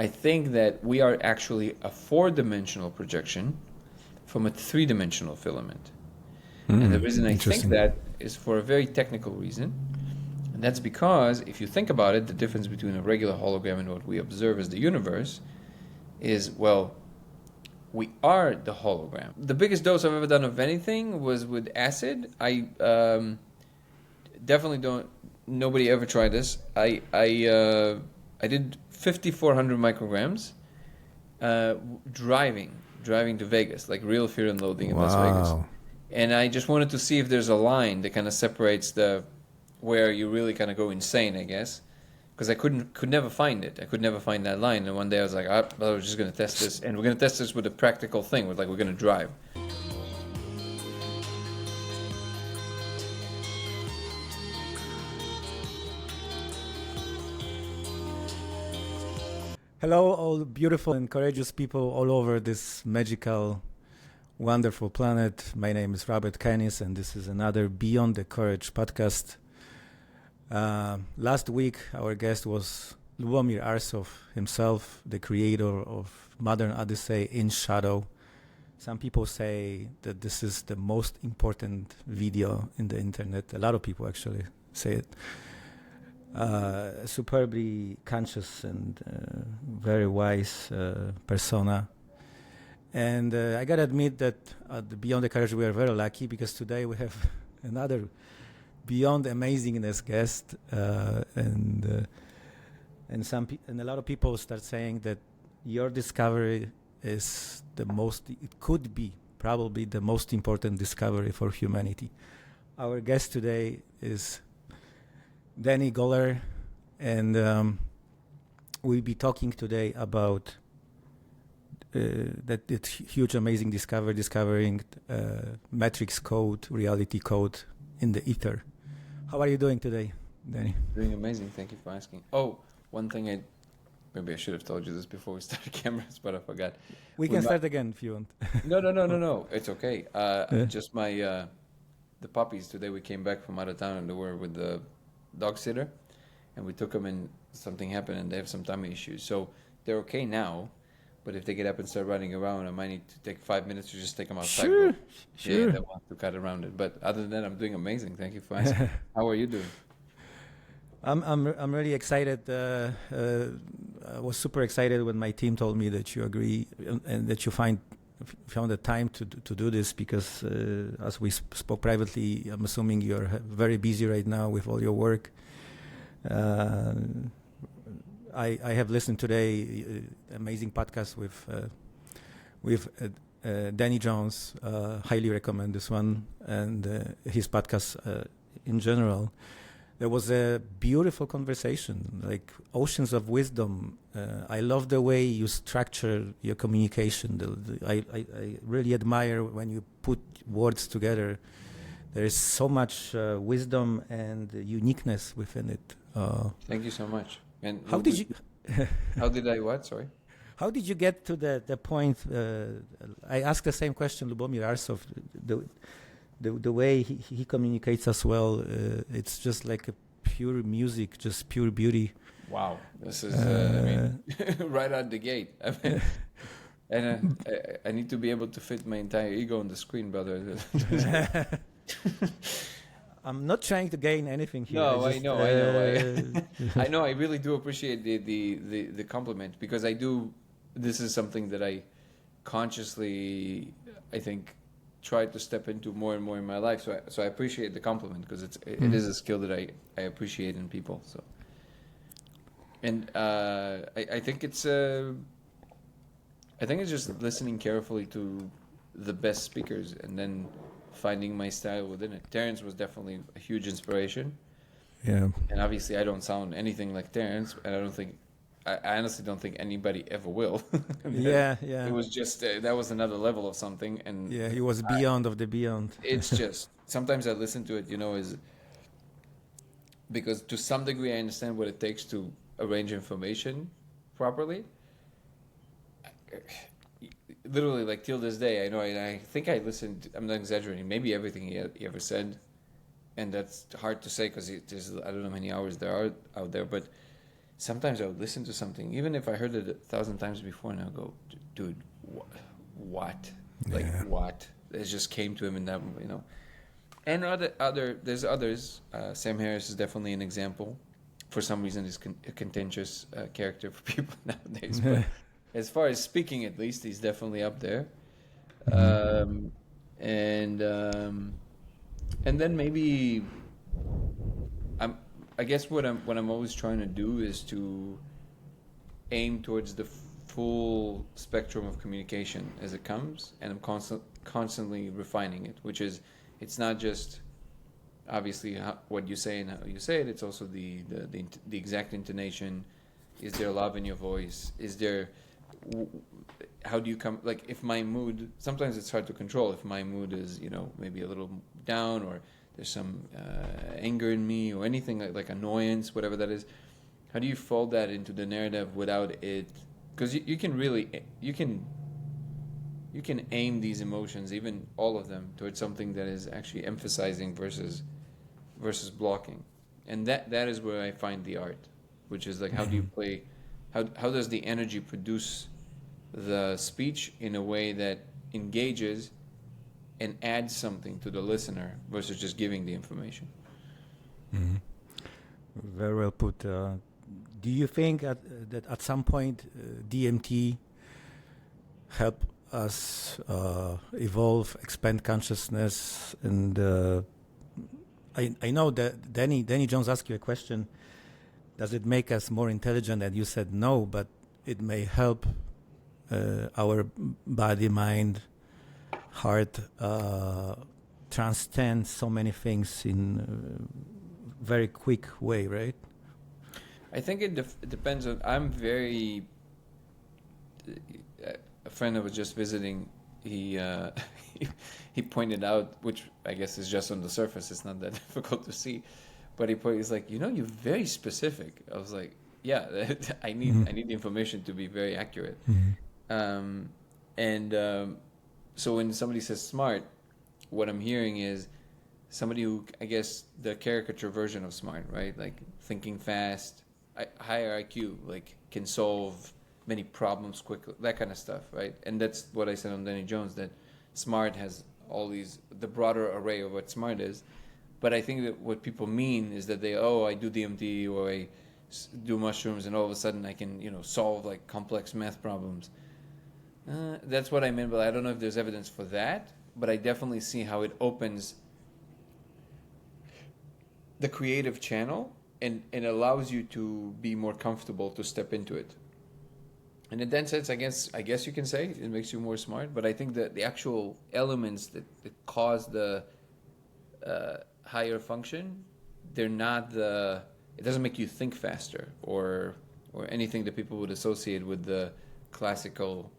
I think that we are actually a 4-dimensional projection from a 3-dimensional filament. And the reason I think that is for a very technical reason. And that's because if you think about it, the difference between a regular hologram and what we observe as the universe is, well, we are the hologram. The biggest dose I've ever done of anything was with acid. I definitely don't, nobody ever tried this. I did 5,400 micrograms driving to Vegas, like real Fear and Loathing in Las Vegas. And I just wanted to see if there's a line that kind of separates where you really kind of go insane, I guess. Because I could never find it. I could never find that line. And one day I was like, I was just going to test this. And we're going to test this with a practical thing. We're going to drive. Hello, all beautiful and courageous people all over this magical, wonderful planet. My name is Robert Canis, and this is another Beyond the Courage podcast. Last week, our guest was Lubomir Arsov himself, the creator of Modern Odyssey in Shadow. Some people say that this is the most important video in the internet. A lot of people actually say it. Superbly conscious and very wise persona. And I gotta admit that at the Beyond the Courage we are very lucky, because today we have another beyond amazingness guest, and a lot of people start saying that your discovery is it could be probably the most important discovery for humanity. Our guest today is Danny Goler, and we'll be talking today about that huge, amazing discovering matrix code, reality code in the ether. How are you doing today, Danny? Doing amazing. Thank you for asking. Oh, one thing maybe I should have told you this before we started cameras, but I forgot. We can start again if you want. No. It's okay. Just the puppies today. We came back from out of town and they were with the dog sitter, and we took them, and something happened, and they have some tummy issues. So they're okay now, but if they get up and start running around, I might need to take 5 minutes to just take them outside. Sure. Yeah, I want to cut around it. But other than that, I'm doing amazing. Thank you for asking. How are you doing? I'm really excited. I was super excited when my team told me that you agree and that you found the time to do this, because as we spoke privately, I'm assuming you're very busy right now with all your work. I have listened today amazing podcast with Danny Jones. Highly recommend this one, and his podcast in general. There was a beautiful conversation, like oceans of wisdom. I love the way you structure your communication. I really admire when you put words together. There is so much wisdom and uniqueness within it. Thank you so much. And how did you? How did I what? Sorry. How did you get to the point? I asked the same question, Lubomir Arsov. The way he communicates as well, it's just like a pure music, just pure beauty. Wow, this is right out the gate. And I need to be able to fit my entire ego on the screen, brother. I'm not trying to gain anything here. No, I know. I know. I really do appreciate the compliment, because I do. This is something that I consciously, I think, try to step into more and more in my life. So I appreciate the compliment, because it is a skill that I appreciate in people. So, and I think it's just listening carefully to the best speakers and then finding my style within it. Terence was definitely a huge inspiration. Yeah. And obviously I don't sound anything like Terence, and I honestly don't think anybody ever will. Yeah. It was just, that was another level of something. And yeah, he was beyond of the beyond. It's just, sometimes I listen to it, is because to some degree I understand what it takes to arrange information properly. Literally, like till this day, I know, I think I listened, I'm not exaggerating, maybe everything he ever said. And that's hard to say, because I don't know how many hours there are out there, but sometimes I would listen to something, even if I heard it 1,000 times before, and I'll go, dude, what? Like, what? It just came to him in that, you know. And there's others. Sam Harris is definitely an example. For some reason, he's a contentious character for people nowadays. But as far as speaking, at least, he's definitely up there. And then maybe I guess what I'm always trying to do is to aim towards the full spectrum of communication as it comes, and I'm constantly refining it, which is, it's not just obviously what you say and how you say it, it's also the exact intonation. Is there love in your voice? Is there, how do you come, like, if my mood, sometimes it's hard to control, if my mood is, you know, maybe a little down, or there's some anger in me, or anything like annoyance, whatever that is, how do you fold that into the narrative without it, because you can really, you can aim these emotions, even all of them, towards something that is actually emphasizing versus blocking. And that is where I find the art, which is like, how do you play, how does the energy produce the speech in a way that engages and adds something to the listener versus just giving the information. Very well put. Do you think that at some point DMT help us evolve, expand consciousness? And I know that Danny Jones asked you a question, does it make us more intelligent? And you said no, but it may help our body, mind, heart transcend so many things in a very quick way, right? I think it depends on, I'm very, a friend that was just visiting, he pointed out, which I guess is just on the surface, it's not that difficult to see, but he's like, you know, you're very specific. I was like, yeah, I need the information to be very accurate. So when somebody says smart, what I'm hearing is somebody who, I guess, the caricature version of smart, right? Like thinking fast, higher IQ, like can solve many problems quickly, that kind of stuff, right? And that's what I said on Danny Jones, that smart has all these, the broader array of what smart is. But I think that what people mean is that I do DMT, or I do mushrooms, and all of a sudden I can, you know, solve like complex math problems. That's what I meant, but I don't know if there's evidence for that. But I definitely see how it opens the creative channel and allows you to be more comfortable to step into it. And in that sense, I guess you can say it makes you more smart. But I think that the actual elements that cause the higher function, they're not it doesn't make you think faster or anything that people would associate with the classical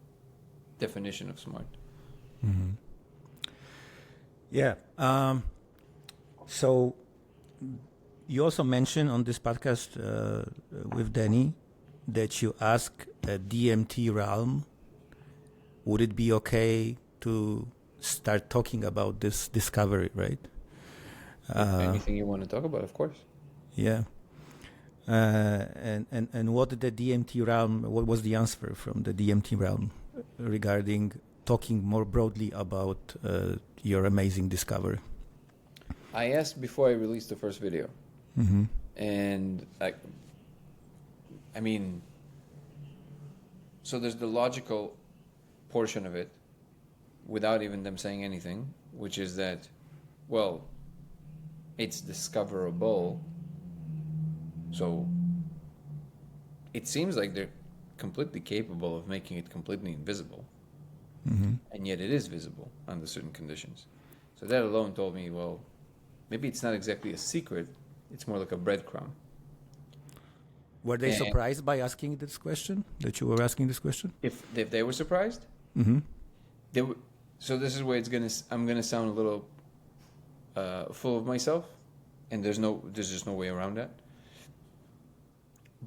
definition of smart. Yeah. So you also mentioned on this podcast with Danny that you ask a DMT realm, would it be okay to start talking about this discovery, right? Anything you want to talk about, of course. Yeah. And what did the DMT realm, what was the answer from the DMT realm regarding talking more broadly about your amazing discovery? I asked before I released the first video. And I mean, so there's the logical portion of it without even them saying anything, which is that, well, it's discoverable. So it seems like they're completely capable of making it completely invisible. And yet it is visible under certain conditions. So that alone told me, well, maybe it's not exactly a secret, it's more like a breadcrumb. Were they surprised by asking this question, that you were asking this question? If they were surprised, they were, so this is where I'm gonna sound a little full of myself, and there's just no way around that.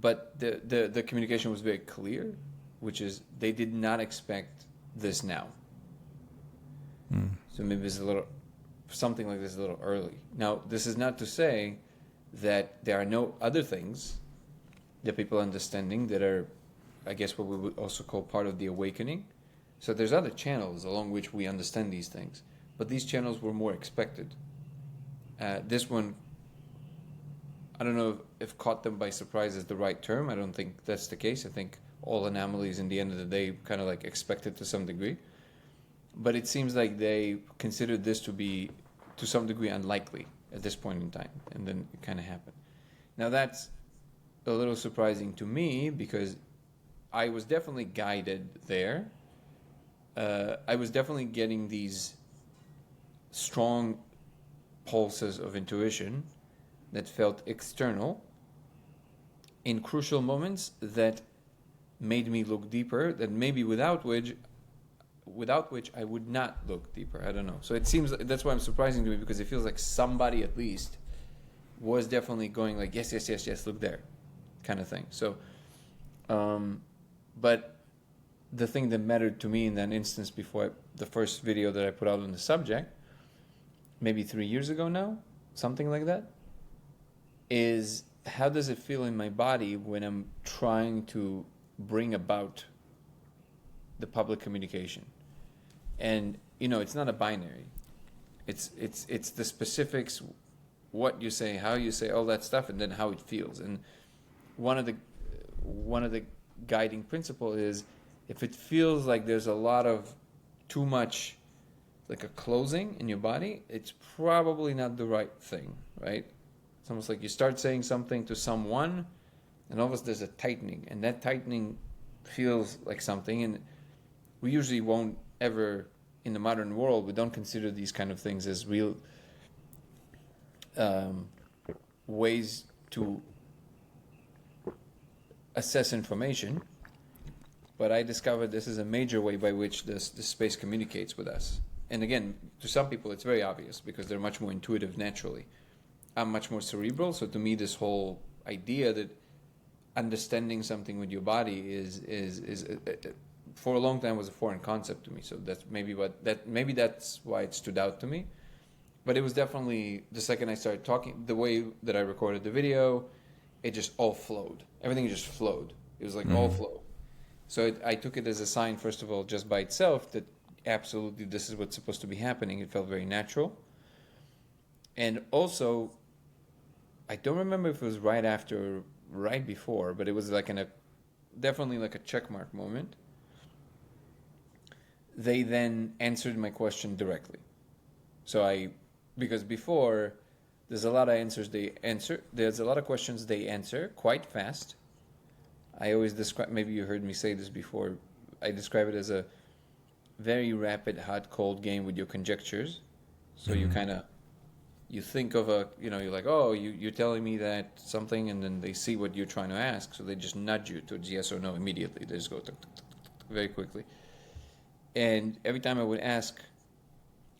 But the communication was very clear, which is they did not expect this now. So maybe it's something like this a little early. Now, this is not to say that there are no other things the people understanding that are, I guess, what we would also call part of the awakening. So there's other channels along which we understand these things, but these channels were more expected. This one, I don't know if caught them by surprise is the right term. I don't think that's the case. I think all anomalies in the end of the day kind of like expected to some degree. But it seems like they considered this to be to some degree unlikely at this point in time. And then it kind of happened. Now that's a little surprising to me because I was definitely guided there. I was definitely getting these strong pulses of intuition that felt external in crucial moments that made me look deeper, that maybe without which I would not look deeper. I don't know. So it seems that's why I'm surprising to me, because it feels like somebody at least was definitely going like, yes, look there, kind of thing. So, but the thing that mattered to me in that instance before the first video that I put out on the subject, maybe 3 years ago now, something like that, is how does it feel in my body when I'm trying to bring about the public communication? And it's not a binary. It's the specifics, what you say, how you say, all that stuff, and then how it feels. And one of the guiding principle is if it feels like there's a lot of too much, like a closing in your body, it's probably not the right thing, right? It's almost like you start saying something to someone, and all of a sudden there's a tightening, and that tightening feels like something, and we usually won't ever, in the modern world, we don't consider these kind of things as real ways to assess information. But I discovered this is a major way by which this space communicates with us. And again, to some people it's very obvious because they're much more intuitive naturally. I'm much more cerebral, so to me this whole idea that understanding something with your body is for a long time was a foreign concept to me. So that's maybe that's why it stood out to me. But it was definitely the second I started talking, the way that I recorded the video, it just all flowed. Everything just flowed. It was like all flow. So I took it as a sign, first of all, just by itself, that absolutely this is what's supposed to be happening. It felt very natural. And also, I don't remember if it was right after or right before, but it was like definitely like a checkmark moment. They then answered my question directly. So because before, there's a lot of answers they answer. There's a lot of questions they answer quite fast. I always describe, maybe you heard me say this before, I describe it as a very rapid hot-cold game with your conjectures. So you think of you're like, oh, you're telling me that something, and then they see what you're trying to ask, so they just nudge you towards yes or no immediately. They just go very quickly. And every time I would ask,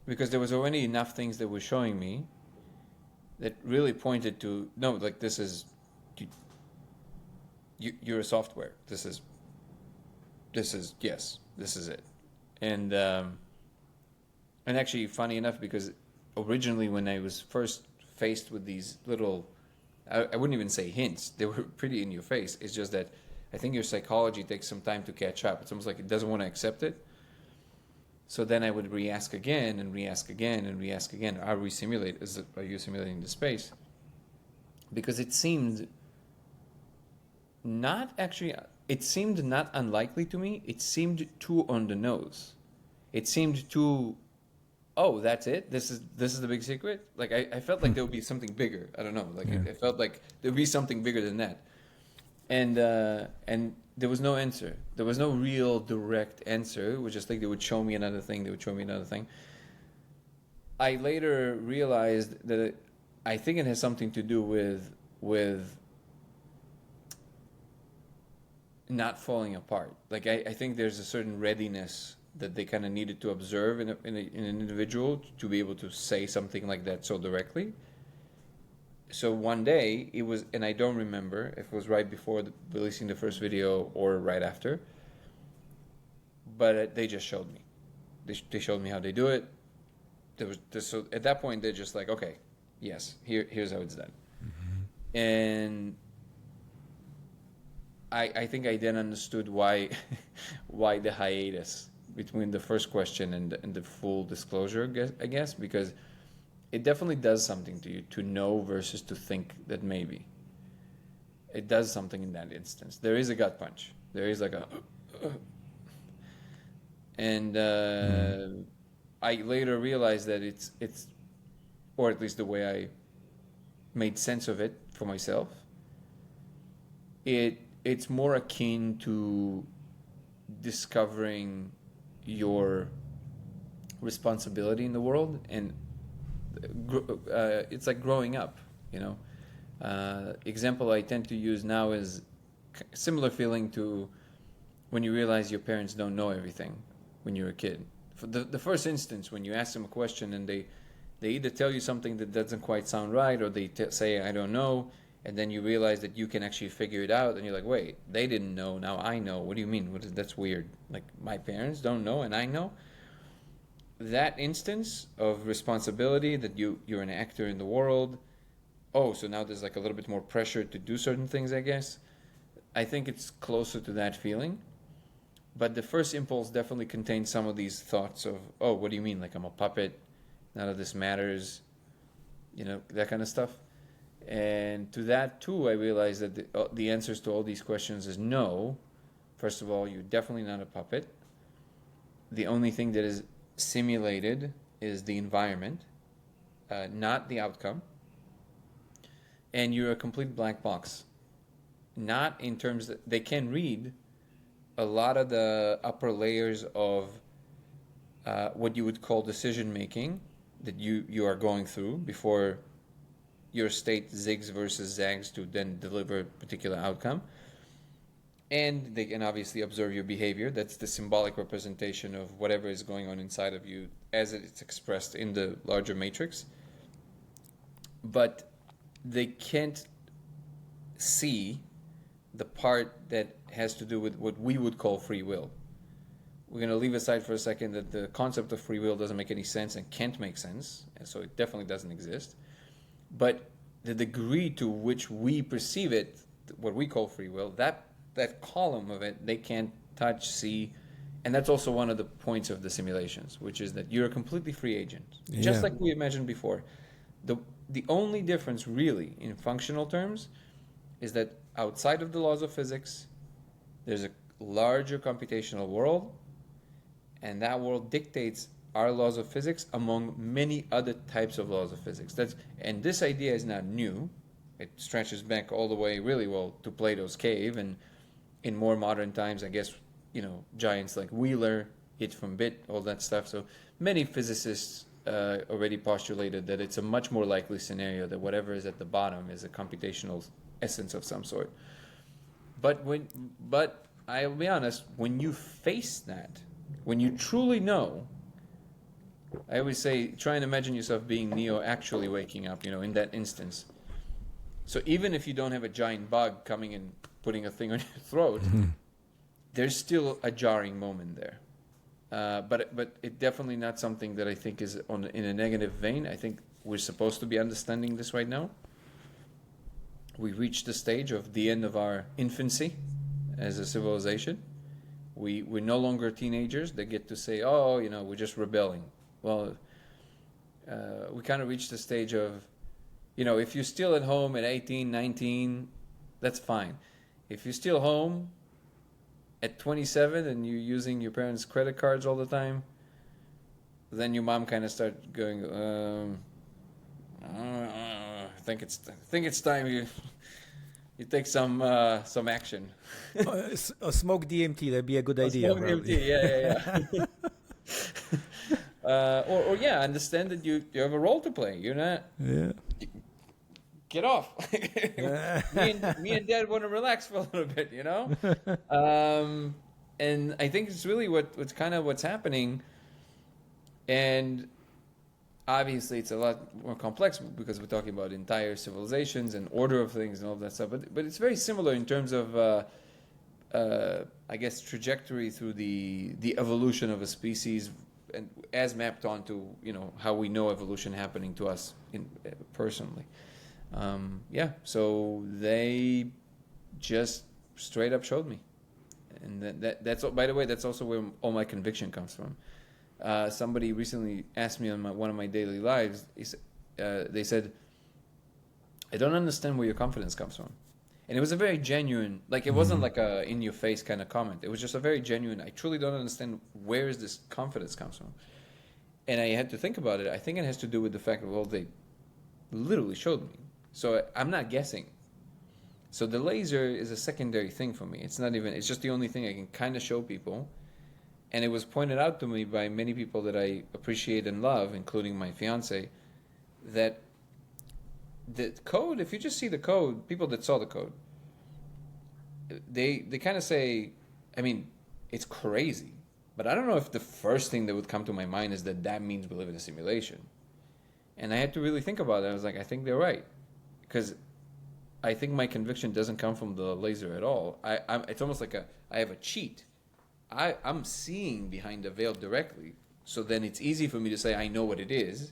because there was already enough things that were showing me that really pointed to, no, like this is, you're a software. This is yes, this is it. And actually, funny enough, because originally when I was first faced with these little, I wouldn't even say hints, they were pretty in your face. It's just that I think your psychology takes some time to catch up. It's almost like it doesn't want to accept it. So then I would re-ask again and re-ask again and re-ask again. Are you simulating the space? Because it seemed not unlikely to me. It seemed too on the nose. It seemed too, oh, that's it? This is the big secret? Like I felt like there would be something bigger. I don't know. Like I felt like there would be something bigger than that. And there was no answer. There was no real direct answer. It was just like they would show me another thing. I later realized that I think it has something to do with not falling apart. Like I think there's a certain readiness that they kind of needed to observe in an individual to be able to say something like that so directly. So one day it was, and I don't remember if it was right before releasing the first video or right after, but they just showed me. They showed me how they do it. So at that point they're just like, okay, yes, here's how it's done. And I think I then understood why why the hiatus between the first question and the full disclosure, I guess, because it definitely does something to you to know versus to think that maybe. It does something in that instance. There is a gut punch. There is like a... And I later realized that it's, or at least the way I made sense of it for myself, it's more akin to discovering your responsibility in the world, and it's like growing up, you know. Example I tend to use now is similar feeling to when you realize your parents don't know everything when you're a kid. For the first instance, when you ask them a question and they either tell you something that doesn't quite sound right, or they say, I don't know, and then you realize that you can actually figure it out, and you're like, wait, they didn't know, now I know. What do you mean? That's weird. Like, my parents don't know and I know? That instance of responsibility, that you're an actor in the world, oh, so now there's like a little bit more pressure to do certain things, I guess. I think it's closer to that feeling. But the first impulse definitely contains some of these thoughts of, oh, what do you mean? Like, I'm a puppet, none of this matters, you know, that kind of stuff. And to that, too, I realized that the answers to all these questions is no. First of all, you're definitely not a puppet. The only thing that is simulated is the environment, not the outcome. And you're a complete black box. Not in terms that they can read a lot of the upper layers of what you would call decision making that you are going through before your state zigs versus zags to then deliver a particular outcome. And they can obviously observe your behavior. That's the symbolic representation of whatever is going on inside of you as it's expressed in the larger matrix. But they can't see the part that has to do with what we would call free will. We're going to leave aside for a second that the concept of free will doesn't make any sense and can't make sense, and so it definitely doesn't exist. But the degree to which we perceive it, what we call free will, that column of it, they can't touch, see, and that's also one of the points of the simulations, which is that you're a completely free agent, just like we imagined before. The only difference really in functional terms is that outside of the laws of physics, there's a larger computational world, and that world dictates our laws of physics among many other types of laws of physics. And this idea is not new. It stretches back all the way really well to Plato's cave, and in more modern times, I guess, you know, giants like Wheeler, It from Bit, all that stuff. So many physicists already postulated that it's a much more likely scenario that whatever is at the bottom is a computational essence of some sort. But I'll be honest, when you face that, when you truly know, I always say, try and imagine yourself being Neo actually waking up, you know, in that instance. So even if you don't have a giant bug coming and putting a thing on your throat, there's still a jarring moment there. But it's definitely not something that I think is in a negative vein. I think we're supposed to be understanding this right now. We reached the stage of the end of our infancy as a civilization. We're no longer teenagers that get to say, oh, you know, we're just rebelling. Well, we kind of reached the stage of, you know, if you're still at home at 18, 19, that's fine. If you're still home at 27 and you're using your parents' credit cards all the time, then your mom kind of starts going, I think it's time you take some action. Smoke DMT, that'd be a good idea. Smoke DMT, yeah. Or understand that you have a role to play. You're not. Yeah. Get off. me and Dad want to relax for a little bit, you know. And I think it's really what's happening, and obviously it's a lot more complex because we're talking about entire civilizations and order of things and all that stuff. But it's very similar in terms of I guess trajectory through the evolution of a species, and as mapped onto, you know, how we know evolution happening to us personally. So they just straight up showed me. And that's by the way, that's also where all my conviction comes from. Somebody recently asked me on one of my daily lives, they said, I don't understand where your confidence comes from. And it was a very genuine, like it wasn't like a in your face kind of comment. It was just a very genuine, I truly don't understand where is this confidence comes from. And I had to think about it. I think it has to do with the fact that, well, they literally showed me. So I'm not guessing. So the laser is a secondary thing for me. It's not even, it's just the only thing I can kind of show people. And it was pointed out to me by many people that I appreciate and love, including my fiance, that the code, if you just see the code, people that saw the code, they kind of say, I mean, it's crazy. But I don't know if the first thing that would come to my mind is that means we live in a simulation. And I had to really think about it. I was like, I think they're right. Because I think my conviction doesn't come from the laser at all. It's almost like I have a cheat. I'm seeing behind the veil directly. So then it's easy for me to say I know what it is.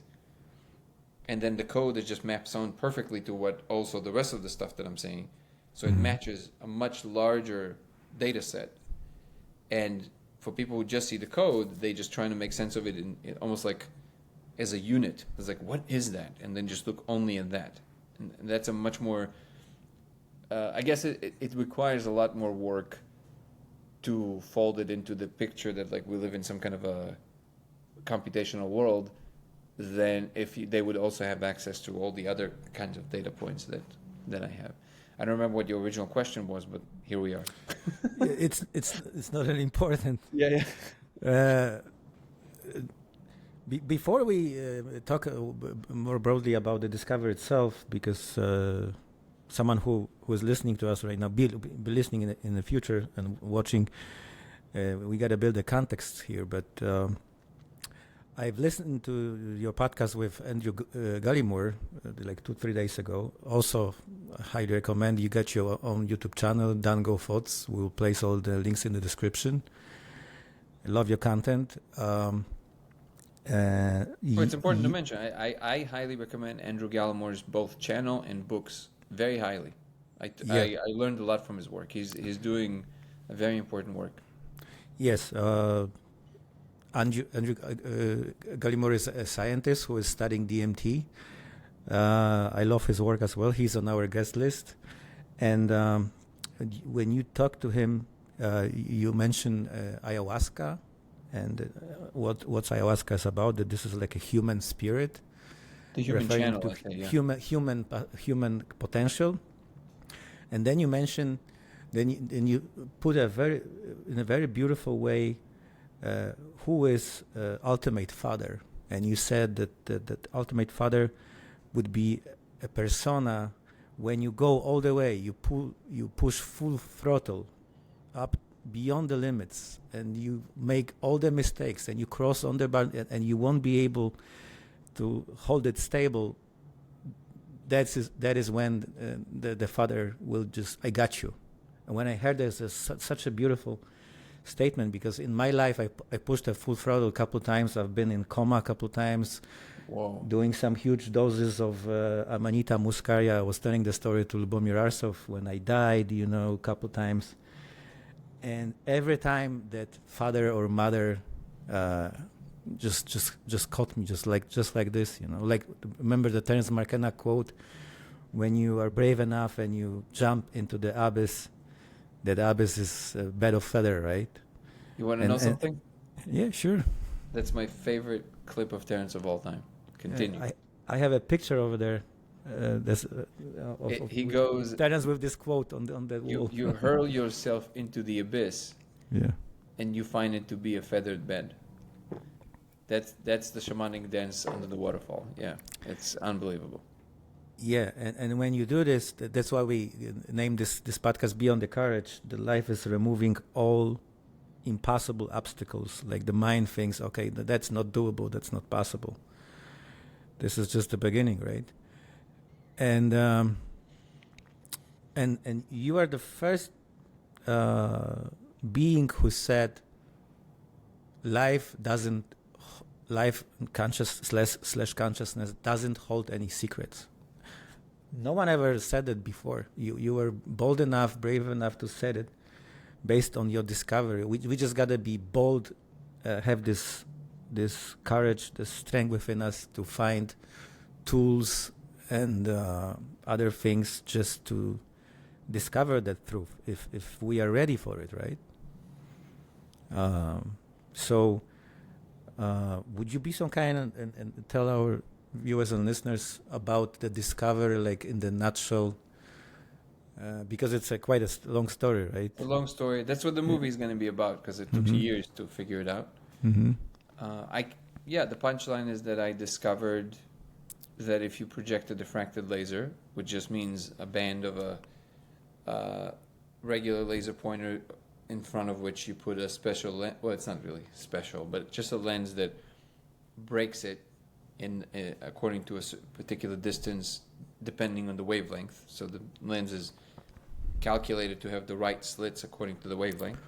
And then the code is just maps on perfectly to what also the rest of the stuff that I'm saying. So it matches a much larger data set. And for people who just see the code, they just trying to make sense of it in almost like as a unit. It's like, what is that? And then just look only at that. And that's a much more, I guess it requires a lot more work to fold it into the picture that like we live in some kind of a computational world than if they would also have access to all the other kinds of data points that I have. I don't remember what your original question was, but here we are. It's not an important. Yeah. Before we talk more broadly about the discovery itself, because someone who is listening to us right now, be listening in the future and watching, we got to build a context here. But I've listened to your podcast with Andrew Gallimore like 2-3 days ago. Also, I highly recommend you get your own YouTube channel, Dan Go Thoughts. We'll place all the links in the description. I love your content. It's important to mention, I highly recommend Andrew Gallimore's both channel and books very highly. I learned a lot from his work. He's doing a very important work. Yes. Andrew Gallimore is a scientist who is studying DMT. I love his work as well. He's on our guest list. And when you talk to him, you mention ayahuasca and what's ayahuasca is about, that this is like a human spirit. The human channel, I think, yeah. Human potential. And then you mention, then you put in a very beautiful way, who is ultimate father, and you said that ultimate father would be a persona when you go all the way, you push full throttle up beyond the limits, and you make all the mistakes, and you cross on the bar, and you won't be able to hold it stable. That is when the father will just, I got you. And when I heard this, such a beautiful statement, because in my life I pushed a full throttle a couple of times. I've been in coma a couple of times. Whoa. Doing some huge doses of Amanita muscaria. I was telling the story to Lubomir Arsov when I died, a couple of times. And every time that father or mother just caught me just like this, like, remember the Terence McKenna quote, when you are brave enough and you jump into the abyss, that abyss is a bed of feather, right? You want to know something? Yeah, sure. That's my favorite clip of Terence of all time. Continue. I have a picture over there. He goes, Terence with this quote on the wall. You hurl yourself into the abyss, yeah, and you find it to be a feathered bed. That's the shamanic dance under the waterfall. Yeah, it's unbelievable. Yeah, and when you do this, that's why we named this podcast Beyond the Courage. The life is removing all impossible obstacles. Like the mind thinks, okay, that's not doable, that's not possible. This is just the beginning, right? And you are the first being who said life consciousness doesn't hold any secrets. No one ever said it before. You were bold enough, brave enough to say it based on your discovery. We just gotta be bold, have this courage, this strength within us to find tools and other things just to discover that truth if we are ready for it, right? So would you be some kind of, and tell our viewers and listeners about the discovery, like in the nutshell, because it's quite a long story, right? A long story. That's what the movie is going to be about, because it took years to figure it out. The punchline is that I discovered that if you project a diffracted laser, which just means a band of a regular laser pointer in front of which you put a special lens, well, it's not really special, but just a lens that breaks it in according to a particular distance, depending on the wavelength. So the lens is calculated to have the right slits according to the wavelength,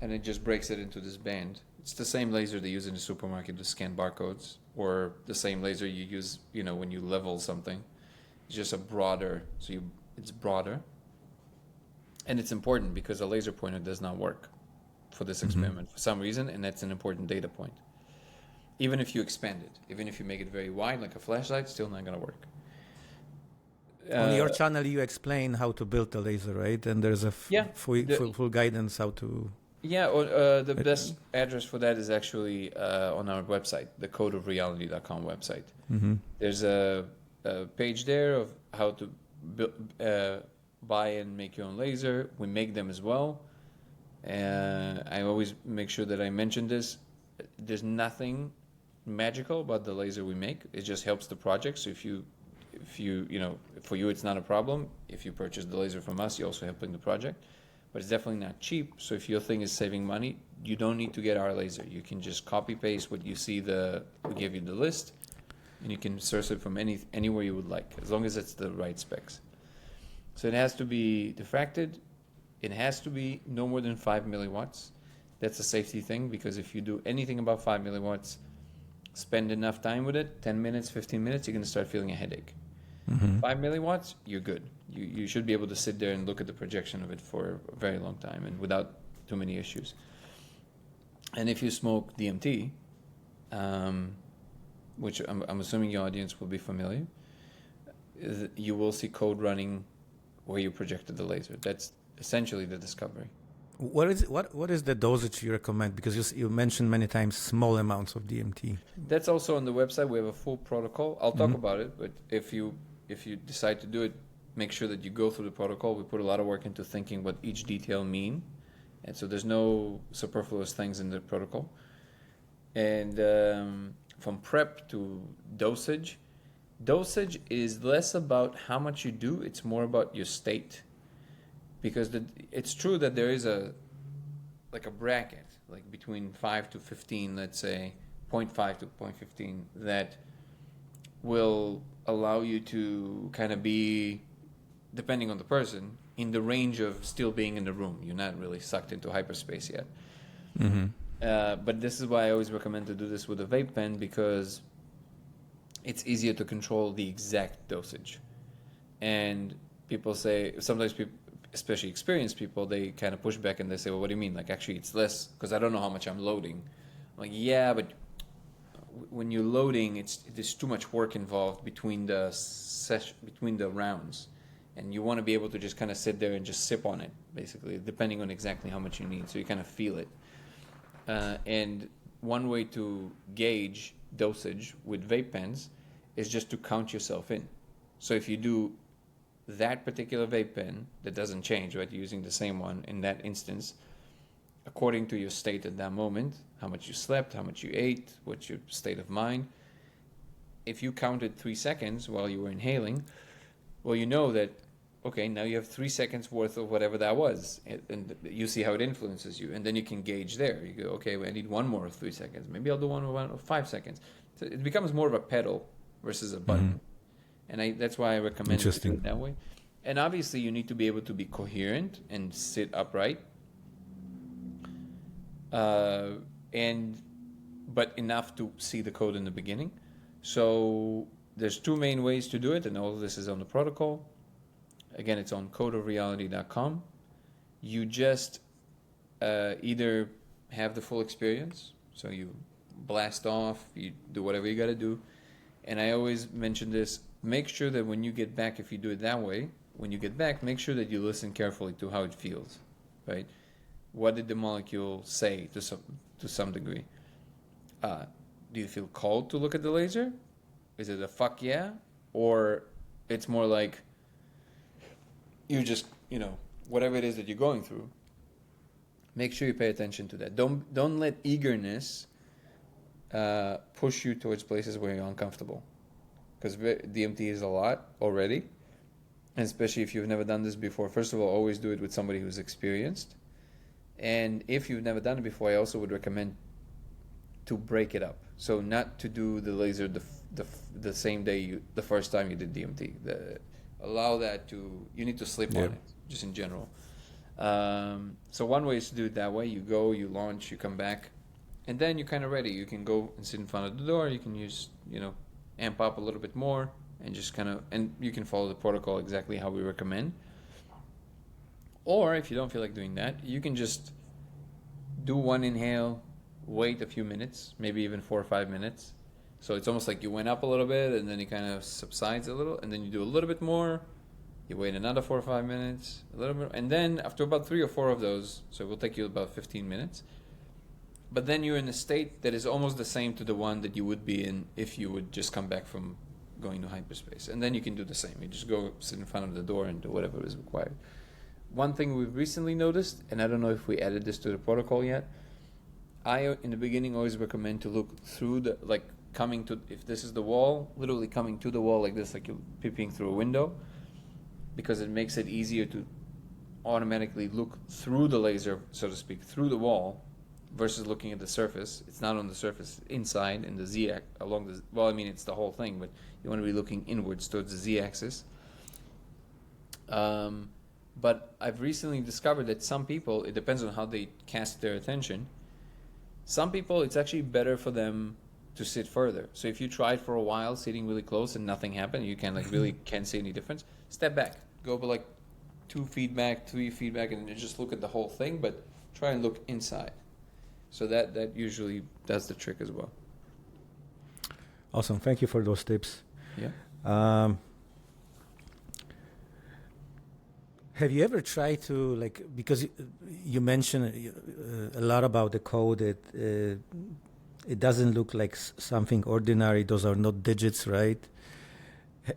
and it just breaks it into this band. It's the same laser they use in the supermarket to scan barcodes, or the same laser you use, when you level something. It's just it's broader. And it's important because a laser pointer does not work for this experiment for some reason, and that's an important data point. Even if you expand it, even if you make it very wide, like a flashlight, it's still not going to work. On your channel, you explain how to build the laser, right? And there's a full guidance how to... Yeah, the best address for that is actually on our website, the codeofreality.com website. There's a page there of how to buy and make your own laser. We make them as well. I always make sure that I mention this. There's nothing magical about the laser we make. It just helps the project. So if you for you it's not a problem. If you purchase the laser from us, you're also helping the project. But it's definitely not cheap. So if your thing is saving money, you don't need to get our laser. You can just copy paste what you see. We give you the list, and you can source it from anywhere you would like, as long as it's the right specs. So it has to be diffracted. It has to be no more than 5 milliwatts. That's a safety thing, because if you do anything above 5 milliwatts, spend enough time with it, 10 minutes, 15 minutes, you're going to start feeling a headache. 5 milliwatts, you're good. You should be able to sit there and look at the projection of it for a very long time and without too many issues. And if you smoke DMT, which I'm assuming your audience will be familiar, you will see code running where you projected the laser. That's essentially the discovery. What is the dosage you recommend? Because you mentioned many times small amounts of DMT. That's also on the website. We have a full protocol. I'll talk about it, but if you decide to do it, make sure that you go through the protocol. We put a lot of work into thinking what each detail mean, and so there's no superfluous things in the protocol. And from prep to dosage is less about how much you do. It's more about your state. Because it's true that there is a bracket, like between 5 to 15, let's say 0.5 to 0.15, that will allow you to kind of be, depending on the person, in the range of still being in the room. You're not really sucked into hyperspace yet. But this is why I always recommend to do this with a vape pen, because it's easier to control the exact dosage. And people say, sometimes people, especially experienced people, they kind of push back and they say, well, what do you mean? Like, actually, it's less, because I don't know how much I'm loading. I'm like, yeah, but when you're loading, there's too much work involved between the rounds. And you want to be able to just kind of sit there and just sip on it, basically, depending on exactly how much you need. So you kind of feel it. And one way to gauge dosage with vape pens is just to count yourself in. So if you do that particular vape pen that doesn't change, right? You're using the same one in that instance, according to your state at that moment, how much you slept, how much you ate, what's your state of mind. If you counted 3 seconds while you were inhaling, well, you know that, okay, now you have 3 seconds worth of whatever that was, and you see how it influences you, and then you can gauge there. You go, okay, well, I need one more of 3 seconds. Maybe I'll do one of 5 seconds. So it becomes more of a pedal versus a button. And that's why I recommend it that way. And obviously, you need to be able to be coherent and sit upright, but enough to see the code in the beginning. So there's two main ways to do it, and all of this is on the protocol. Again, it's on codeofreality.com. You just either have the full experience, so you blast off, you do whatever you got to do. And I always mention this, make sure that when you get back, if you do it that way, when you get back, make sure that you listen carefully to how it feels, right? What did the molecule say to some degree? Do you feel called to look at the laser? Is it a fuck yeah? Or it's more like you just, whatever it is that you're going through, make sure you pay attention to that. Don't let eagerness push you towards places where you're uncomfortable, because DMT is a lot already, and especially if you've never done this before. First of all, always do it with somebody who's experienced, and if you've never done it before, I also would recommend to break it up. So not to do the laser the same day the first time you did DMT. Allow that to, you need to sleep on it, just in general. So one way is to do it that way. You go, you launch, you come back, and then you're kind of ready. You can go and sit in front of the door. You can use, amp up a little bit more, and just and you can follow the protocol exactly how we recommend. Or if you don't feel like doing that, you can just do one inhale, wait a few minutes, maybe even 4 or 5 minutes. So it's almost like you went up a little bit, and then it kind of subsides a little, and then you do a little bit more. You wait another 4 or 5 minutes, a little bit, and then after about 3 or 4 of those, so it will take you about 15 minutes, but then you're in a state that is almost the same to the one that you would be in if you would just come back from going to hyperspace. And then you can do the same. You just go sit in front of the door and do whatever is required. One thing we've recently noticed, and I don't know if we added this to the protocol yet, I, in the beginning, always recommend to look through if this is the wall, literally coming to the wall like this, like you're peeping through a window, because it makes it easier to automatically look through the laser, so to speak, through the wall, versus looking at the surface. It's not on the surface, inside in the z-axis, it's the whole thing, but you want to be looking inwards towards the z-axis. But I've recently discovered that some people, it depends on how they cast their attention. Some people, it's actually better for them to sit further. So if you tried for a while sitting really close and nothing happened, you really can't see any difference, step back. Go 2 feet back, 3 feet back, and just look at the whole thing, but try and look inside. So that usually does the trick as well. Awesome. Thank you for those tips. Yeah. Have you ever tried to, because you mentioned a lot about the code, it doesn't look like something ordinary. Those are not digits, right?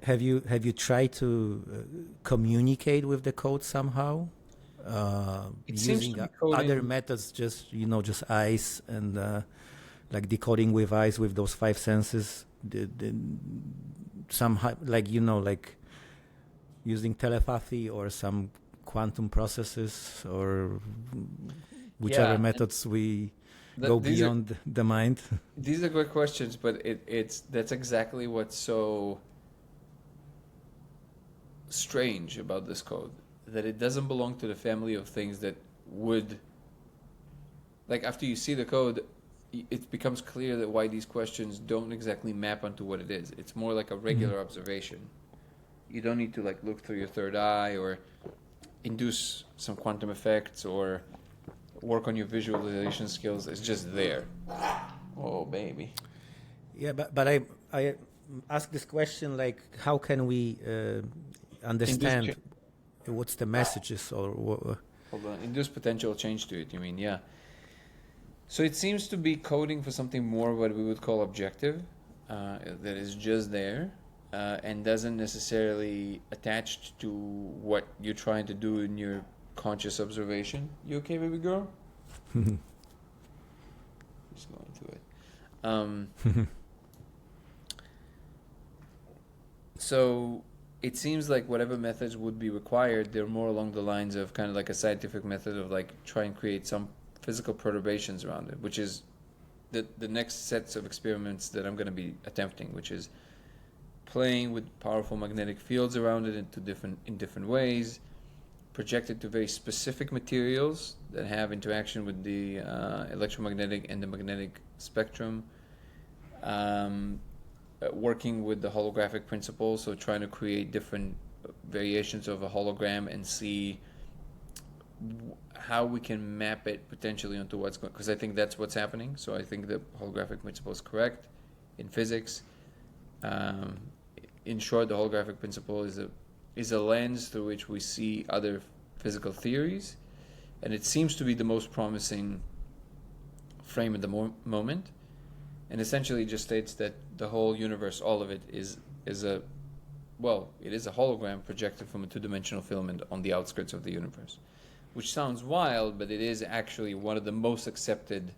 Have you tried to communicate with the code somehow? Using other methods, just eyes and decoding with eyes with those 5 senses. Somehow, using telepathy or some quantum processes or whichever methods we go beyond the mind. These are great questions, but that's exactly what's so strange about this code, that it doesn't belong to the family of things that would, after you see the code, it becomes clear that why these questions don't exactly map onto what it is. It's more like a regular observation. You don't need to look through your third eye or induce some quantum effects or work on your visualization skills. It's just there. Oh, baby. Yeah, but I ask this question, how can we understand what's the messages or Hold on. Induce potential change to it, you mean? Yeah. So it seems to be coding for something more what we would call objective, that is just there, and doesn't necessarily attach to what you're trying to do in your conscious observation. You okay, baby girl? Just going to it. So it seems like whatever methods would be required, they're more along the lines of kind of like a scientific method of try and create some physical perturbations around it, which is the next sets of experiments that I'm going to be attempting, which is playing with powerful magnetic fields around it in different ways, projected to very specific materials that have interaction with the electromagnetic and the magnetic spectrum, working with the holographic principle, so trying to create different variations of a hologram and see how we can map it potentially onto what's going, because I think that's what's happening. So I think the holographic principle is correct in physics. In short, the holographic principle is a lens through which we see other physical theories, and it seems to be the most promising frame at the moment. And essentially just states that the whole universe, all of it, is a hologram projected from a two-dimensional filament on the outskirts of the universe, which sounds wild, but it is actually one of the most accepted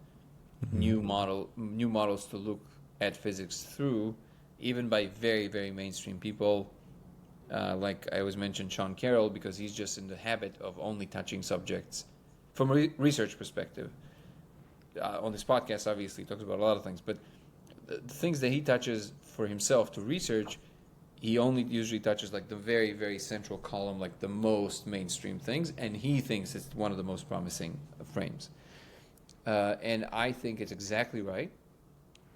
new models to look at physics through, even by very, very mainstream people, like I always mention Sean Carroll, because he's just in the habit of only touching subjects from a research perspective. On this podcast, obviously, he talks about a lot of things, but the things that he touches for himself to research, he only usually touches like the very, very central column, like the most mainstream things, and he thinks it's one of the most promising frames. And I think it's exactly right.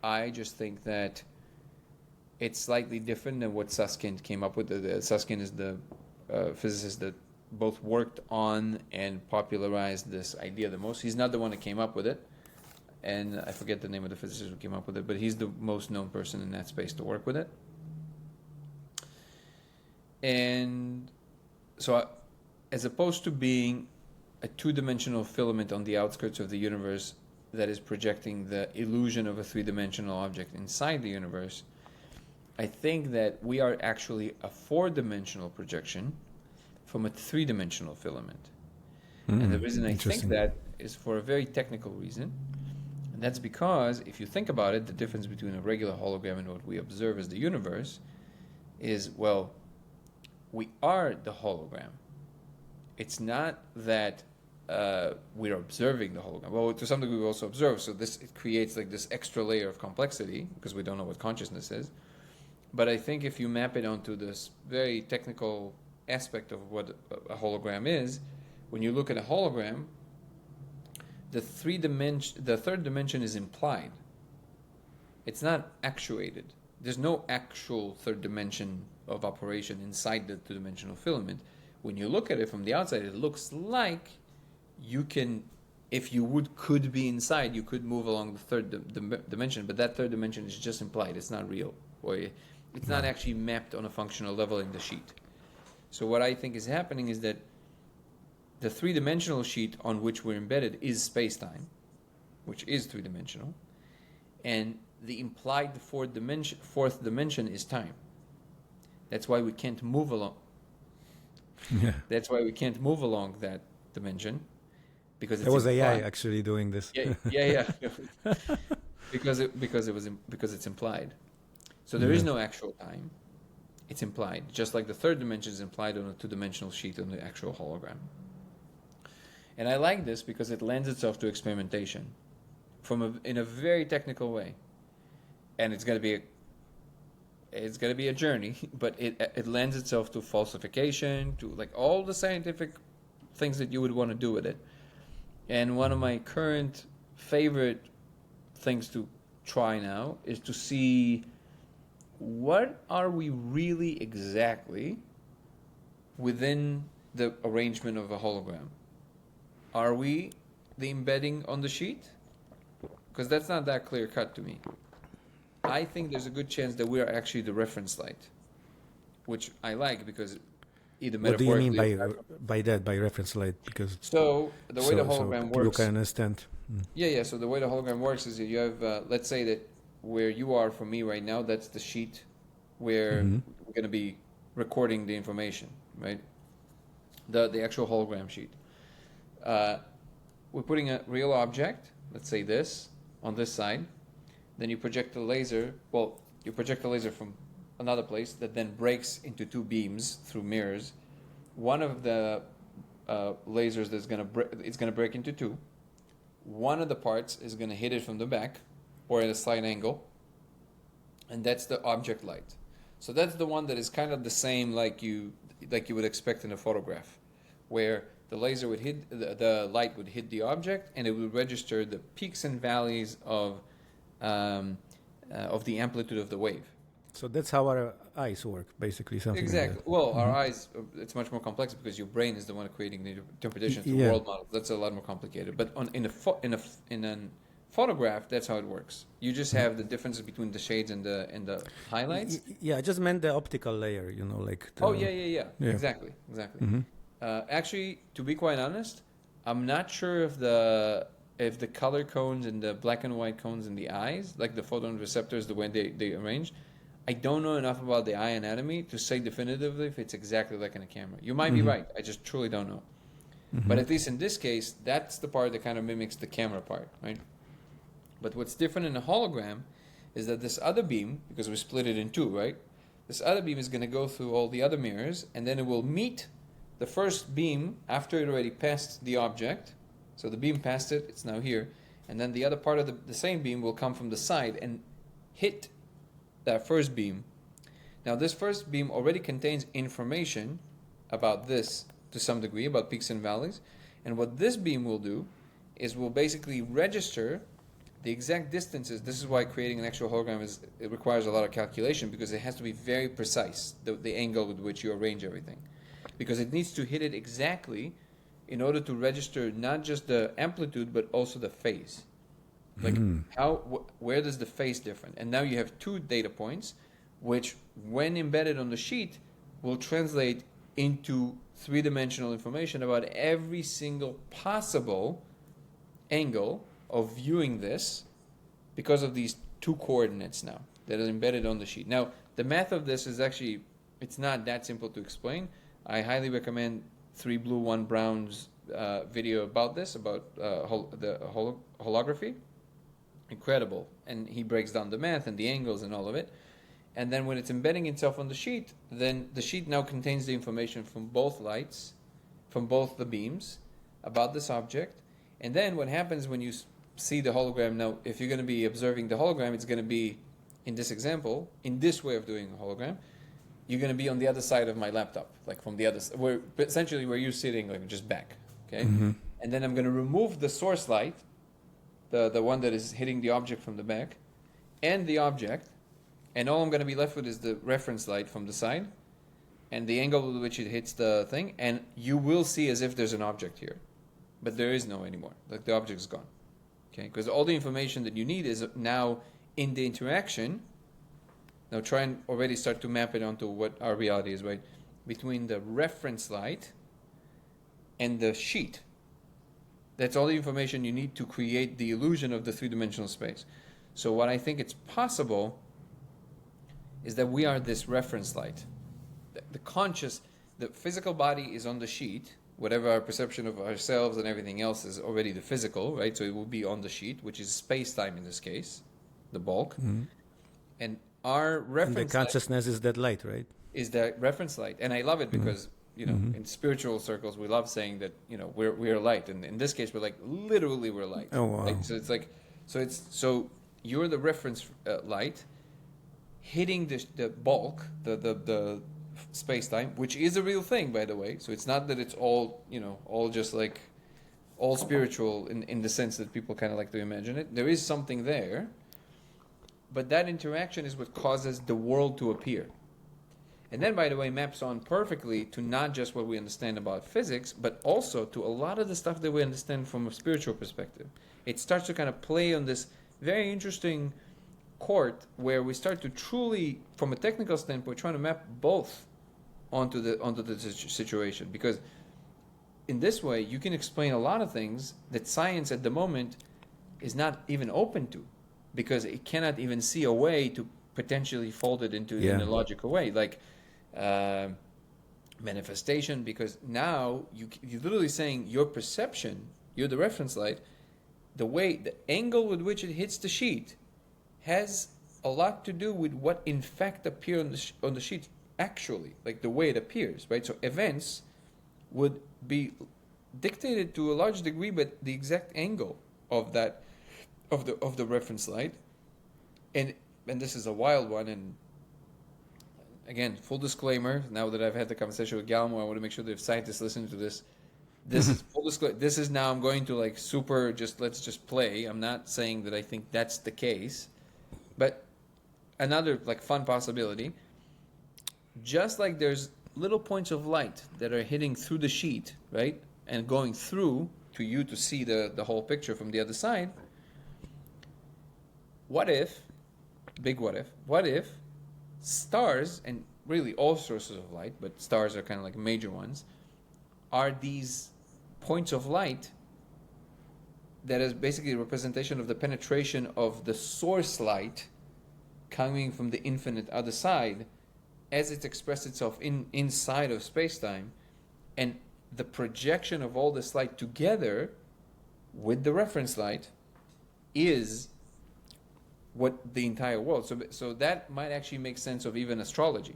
I just think that it's slightly different than what Susskind came up with. Susskind is the physicist that both worked on and popularized this idea the most. He's not the one that came up with it, and I forget the name of the physicist who came up with it, but he's the most known person in that space to work with it. And so as opposed to being a two-dimensional filament on the outskirts of the universe that is projecting the illusion of a three-dimensional object inside the universe, I think that we are actually a four-dimensional projection from a three-dimensional filament. And the reason I think that is for a very technical reason. And that's because if you think about it, the difference between a regular hologram and what we observe as the universe is, well, we are the hologram. It's not that we're observing the hologram. Well, to some degree we also observe, so it creates like this extra layer of complexity because we don't know what consciousness is. But I think if you map it onto this very technical aspect of what a hologram is, when you look at a hologram, the third dimension is implied. It's not actuated. There's no actual third dimension of operation inside the two-dimensional filament. When you look at it from the outside, it looks like you can, if you could be inside, you could move along the third dimension, but that third dimension is just implied. It's not real, or it's not actually mapped on a functional level in the sheet. So what I think is happening is that the three-dimensional sheet on which we're embedded is space-time, which is three-dimensional, and the implied fourth dimension is time. That's why we can't move along. Yeah. That's why we can't move along that dimension, because it was AI actually doing this. Yeah. because it's implied. So there is no actual time. It's implied, just like the third dimension is implied on a two-dimensional sheet on the actual hologram. And I like this because it lends itself to experimentation in a very technical way. And it's going to be a journey, but it lends itself to falsification, to like all the scientific things that you would want to do with it. And one of my current favorite things to try now is to see what are we really exactly within the arrangement of a hologram. Are we the embedding on the sheet? Because that's not that clear cut to me. I think there's a good chance that we are actually the reference light, which I like because either metaphorically... What do you mean by that, by reference light? Because so the way the hologram works... You can understand. Yeah. So the way the hologram works is that you have, let's say that where you are from me right now, that's the sheet where we're going to be recording the information, right? The actual hologram sheet. We're putting a real object, let's say this, on this side. Then you project the laser. Well, you project the laser from another place that then breaks into two beams through mirrors. One of the lasers that's it's gonna break into two. One of the parts is gonna hit it from the back, or at a slight angle, and that's the object light. So that's the one that is kind of the same like you would expect in a photograph, where the laser would hit the light would hit the object, and it would register the peaks and valleys of the amplitude of the wave. So that's how our eyes work, basically, something Exactly. like that. Well, our eyes, it's much more complex because your brain is the one creating the interpretation through Yeah. world models. That's a lot more complicated. But in a photograph, that's how it works. You just have the differences between the shades and the highlights. Yeah, I just meant the optical layer, like the... Oh yeah. Yeah. Exactly. Hmm. Actually, to be quite honest, I'm not sure if the color cones and the black and white cones in the eyes, like the photoreceptors, the way they arrange, I don't know enough about the eye anatomy to say definitively if it's exactly like in a camera. You might be right. I just truly don't know. But at least in this case, that's the part that kind of mimics the camera part, right? But what's different in a hologram is that this other beam, because we split it in two, right? This other beam is going to go through all the other mirrors, and then it will meet the first beam after it already passed the object. So the beam passed it, it's now here. And then the other part of the same beam will come from the side and hit that first beam. Now this first beam already contains information about this to some degree, about peaks and valleys. And what this beam will do is will basically register the exact distances. This is why creating an actual hologram it requires a lot of calculation, because it has to be very precise, the angle with which you arrange everything. Because it needs to hit it exactly in order to register not just the amplitude but also the phase. Like where does the phase different? And now you have two data points, which when embedded on the sheet will translate into three-dimensional information about every single possible angle of viewing this because of these two coordinates now that are embedded on the sheet. Now, the math of this is actually, it's not that simple to explain. I highly recommend 3 Blue 1 Brown's video about this, about the holography. Incredible. And he breaks down the math and the angles and all of it. And then when it's embedding itself on the sheet, then the sheet now contains the information from both lights, from both the beams, about this object. And then what happens when you see the hologram, now if you're going to be observing the hologram, it's going to be, in this example, in this way of doing a hologram, you're going to be on the other side of my laptop, like from the other side, essentially where you're sitting, like just back, okay? And then I'm going to remove the source light, the one that is hitting the object from the back, and the object, and all I'm going to be left with is the reference light from the side, and the angle with which it hits the thing, and you will see as if there's an object here. But there is no anymore. Like the object is gone. Okay? Because all the information that you need is now in the interaction. Now try and already start to map it onto what our reality is, right? Between the reference light and the sheet. That's all the information you need to create the illusion of the three-dimensional space. So what I think it's possible is that we are this reference light. The physical body is on the sheet. Whatever our perception of ourselves and everything else is already the physical, right? So it will be on the sheet, which is space-time in this case, the bulk. And our reference and the consciousness is that light, right? Is that reference light. And I love it because, in spiritual circles, we love saying that, we're light. And in this case, we're like, literally we're light. Oh, wow. Right? So it's like, so you're the reference light hitting the bulk, the space-time, which is a real thing, by the way. So it's not that it's all, all just like, all spiritual in the sense that people kind of like to imagine it. There is something there, but that interaction is what causes the world to appear. And then, by the way, maps on perfectly to not just what we understand about physics, but also to a lot of the stuff that we understand from a spiritual perspective. It starts to kind of play on this very interesting court where we start to truly, from a technical standpoint, trying to map both onto the situation, because in this way you can explain a lot of things that science at the moment is not even open to, because it cannot even see a way to potentially fold it into in a logical way, like manifestation, because now you're literally saying your perception, you're the reference light, the angle with which it hits the sheet has a lot to do with what in fact appear on the sheet actually, like the way it appears, right? So events would be dictated to a large degree by the exact angle of that of the reference light. And this is a wild one, and again, full disclaimer, now that I've had the conversation with Galmo, I want to make sure that if scientists listen to this is full disclaimer. This is now I'm going to like super let's just play. I'm not saying that I think that's the case, but another like fun possibility, just like there's little points of light that are hitting through the sheet, right, and going through to you to see the whole picture from the other side. What if, big what if stars, and really all sources of light, but stars are kind of like major ones, are these points of light that is basically a representation of the penetration of the source light coming from the infinite other side as it expresses itself inside of space-time, and the projection of all this light together with the reference light is what the entire world. So that might actually make sense of even astrology,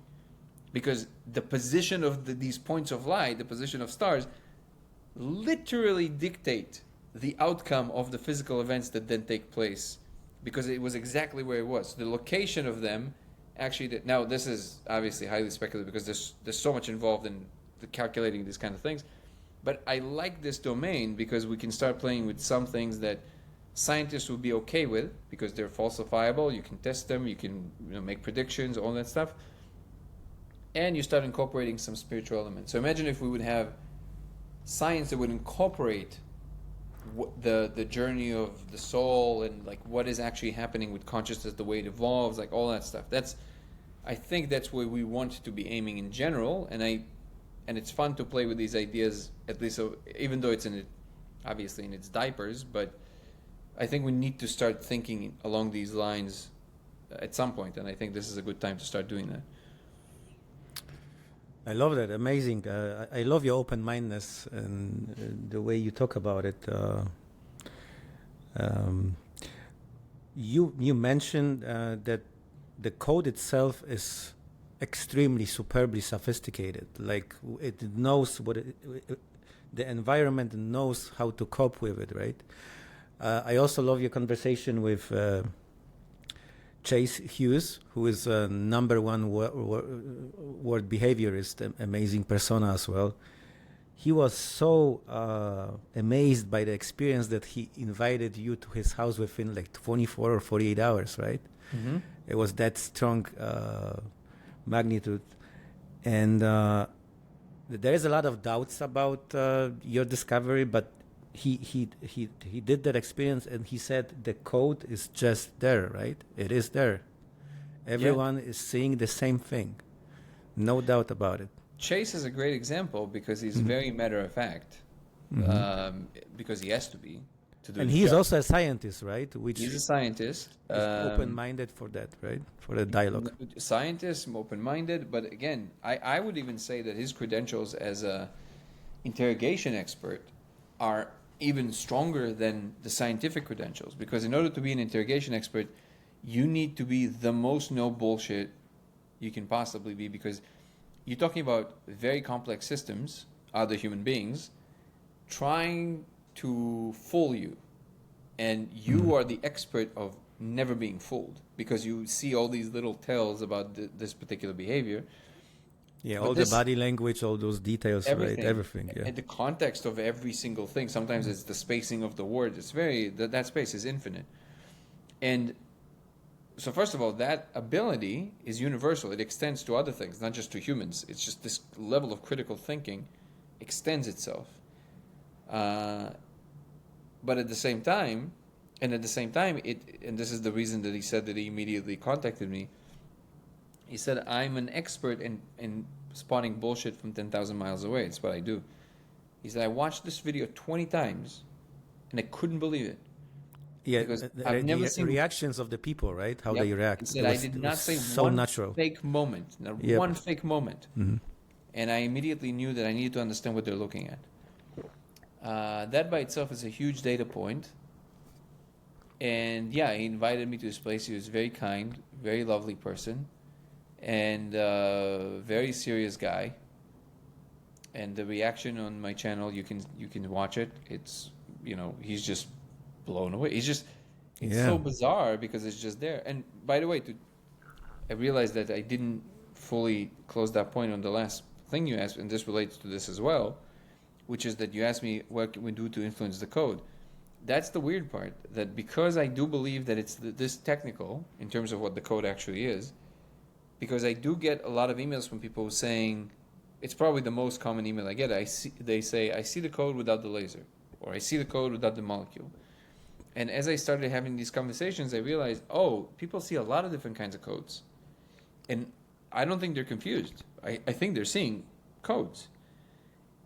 because the position of these points of light, the position of stars, literally dictate the outcome of the physical events that then take place, because it was exactly where it was. The location of them actually now this is obviously highly speculative because there's so much involved in calculating these kind of things, but I like this domain because we can start playing with some things that scientists will be okay with because they're falsifiable. You can test them, you can make predictions, all that stuff, and you start incorporating some spiritual elements. So imagine if we would have science that would incorporate the journey of the soul and like what is actually happening with consciousness, the way it evolves, like all that stuff. I think that's where we want to be aiming in general, and it's fun to play with these ideas, at least even though it's obviously in its diapers, but I think we need to start thinking along these lines at some point, and I think this is a good time to start doing that. I love that. Amazing. I love your open-mindedness and the way you talk about it. You mentioned that the code itself is extremely superbly sophisticated. Like it knows the environment knows how to cope with it, right? I also love your conversation with Chase Hughes, who is a number one word behaviorist, amazing persona as well. He was so amazed by the experience that he invited you to his house within like 24 or 48 hours, right? Mm-hmm. It was that strong magnitude. And there is a lot of doubts about your discovery, but he did that experience, and he said the code is just there, right? It is there. Everyone is seeing the same thing. No doubt about it. Chase is a great example because he's very matter of fact, because he has to be. And he's also a scientist, right? He's a scientist. He's open-minded for that, right? For the dialogue. Scientist, open-minded, but again, I would even say that his credentials as a interrogation expert are even stronger than the scientific credentials, because in order to be an interrogation expert, you need to be the most no bullshit you can possibly be, because you're talking about very complex systems, other human beings, trying to fool you. And you are the expert of never being fooled, because you see all these little tells about this particular behavior. Yeah, but all the body language, all those details, right? Everything, yeah. And the context of every single thing. Sometimes it's the spacing of the words. It's that space is infinite. And so first of all, that ability is universal. It extends to other things, not just to humans. It's just this level of critical thinking extends itself. But at the same time, and this is the reason that he said that he immediately contacted me. He said, I'm an expert in spotting bullshit from 10,000 miles away. It's what I do. He said, I watched this video 20 times and I couldn't believe it. Yeah, because I've never seen reactions of the people, right? How they react. He said, I did not say so one natural. Fake moment, not one fake moment. Mm-hmm. And I immediately knew that I needed to understand what they're looking at. That by itself is a huge data point. And he invited me to his place. He was very kind, very lovely person, and very serious guy. And the reaction on my channel, you can watch it. It's he's just blown away. It's so bizarre because it's just there. And by the way, I realized that I didn't fully close that point on the last thing you asked, and this relates to this as well, which is that you asked me what can we do to influence the code. that's the weird part, that because I do believe that it's this technical in terms of what the code actually is, because I do get a lot of emails from people saying, it's probably the most common email I get. They say, I see the code without the laser, or I see the code without the molecule. And as I started having these conversations, I realized, oh, people see a lot of different kinds of codes. And I don't think they're confused. I think they're seeing codes.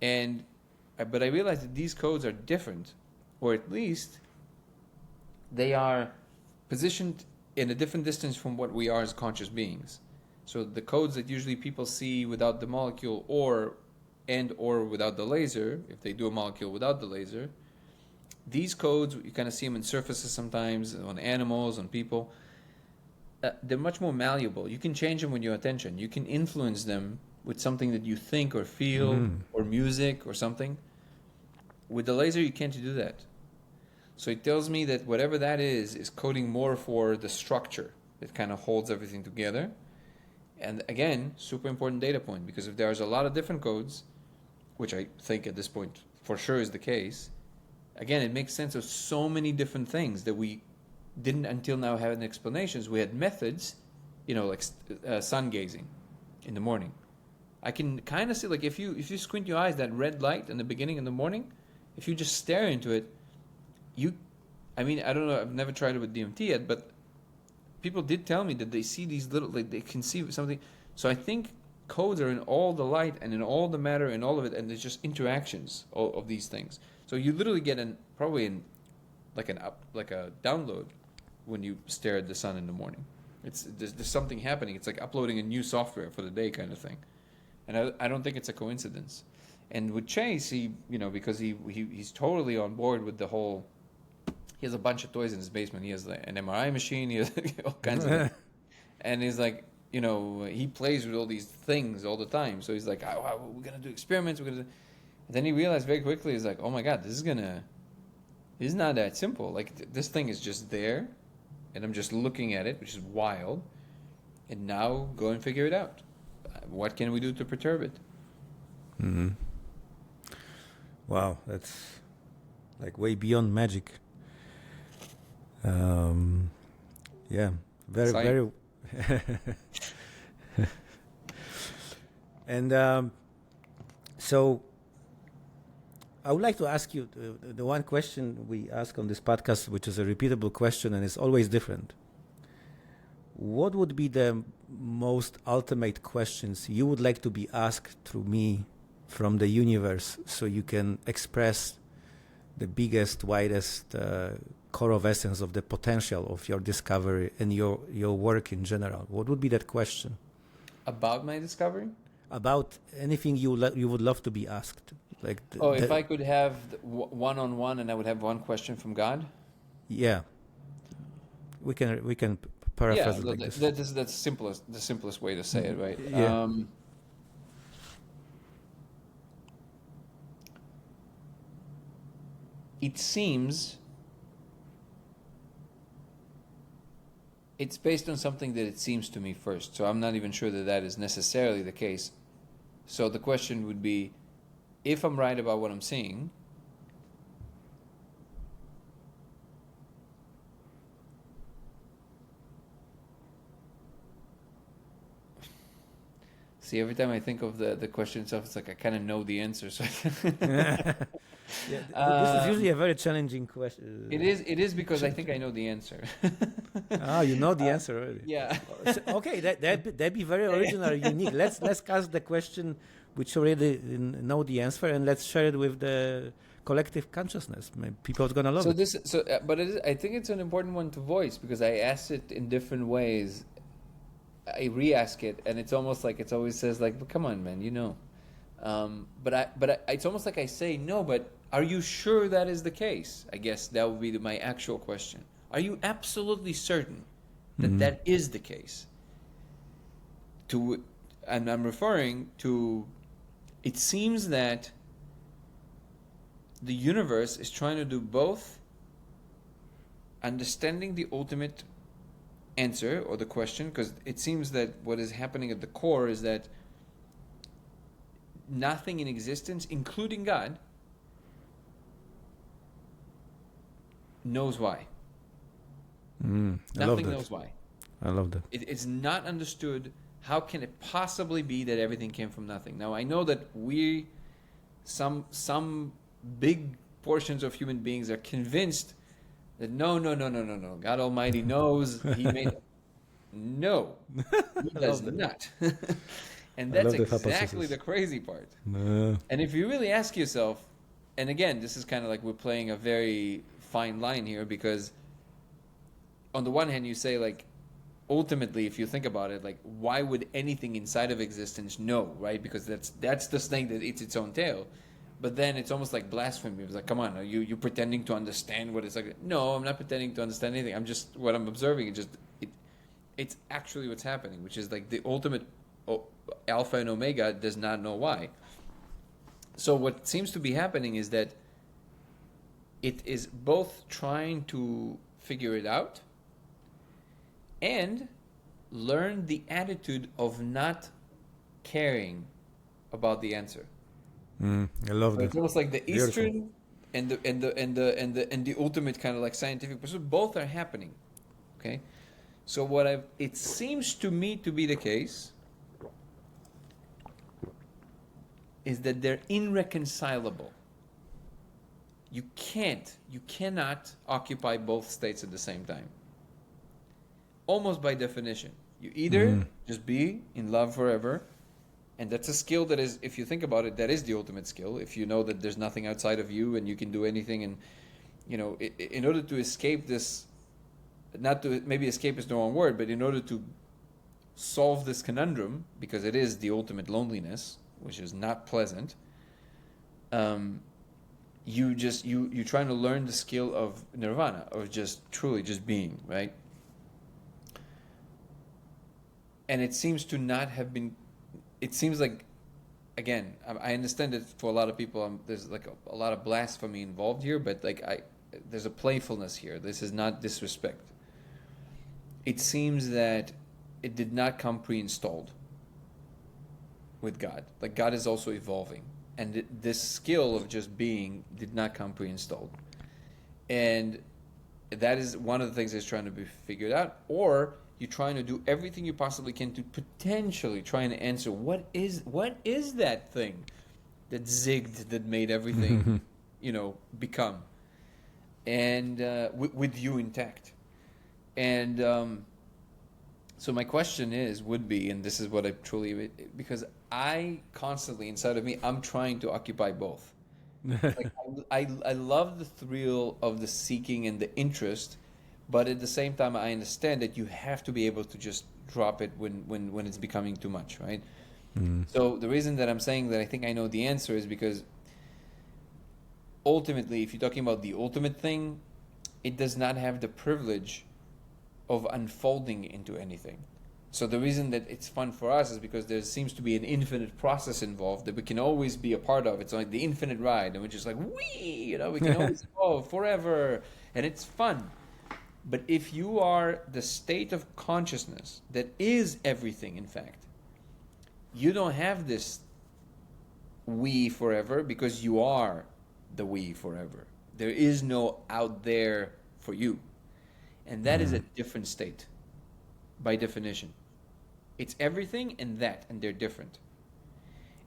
But I realized that these codes are different, or at least they are positioned in a different distance from what we are as conscious beings. So the codes that usually people see without the molecule or without the laser, if they do a molecule without the laser, these codes, you kind of see them in surfaces sometimes, on animals, on people. They're much more malleable. You can change them with your attention. You can influence them with something that you think or feel, or music or something. With the laser, you can't do that. So it tells me that whatever that is coding more for the structure that kind of holds everything together. And again, super important data point, because if there's a lot of different codes, which I think at this point for sure is the case, again, it makes sense of so many different things that we didn't until now have explanations. We had methods, like sun gazing in the morning. I can kind of see, like if you squint your eyes, that red light in the beginning in the morning, if you just stare into it, I don't know, I've never tried it with DMT yet, but people did tell me that they see these little, like they can see something. So I think codes are in all the light and in all the matter and all of it, and there's just interactions of these things. So you literally get like a download when you stare at the sun in the morning. There's something happening. It's like uploading a new software for the day kind of thing. And I don't think it's a coincidence. And with Chase, because he's totally on board with the whole. He has a bunch of toys in his basement. He has an MRI machine. He has all kinds of things. And he's like, he plays with all these things all the time. So he's like, we're gonna do experiments. And then he realized very quickly, he's like, oh my God, this is not that simple. Like this thing is just there, and I'm just looking at it, which is wild. And now go and figure it out. What can we do to perturb it? Mm-hmm. Wow, that's like way beyond magic. Yeah, very, very. And so I would like to ask you the one question we ask on this podcast, which is a repeatable question and it's always different. What would be the most ultimate questions you would like to be asked through me from the universe, so you can express the biggest, widest core of essence of the potential of your discovery and your work in general? What would be that question? About my discovery? About anything you would love to be asked. Like if I could have one-on-one and I would have one question from God? Yeah. We can paraphrase it like this. That's the simplest way to say it, right? Yeah. It seems it's based on something that it seems to me first, so I'm not even sure that is necessarily the case. So the question would be, if I'm right about what I'm seeing, see, every time I think of the question itself, it's like I kind of know the answer. So this is usually a very challenging question. It is because I think I know the answer. You know the answer already. Yeah. Okay, that'd be very original, unique. Let's ask the question which already know the answer, and let's share it with the collective consciousness. Maybe people are gonna love it. But I think it's an important one to voice, because I asked it in different ways. I re-ask it, and it's almost like it always says, like, "But come on, man, But it's almost like I say no. But are you sure that is the case? I guess that would be my actual question. Are you absolutely certain that that is the case? And I'm referring to. It seems that the universe is trying to do both, understanding the ultimate answer or the question, because it seems that what is happening at the core is that nothing in existence, including God, knows why. I love Nothing that. knows why. I love that. It's not understood. How can it possibly be that everything came from nothing? Now I know that some big portions of human beings are convinced that no. God Almighty knows He made it. No, He does not. And that's exactly the crazy part. And if you really ask yourself, and again, this is kind of like we're playing a very fine line here, because on the one hand you say, like, ultimately, if you think about it, like, why would anything inside of existence know, right? Because that's the snake that eats its own tail. But then it's almost like blasphemy. It's like, come on, are you pretending to understand what it's like? No, I'm not pretending to understand anything. What I'm observing is it's actually what's happening, which is like the ultimate alpha and omega does not know why. So what seems to be happening is that it is both trying to figure it out and learn the attitude of not caring about the answer. I love that. It's almost like the Eastern and the ultimate kind of like scientific pursuit. Both are happening. Okay, so it seems to me to be the case is that they're irreconcilable. You cannot occupy both states at the same time. Almost by definition. You either just be in love forever, and that's a skill that is, if you think about it, that is the ultimate skill. If you know that there's nothing outside of you and you can do anything, and in order to escape this, maybe escape is the wrong word, but in order to solve this conundrum, because it is the ultimate loneliness, which is not pleasant, you're trying to learn the skill of nirvana, of just truly just being, right? And it seems to not have been. It seems like, again, I understand that for a lot of people, there's like a lot of blasphemy involved here, but like there's a playfulness here. This is not disrespect. It seems that it did not come pre-installed with God. Like, God is also evolving, and this skill of just being did not come pre-installed, and that is one of the things that's trying to be figured out. Or you're trying to do everything you possibly can to potentially trying to answer what is that thing that zigged, that made everything become, and with you intact. And so my question would be, and this is what I truly, because I constantly inside of me, I'm trying to occupy both. Like, I love the thrill of the seeking and the interest, but at the same time, I understand that you have to be able to just drop it when it's becoming too much, right? So the reason that I'm saying that I think I know the answer is because ultimately, if you're talking about the ultimate thing, it does not have the privilege of unfolding into anything. So the reason that it's fun for us is because there seems to be an infinite process involved that we can always be a part of. It's like the infinite ride, and we're just like, we can always go forever, and it's fun. But if you are the state of consciousness that is everything, in fact, you don't have this we forever, because you are the we forever. There is no out there for you. And that is a different state, by definition. It's everything and that, and they're different.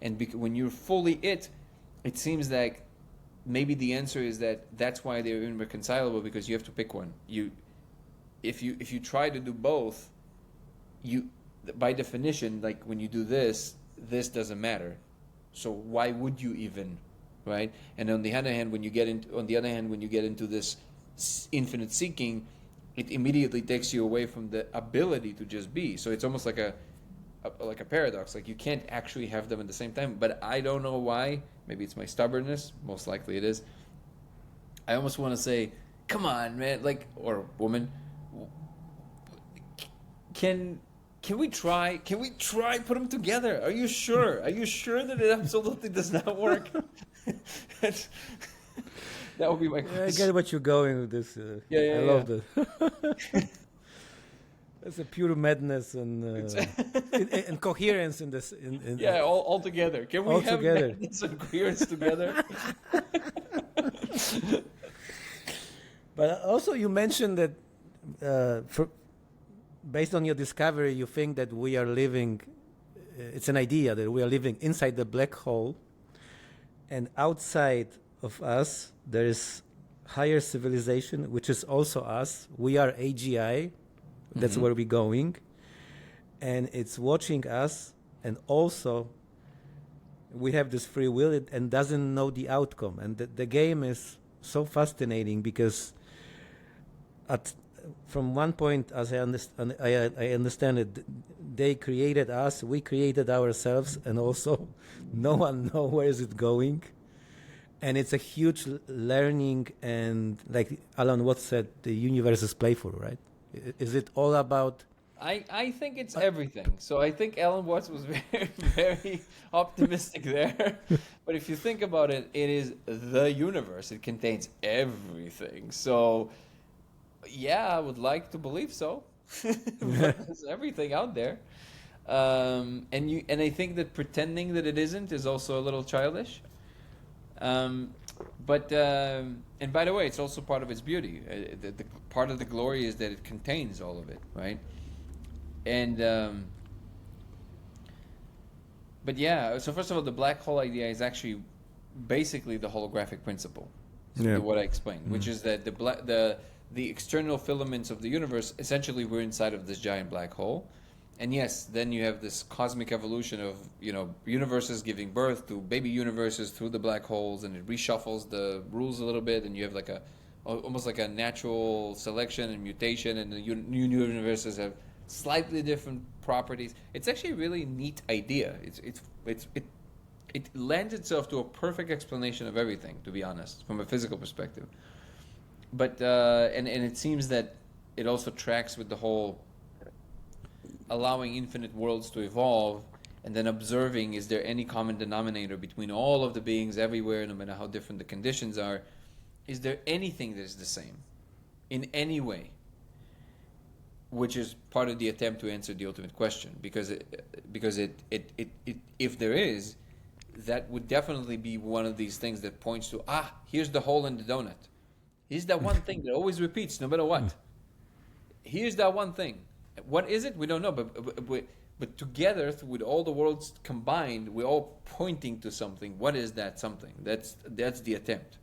And when you're fully it seems like maybe the answer is that's why they're irreconcilable, because you have to pick one. If you try to do both, by definition, like when you do this doesn't matter. So why would you even, right? And on the other hand, when you get into this infinite seeking, it immediately takes you away from the ability to just be. So it's almost like a paradox. Like, you can't actually have them at the same time. But I don't know why. Maybe it's my stubbornness. Most likely it is. I almost want to say, come on, man, like, or woman, can we try put them together? Are you sure that it absolutely does not work? That would be my question. I get what you're going with this. I love that. It's a pure madness and coherence in this. All together. Can we have madness and coherence together? But also, you mentioned that based on your discovery, you think that we are living. It's an idea that we are living inside the black hole, and outside of us there is higher civilization, which is also us. We are AGI. That's where we're going, and it's watching us, and also we have this free will and doesn't know the outcome. And the game is so fascinating because from one point, as I understand it, they created us, we created ourselves, and also no one knows where is it going. And it's a huge learning, and like Alan Watts said, the universe is playful, right? Is it all about... I think it's everything. So I think Alan Watts was very, very optimistic there. But if you think about it, it is the universe. It contains everything. So yeah, I would like to believe so. But there's everything out there. And I think that pretending that it isn't is also a little childish. And by the way, it's also part of its beauty. The part of the glory is that it contains all of it, right? And but yeah, so first of all, the black hole idea is actually basically the holographic principle. So what I explained, which is that the external filaments of the universe, essentially we're inside of this giant black hole. And yes, then you have this cosmic evolution of, universes giving birth to baby universes through the black holes, and it reshuffles the rules a little bit, and you have like almost like a natural selection and mutation, and the new universes have slightly different properties. It's actually a really neat idea. It lends itself to a perfect explanation of everything, to be honest, from a physical perspective. But and it seems that it also tracks with the whole allowing infinite worlds to evolve, and then observing, is there any common denominator between all of the beings everywhere, no matter how different the conditions are? Is there anything that is the same in any way? Which is part of the attempt to answer the ultimate question, because if there is, that would definitely be one of these things that points to, here's the hole in the donut. Here's that one thing that always repeats no matter what. Here's that one thing. What is it? We don't know, but together, with all the worlds combined, we're all pointing to something. What is that something? That's the attempt.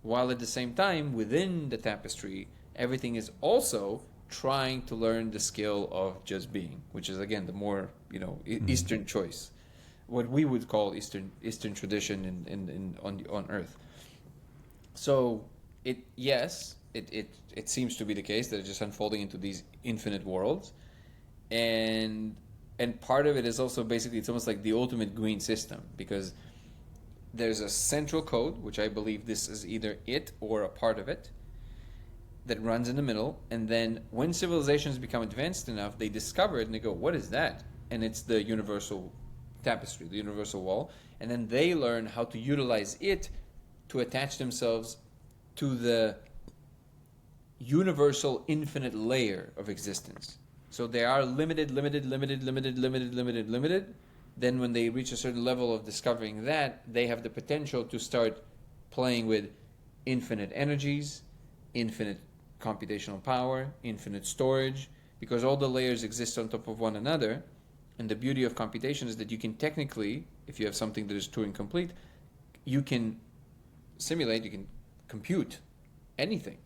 While at the same time, within the tapestry, everything is also trying to learn the skill of just being, which is again the more Eastern choice, what we would call Eastern tradition on Earth. So it seems to be the case that it's just unfolding into these infinite worlds, and part of it is also basically it's almost like the ultimate green system, because there's a central code, which I believe this is either it or a part of it, that runs in the middle, and then when civilizations become advanced enough, they discover it and they go, what is that? And it's the universal tapestry, the universal wall, and then they learn how to utilize it to attach themselves to the universal infinite layer of existence. So they are limited. Then when they reach a certain level of discovering that, they have the potential to start playing with infinite energies, infinite computational power, infinite storage, because all the layers exist on top of one another. And the beauty of computation is that you can technically, if you have something that is Turing complete, you can simulate, you can compute anything.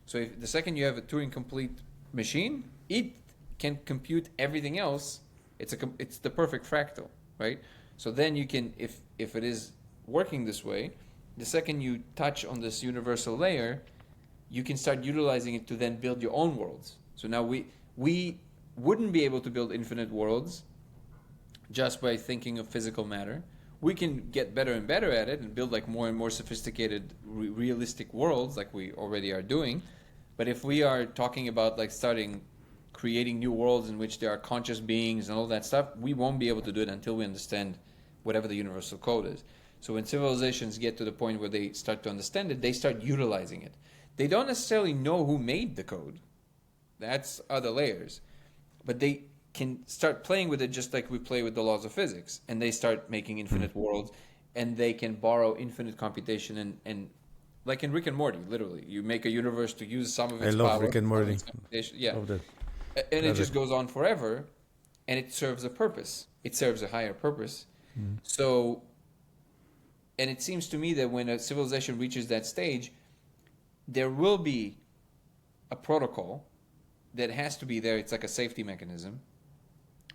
So if the second you have a Turing complete machine, it can compute everything else. It's the perfect fractal, right? So then you can, if it is working this way, the second you touch on this universal layer, you can start utilizing it to then build your own worlds. So now we wouldn't be able to build infinite worlds just by thinking of physical matter. We can get better and better at it and build like more and more sophisticated, realistic worlds like we already are doing. But if we are talking about like creating new worlds in which there are conscious beings and all that stuff, we won't be able to do it until we understand whatever the universal code is. So when civilizations get to the point where they start to understand it, they start utilizing it. They don't necessarily know who made the code. That's other layers. But they can start playing with it just like we play with the laws of physics. And they start making infinite worlds, and they can borrow infinite computation and like in Rick and Morty, literally. You make a universe to use some of its I power. love Rick and Morty. Yeah. Love that. And it just goes on forever, and it serves a purpose. It serves a higher purpose. So, and it seems to me that when a civilization reaches that stage, there will be a protocol that has to be there. It's like a safety mechanism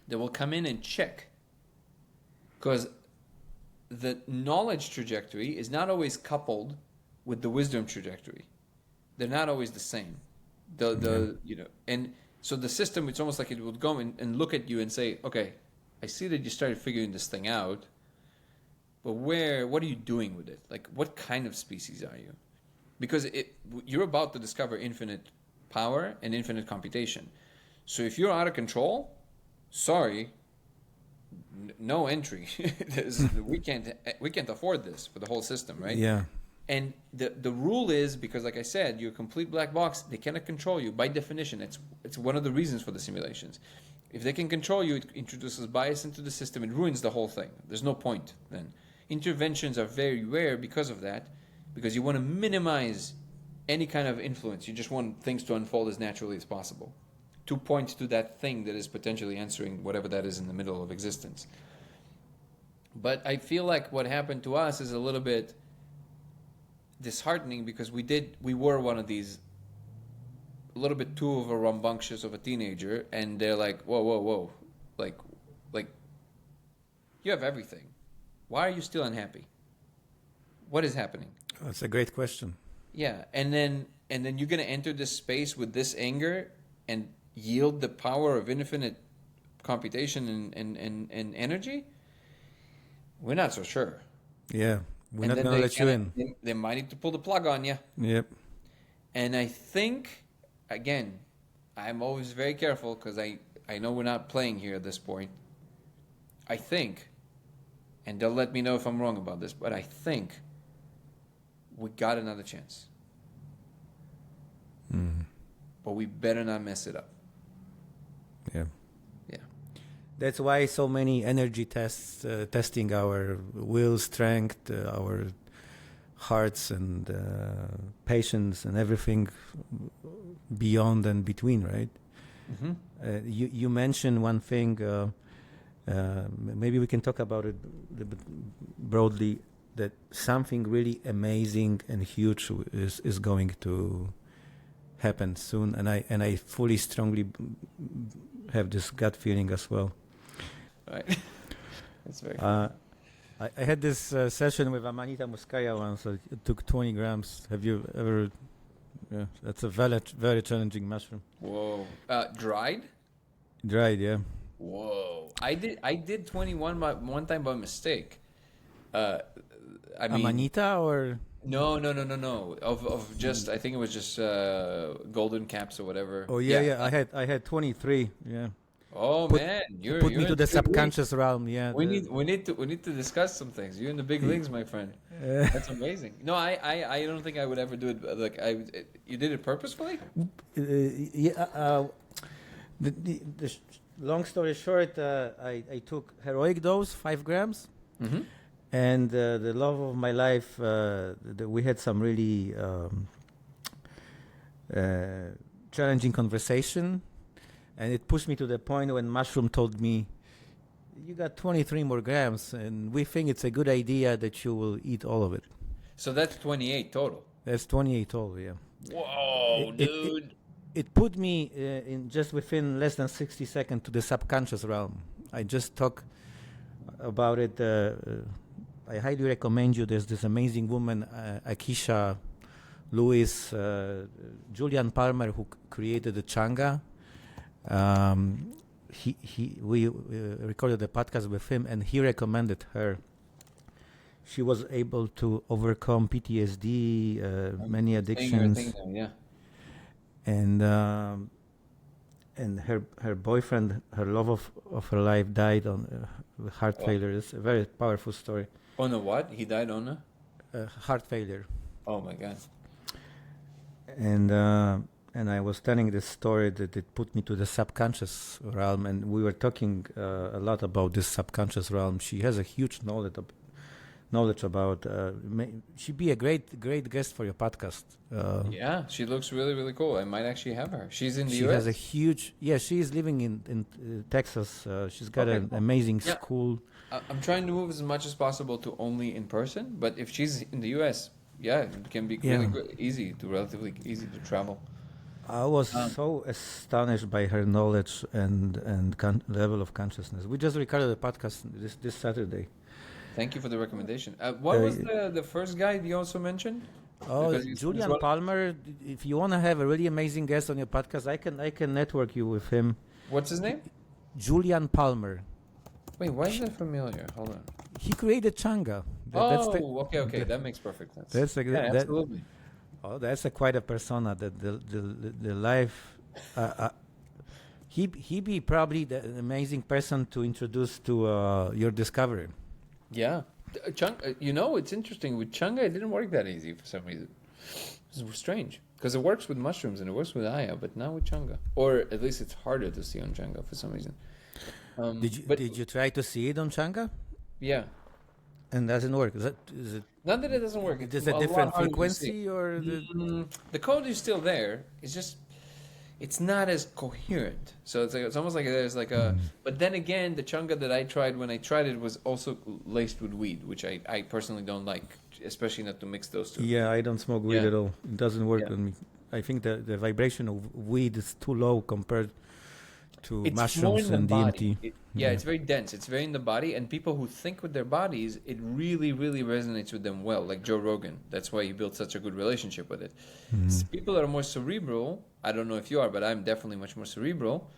that will come in and check. Because the knowledge trajectory is not always coupled with the wisdom trajectory. They're not always the same. And so the system, it's almost like it would go and look at you and say, okay, I see that you started figuring this thing out, but what are you doing with it? Like, what kind of species are you? Because you're about to discover infinite power and infinite computation. So if you're out of control, sorry, no entry. we can't afford this for the whole system, right? Yeah. And the rule is, because like I said, you're a complete black box, they cannot control you by definition. It's one of the reasons for the simulations. If they can control you, it introduces bias into the system. It ruins the whole thing. There's no point then. Interventions are very rare because of that, because you want to minimize any kind of influence. You just want things to unfold as naturally as possible, to point to that thing that is potentially answering whatever that is in the middle of existence. But I feel like what happened to us is a little bit disheartening, because we were one of these, a little bit too of a rambunctious of a teenager, and they're like, whoa, like you have everything. Why are you still unhappy? What is happening? That's a great question. Yeah, and then you're gonna enter this space with this anger and yield the power of infinite computation and energy? We're not so sure. Yeah, we're not gonna let you in. They might need to pull the plug on you. Yep. And I think, again, I'm always very careful, because I know we're not playing here at this point. I think, and they'll let me know if I'm wrong about this, but I think we got another chance. But we better not mess it up. Yeah. Yeah. That's why so many energy tests, testing our will strength, our hearts and patience and everything beyond and between, right? Mm-hmm. You mentioned one thing, maybe we can talk about it a little bit broadly, that something really amazing and huge is going to happen soon, and I fully strongly have this gut feeling as well. Right. That's very cool. I had this session with Amanita muscaria once. It took 20 grams. Have you ever? Yeah, that's a very challenging mushroom. Whoa. Dried? Dried, yeah. Whoa. I did 21 one time by mistake. I mean, Amanita or? No. Of just, I think it was just golden caps or whatever. Oh yeah. I had 23. Yeah. Oh man, you're me to the subconscious realm. Yeah. We need to discuss some things. You're in the big leagues, my friend. That's amazing. No, I don't think I would ever do it. Like you did it purposefully? Yeah. The long story short, I took heroic dose, 5 grams. Mm-hmm. And the love of my life, we had some really challenging conversation, and it pushed me to the point when Mushroom told me, you got 23 more grams, and we think it's a good idea that you will eat all of it. So that's 28 total. That's 28 total, yeah. Whoa, dude. It put me in just within less than 60 seconds to the subconscious realm. I just talk about it. I highly recommend you. There's this amazing woman, Akisha Lewis, Julian Palmer, who created the Changa. We recorded a podcast with him, and he recommended her. She was able to overcome PTSD, many addictions, yeah. And her boyfriend, her love of her life, died on heart failure. It's a very powerful story. On a what? He died on a heart failure. Oh my God. And I was telling this story that it put me to the subconscious realm, and we were talking a lot about this subconscious realm. She has a huge knowledge knowledge about. She'd be a great guest for your podcast. Yeah, she looks really, really cool. I might actually have her. She's in the She US? has a huge, she is living in Texas. She's got an amazing school. I'm trying to move as much as possible to only in person, but if she's in the US, it can be really relatively easy to travel. I was so astonished by her knowledge and level of consciousness. We just recorded a podcast this Saturday. Thank you for the recommendation. What was the first guy you also mentioned? Julian Palmer. If you want to have a really amazing guest on your podcast, I can network you with him. What's his name? Julian Palmer. Wait, why is that familiar? Hold on. He created Changa. Okay. That makes perfect sense. Absolutely. That's quite a persona. That the life. He be probably the amazing person to introduce to your discovery. Yeah, it's interesting with Changa. It didn't work that easy for some reason. It's strange because it works with mushrooms and it works with Aya, but not with Changa. Or at least it's harder to see on Changa for some reason. Did you try to see it on Changa? Yeah. And doesn't work. Is it? Not that it doesn't work. It's a different frequency, or the code is still there. It's just it's not as coherent. So it's almost like there's like a. But then again, the Changa that I tried when I tried it was also laced with weed, which I personally don't like, especially not to mix those two. Yeah, I don't smoke weed at all. It doesn't work on me. I think that the vibration of weed is too low compared to mushrooms and DMT. It's very dense. It's very in the body, and people who think with their bodies, it really, really resonates with them well. Like Joe Rogan, that's why he built such a good relationship with it. People that are more cerebral, I don't know if you are, but I'm definitely much more cerebral.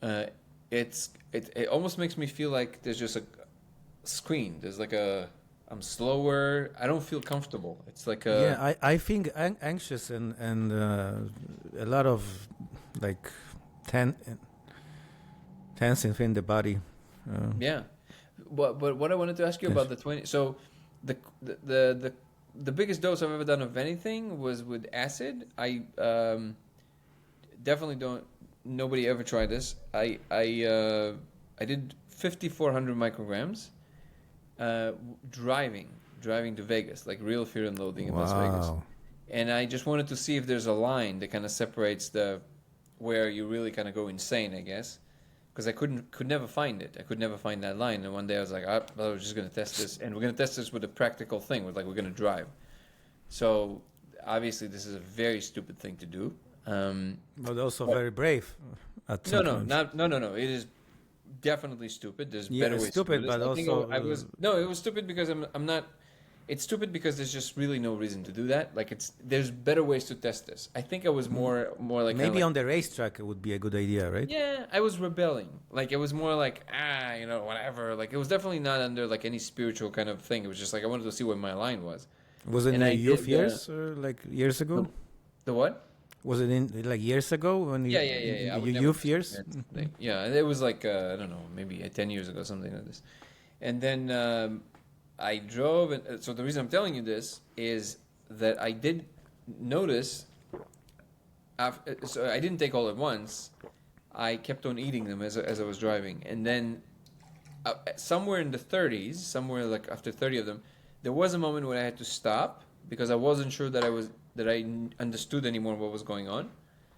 It almost makes me feel like there's just a screen. There's like I'm slower. I don't feel comfortable. It's like I think anxious and a lot of like tension in the body. But what I wanted to ask you about the 20. So the biggest dose I've ever done of anything was with acid. I definitely don't. Nobody ever tried this. I did 5,400 micrograms. Driving to Vegas, like real Fear and Loathing in Las Vegas. And I just wanted to see if there's a line that kind of separates where you really kind of go insane, I guess. Because I could never find it. I could never find that line. And one day I was like, we're just going to test this. And we're going to test this with a practical thing. We're going to drive. So obviously this is a very stupid thing to do. But also very brave. No. It is definitely stupid. There's better ways to do this. But also... it was stupid because I'm not... It's stupid because there's just really no reason to do that. There's better ways to test this. I think I was more like... Maybe on the racetrack it would be a good idea, right? Yeah, I was rebelling. It was more like, whatever. It was definitely not under any spiritual kind of thing. It was just I wanted to see what my line was. Was it in youth years or years ago? The what? Was it in years ago when your youth years? Yeah, it was I don't know, maybe 10 years ago, something like this. And then I drove, and so the reason I'm telling you this is that I did notice. So I didn't take all at once. I kept on eating them as I was driving, and then somewhere in the 30s, after 30 of them, there was a moment when I had to stop because I wasn't sure that I understood anymore what was going on.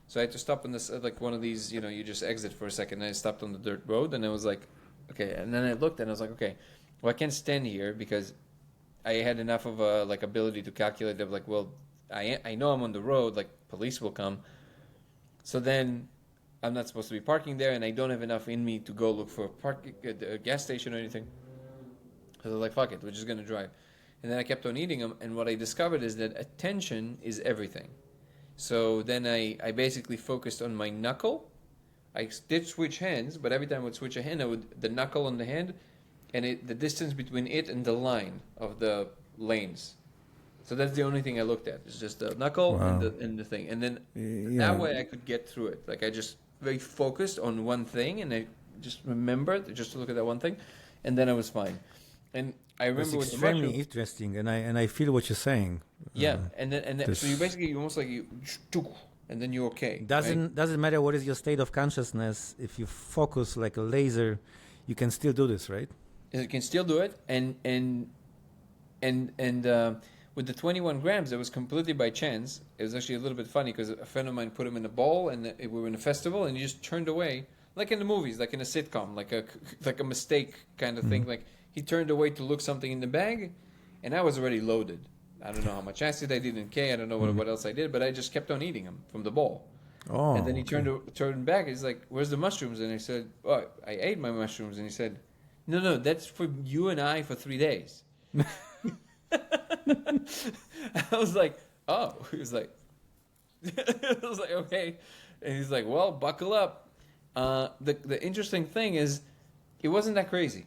So I had to stop on this one of these, you just exit for a second. And I stopped on the dirt road, and I was like, okay. And then I looked, and I was like, okay. Well, I can't stand here because I had enough of a ability to calculate that I know I'm on the road, police will come. So then I'm not supposed to be parking there, and I don't have enough in me to go look for a gas station or anything. So I was like, fuck it, we're just going to drive. And then I kept on eating them, and what I discovered is that attention is everything. So then I basically focused on my knuckle. I did switch hands, but every time I would switch a hand, the knuckle on the hand, and the distance between it and the line of the lanes. So that's the only thing I looked at. It's just the knuckle and the thing. And then that way I could get through it. I just very focused on one thing, and I just remembered just to look at that one thing, and then I was fine. And I remember it's extremely interesting, and I feel what you're saying. Yeah, and then so you basically almost and then you're okay. Doesn't matter what is your state of consciousness. If you focus like a laser, you can still do this, right? You can still do it, and And with the 21 grams, it was completely by chance. It was actually a little bit funny because a friend of mine put him in a bowl, and we were in a festival, and he just turned away, like in the movies, like in a sitcom, like a mistake kind of thing. Like he turned away to look something in the bag, and I was already loaded. I don't know how much acid I did in K. I don't know what else I did, but I just kept on eating them from the bowl. Oh, and then he turned back. He's like, "Where's the mushrooms?" And I said, "Oh, I ate my mushrooms." And he said, "No, that's for you and I for 3 days." I was like, "Oh," he was like, I was like, "Okay," and he's like, "Well, buckle up." The interesting thing is, it wasn't that crazy.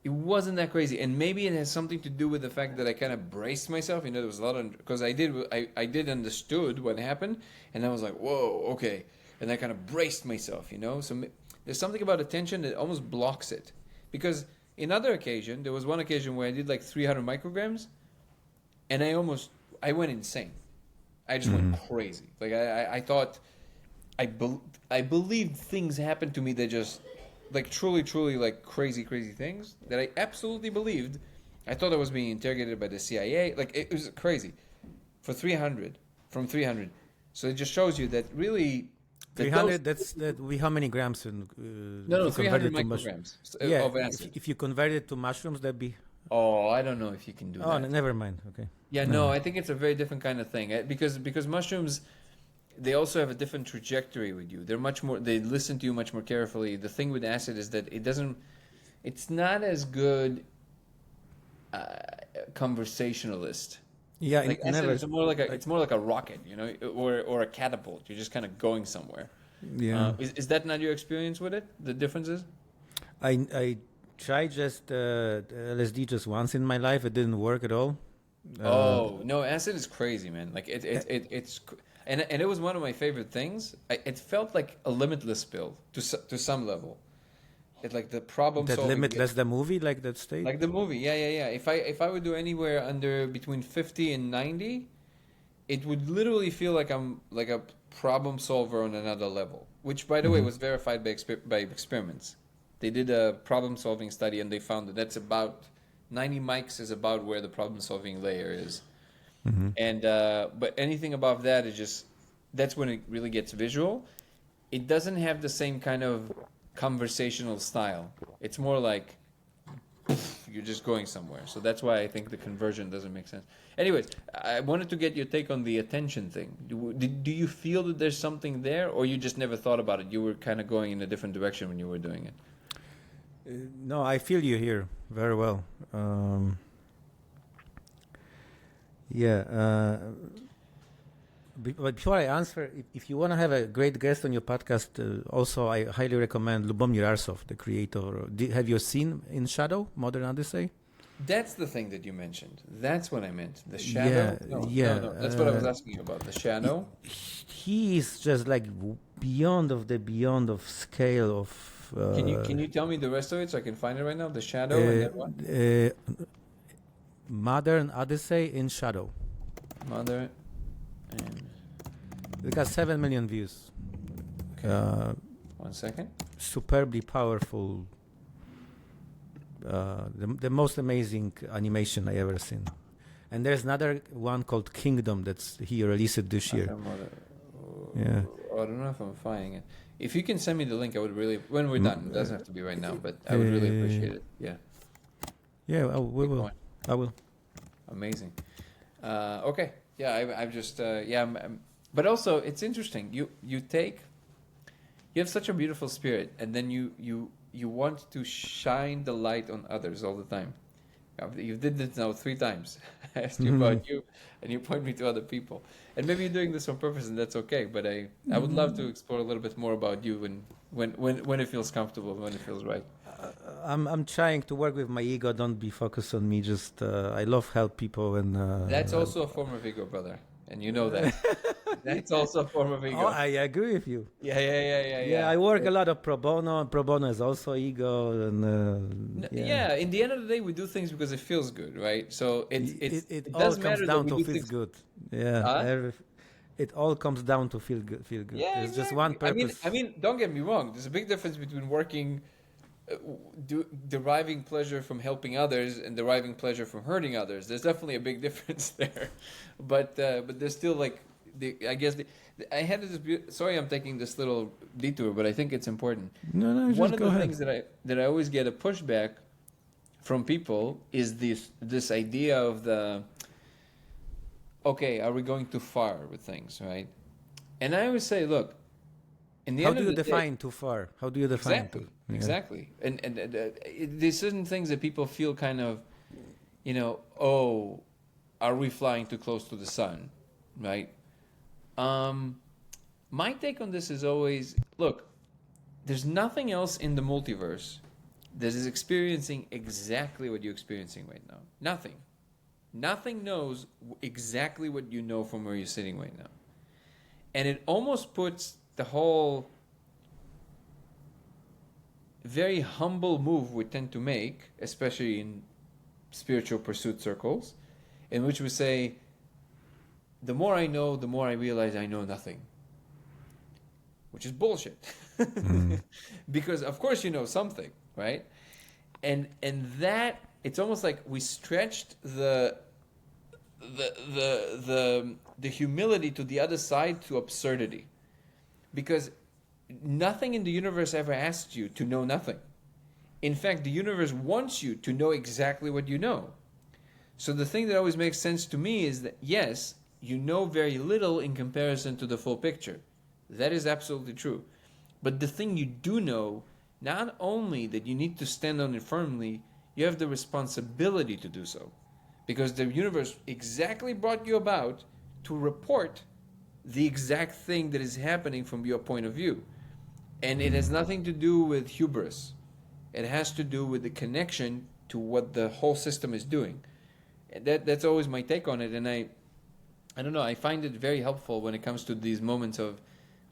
It wasn't that crazy, and maybe it has something to do with the fact that I kind of braced myself. You know, there was a lot of because I did understood what happened, and I was like, "Whoa, okay," and I kind of braced myself. You know, so there's something about attention that almost blocks it, because in other occasion, there was one occasion where I did like 300 micrograms, and I went insane. I just went crazy. Like I thought, I believed things happened to me that just. Like truly like crazy things that I absolutely believed. I thought I was being interrogated by the CIA. Like it was crazy. From 300. So it just shows you that really 300. How many grams? No, 300 micrograms of acid. If you convert it to mushrooms, that'd be. Oh, I don't know if you can do that. Oh, never mind. Okay. Yeah, no, I think it's a very different kind of thing because mushrooms. They also have a different trajectory with you. They're much more. They listen to you much more carefully. The thing with acid is that it's not as good conversationalist. Yeah, like acid is more like a rocket, you know, or a catapult. You're just kind of going somewhere. Yeah. Is that not your experience with it? The differences? I tried just LSD just once in my life. It didn't work at all. No, acid is crazy, man. Like it's. And it was one of my favorite things. It felt like a Limitless pill to some level. It like the problem that solving. Limitless, the movie, like that state. Like the movie, yeah. If I would do anywhere under between 50 and 90, it would literally feel like I'm like a problem solver on another level. Which, by the way, was verified by experiments. They did a problem solving study, and they found that that's about 90 mics is about where the problem solving layer is. And but anything above that is that's when it really gets visual. It doesn't have the same kind of conversational style. It's more like you're just going somewhere. So that's why I think the conversion doesn't make sense. Anyways, I wanted to get your take on the attention thing. Do you feel that there's something there, or you just never thought about it? You were kind of going in a different direction when you were doing it. No, I feel you here very well. But before I answer, if you want to have a great guest on your podcast, also I highly recommend Lubomir Arsov, the creator. Have you seen In Shadow, Modern Odyssey? That's the thing that you mentioned. That's what I meant. The shadow? No. That's what I was asking you about. The shadow? He is just like beyond of scale of... Can you tell me the rest of it so I can find it right now? The shadow and then what? Modern Odyssey in Shadow. Mother and... It got 7 million views. Okay. 1 second. Superbly powerful. The most amazing animation I ever seen. And there's another one called Kingdom he released this year. Yeah. I don't know if I'm finding it. If you can send me the link, I would really... When we're done. It doesn't have to be right now, but I would really appreciate it. Yeah. Yeah, we will. I will. Amazing. Okay. Yeah, I've just... but also, it's interesting. You have such a beautiful spirit, and then you want to shine the light on others all the time. You did this now 3 times. I asked you about you, and you point me to other people. And maybe you're doing this on purpose, and that's okay. But I would love to explore a little bit more about you, and when it feels comfortable, when it feels right. I'm trying to work with my ego. Don't be focused on me. Just I love help people, and that's also a form of ego, brother. And you know that. That's also a form of ego. Oh, I agree with you. Yeah. I work a lot of pro bono. Pro bono is also ego. And, in the end of the day, we do things because it feels good, right? So it all comes down to feel good. Yeah. It all comes down to feel good. Yeah, There's just one purpose. I mean, don't get me wrong. There's a big difference between working deriving pleasure from helping others and deriving pleasure from hurting others. There's definitely a big difference there, but there's still like I had this. Sorry, I'm taking this little detour, but I think it's important. No, One just of go the ahead. things that I always get a pushback from people is this idea of okay, are we going too far with things, right? And I always say, look, in the How end do of you the define day, too far? How do you define exactly, too? Yeah. exactly, and there's certain things that people feel kind of, oh, are we flying too close to the sun, right? My take on this is always, look, there's nothing else in the multiverse that is experiencing exactly what you're experiencing right now. Nothing. Nothing knows exactly what you know from where you're sitting right now. And it almost puts the whole very humble move we tend to make, especially in spiritual pursuit circles, in which we say, the more I know, the more I realize I know nothing. Which is bullshit. Because of course you know something, right? And that, it's almost like we stretched the humility to the other side to absurdity. Because nothing in the universe ever asked you to know nothing. In fact, the universe wants you to know exactly what you know. So the thing that always makes sense to me is that, yes, you know very little in comparison to the full picture. That is absolutely true. But the thing you do know, not only that you need to stand on it firmly, you have the responsibility to do so. Because the universe exactly brought you about to report the exact thing that is happening from your point of view. And it has nothing to do with hubris. It has to do with the connection to what the whole system is doing. That's always my take on it. And I don't know, I find it very helpful when it comes to these moments of,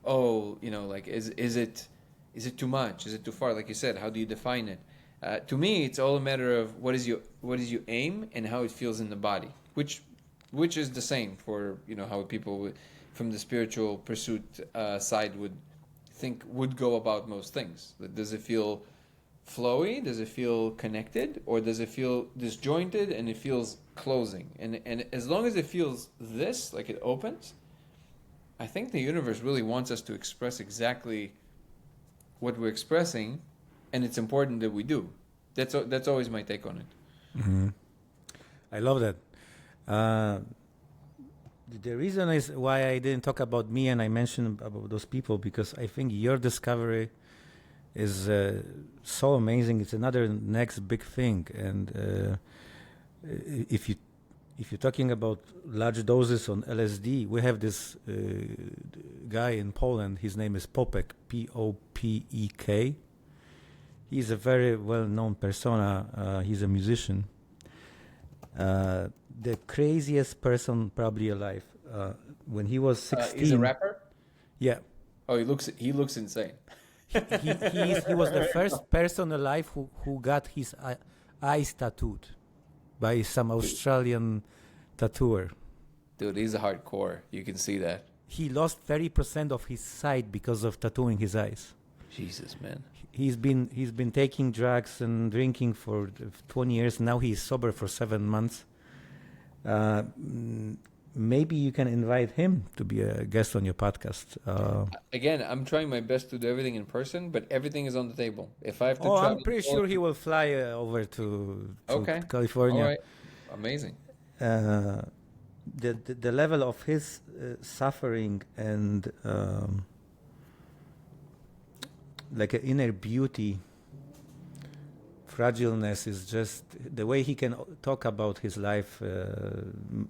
like, is it too much? Is it too far? Like you said, how do you define it? To me, it's all a matter of what is your aim and how it feels in the body, which is the same for how people from the spiritual pursuit side would go about most things. Does it feel flowy? Does it feel connected, or does it feel disjointed and it feels closing? And as long as it feels this, like it opens, I think the universe really wants us to express exactly what we're expressing, and it's important that we do. That's always my take on it. Mm-hmm. I love that. The reason is why I didn't talk about me and I mentioned about those people, because I think your discovery is so amazing. It's another next big thing, and if you're talking about large doses on LSD, we have this guy in Poland. His name is Popek, Popek. He's a very well-known persona. He's a musician. The craziest person probably alive. When he was 16, he's a rapper. Yeah. Oh, he looks insane. he was the first person alive who got his eyes tattooed by some Australian tattooer. Dude, he's a hardcore. You can see that. He lost 30% of his sight because of tattooing his eyes. Jesus, man. He's been taking drugs and drinking for 20 years. Now he's sober for 7 months. Maybe you can invite him to be a guest on your podcast. Again, I'm trying my best to do everything in person, but everything is on the table. If I have to travel, I'm pretty sure he will fly over to California. All right. Amazing. The level of his suffering and like an inner beauty, fragileness is just the way he can talk about his life.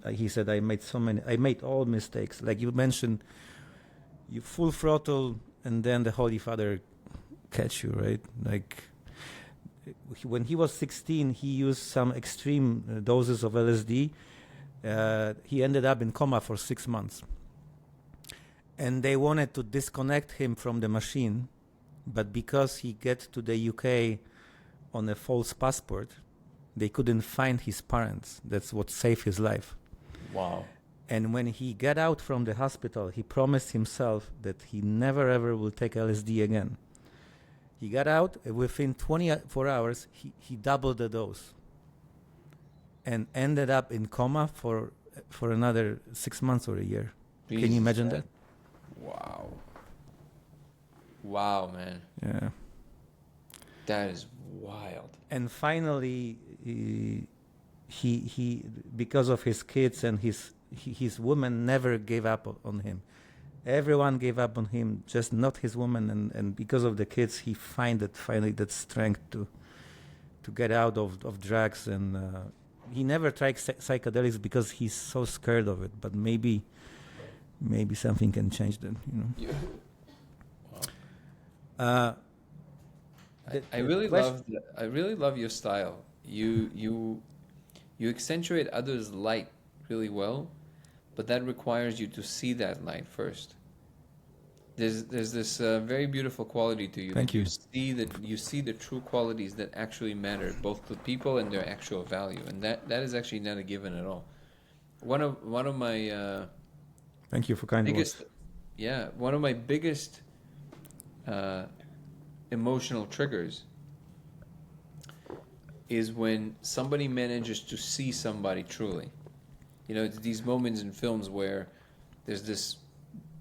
He said, I made all mistakes. Like you mentioned, you full throttle and then the Holy Father catch you, right? Like when he was 16, he used some extreme doses of LSD. He ended up in coma for 6 months. And they wanted to disconnect him from the machine, but because he get to the UK on a false passport, they couldn't find his parents. That's what saved his life. Wow. And when he got out from the hospital, he promised himself that he never ever will take LSD again. He got out, within 24 hours, he doubled the dose and ended up in coma for another 6 months or a year. Jesus, Can you imagine that? Wow. Wow, man. Yeah. That is wild. And finally, he because of his kids and his woman never gave up on him. Everyone gave up on him, just not his woman. And because of the kids, he finally that strength to get out of drugs. And he never tried psychedelics because he's so scared of it. But maybe something can change that, you know. Yeah. Wow. I really love your style. You accentuate others' light really well, but that requires you to see that light first. There's this very beautiful quality to you. Thank you. You see the true qualities that actually matter, both to people and their actual value, and that is actually not a given at all. One of my thank you for kind biggest, words. Yeah, one of my biggest emotional triggers is when somebody manages to see somebody truly. You know, it's these moments in films where there's this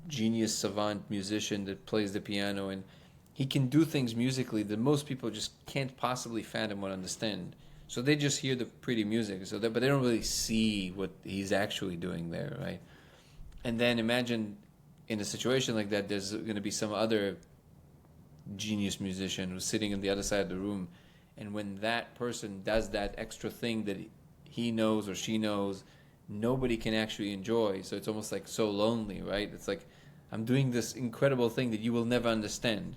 genius savant musician that plays the piano and he can do things musically that most people just can't possibly fathom or understand. So they just hear the pretty music, but they don't really see what he's actually doing there, right? And then imagine in a situation like that, there's going to be some other genius musician who's sitting on the other side of the room, and when that person does that extra thing that he knows or she knows, nobody can actually enjoy. So it's almost like so lonely, right? It's like, I'm doing this incredible thing that you will never understand,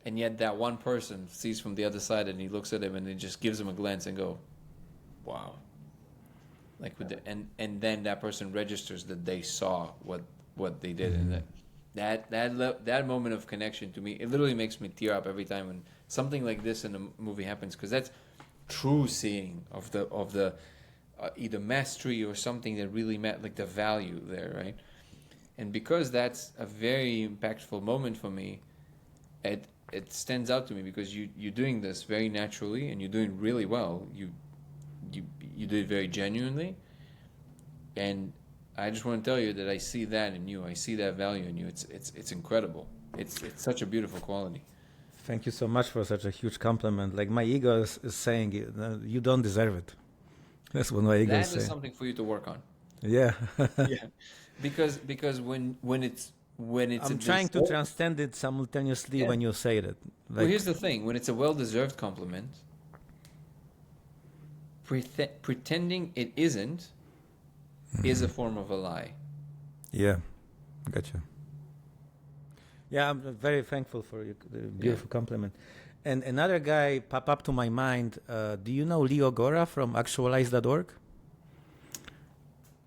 and yet that one person sees from the other side and he looks at him and it just gives him a glance and go, wow. Like with and then that person registers that they saw what they did, and that moment of connection, to me, it literally makes me tear up every time when something like this in a movie happens, because that's true seeing of the either mastery or something that really like the value there, right? And because that's a very impactful moment for me, it stands out to me, because you're doing this very naturally and you're doing really well. You do it very genuinely, and I just want to tell you that I see that in you. I see that value in you. It's incredible. It's such a beautiful quality. Thank you so much for such a huge compliment. Like, my ego is saying, you don't deserve it. That's what my ego is saying. That is something for you to work on. Yeah. Yeah. Because when it's I'm trying to transcend it simultaneously when you say that. Like, well, here's the thing: when it's a well-deserved compliment, pretending it isn't is a form of a lie. Yeah, gotcha. Yeah, I'm very thankful for the beautiful compliment. And another guy popped up to my mind. Do you know Leo Gora from actualize.org?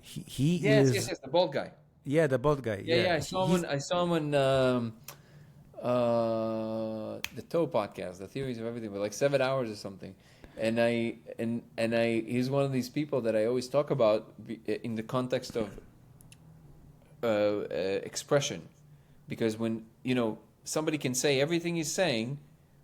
He is... Yes, the bald guy. Yeah, the bald guy. Yeah. I saw him on the Toe podcast, the Theories of Everything, but like 7 hours or something. And he's one of these people that I always talk about in the context of expression, because when somebody can say everything he's saying,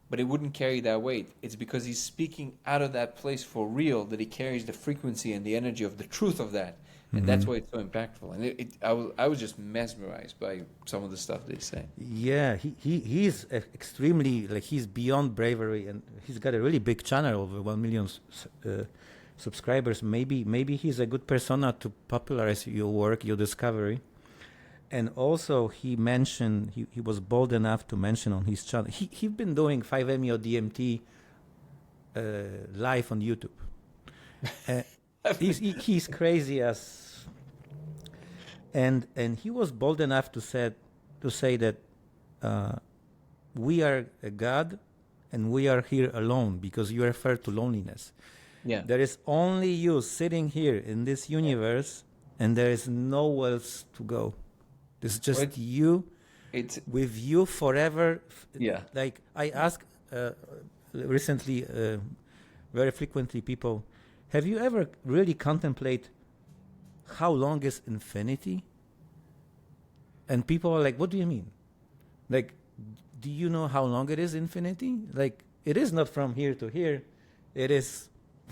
but it wouldn't carry that weight, it's because he's speaking out of that place for real, that he carries the frequency and the energy of the truth of that. And that's why it's so impactful. And I was just mesmerized by some of the stuff they say. Yeah, he's extremely, like, he's beyond bravery, and he's got a really big channel, over 1 million subscribers. Maybe he's a good persona to popularize your work, your discovery. And also he mentioned, he was bold enough to mention on his channel, he's been doing 5-MeO DMT live on YouTube. He's crazy as, and he was bold enough to say that we are a God and we are here alone, because you refer to loneliness. Yeah. There is only you sitting here in this universe, and there is nowhere else to go. It's just you. It's with you forever. Yeah. Like, I ask recently, very frequently, people, have you ever really contemplate how long is infinity? And people are like, what do you mean? Like, do you know how long it is, infinity? Like, it is not from here to here. It is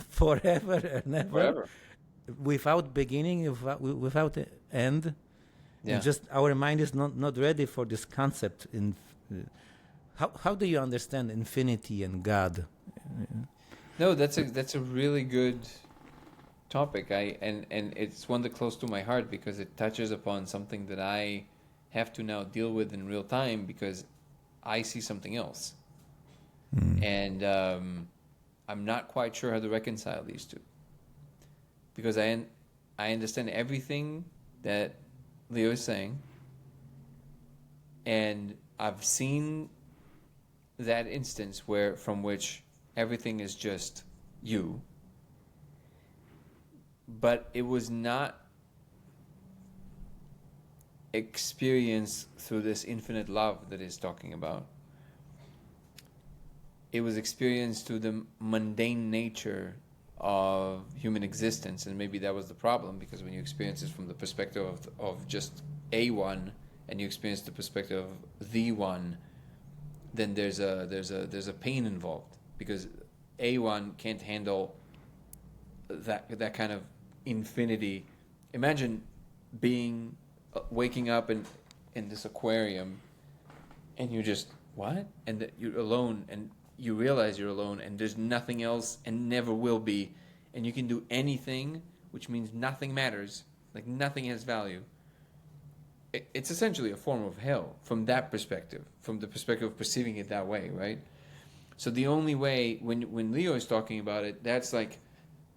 forever and ever. Forever. Without beginning, without end. Yeah. And just our mind is not ready for this concept. How do you understand infinity and God? No, that's a really good topic. And it's one that close to my heart because it touches upon something that I have to now deal with in real time because I see something else. And I'm not quite sure how to reconcile these two. Because I understand everything that Leo is saying, and I've seen that instance from which everything is just you, but it was not experienced through this infinite love that he's talking about. It was experienced through the mundane nature of human existence, and maybe that was the problem, because when you experience it from the perspective of just a one, and you experience the perspective of the one, then there's a pain involved, because a one can't handle that kind of infinity. Imagine waking up in this aquarium, and you just what, and that you're alone, and you realize you're alone and there's nothing else and never will be, and you can do anything, which means nothing matters, like nothing has value. It's essentially a form of hell from that perspective, from the perspective of perceiving it that way, right? So the only way, when Leo is talking about it, that's like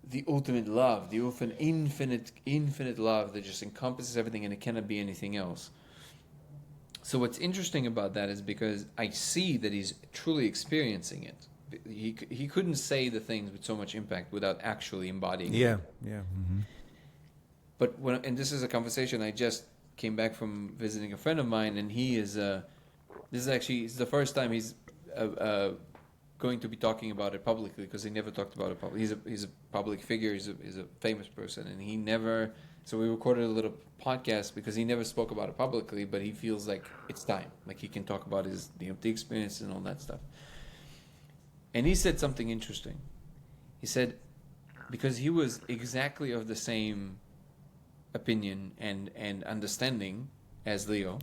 the ultimate love, the infinite love that just encompasses everything and it cannot be anything else. So what's interesting about that is because I see that he's truly experiencing it. He couldn't say the things with so much impact without actually embodying it. Yeah. Mm-hmm. But and this is a conversation, I just came back from visiting a friend of mine, and he is it's the first time he's going to be talking about it publicly, because he never talked about it publicly. He's a public figure. He's a famous person, and he never. So we recorded a little podcast because he never spoke about it publicly, but he feels like it's time. Like he can talk about his DMT experience and all that stuff. And he said something interesting. He said, because he was exactly of the same opinion and understanding as Leo,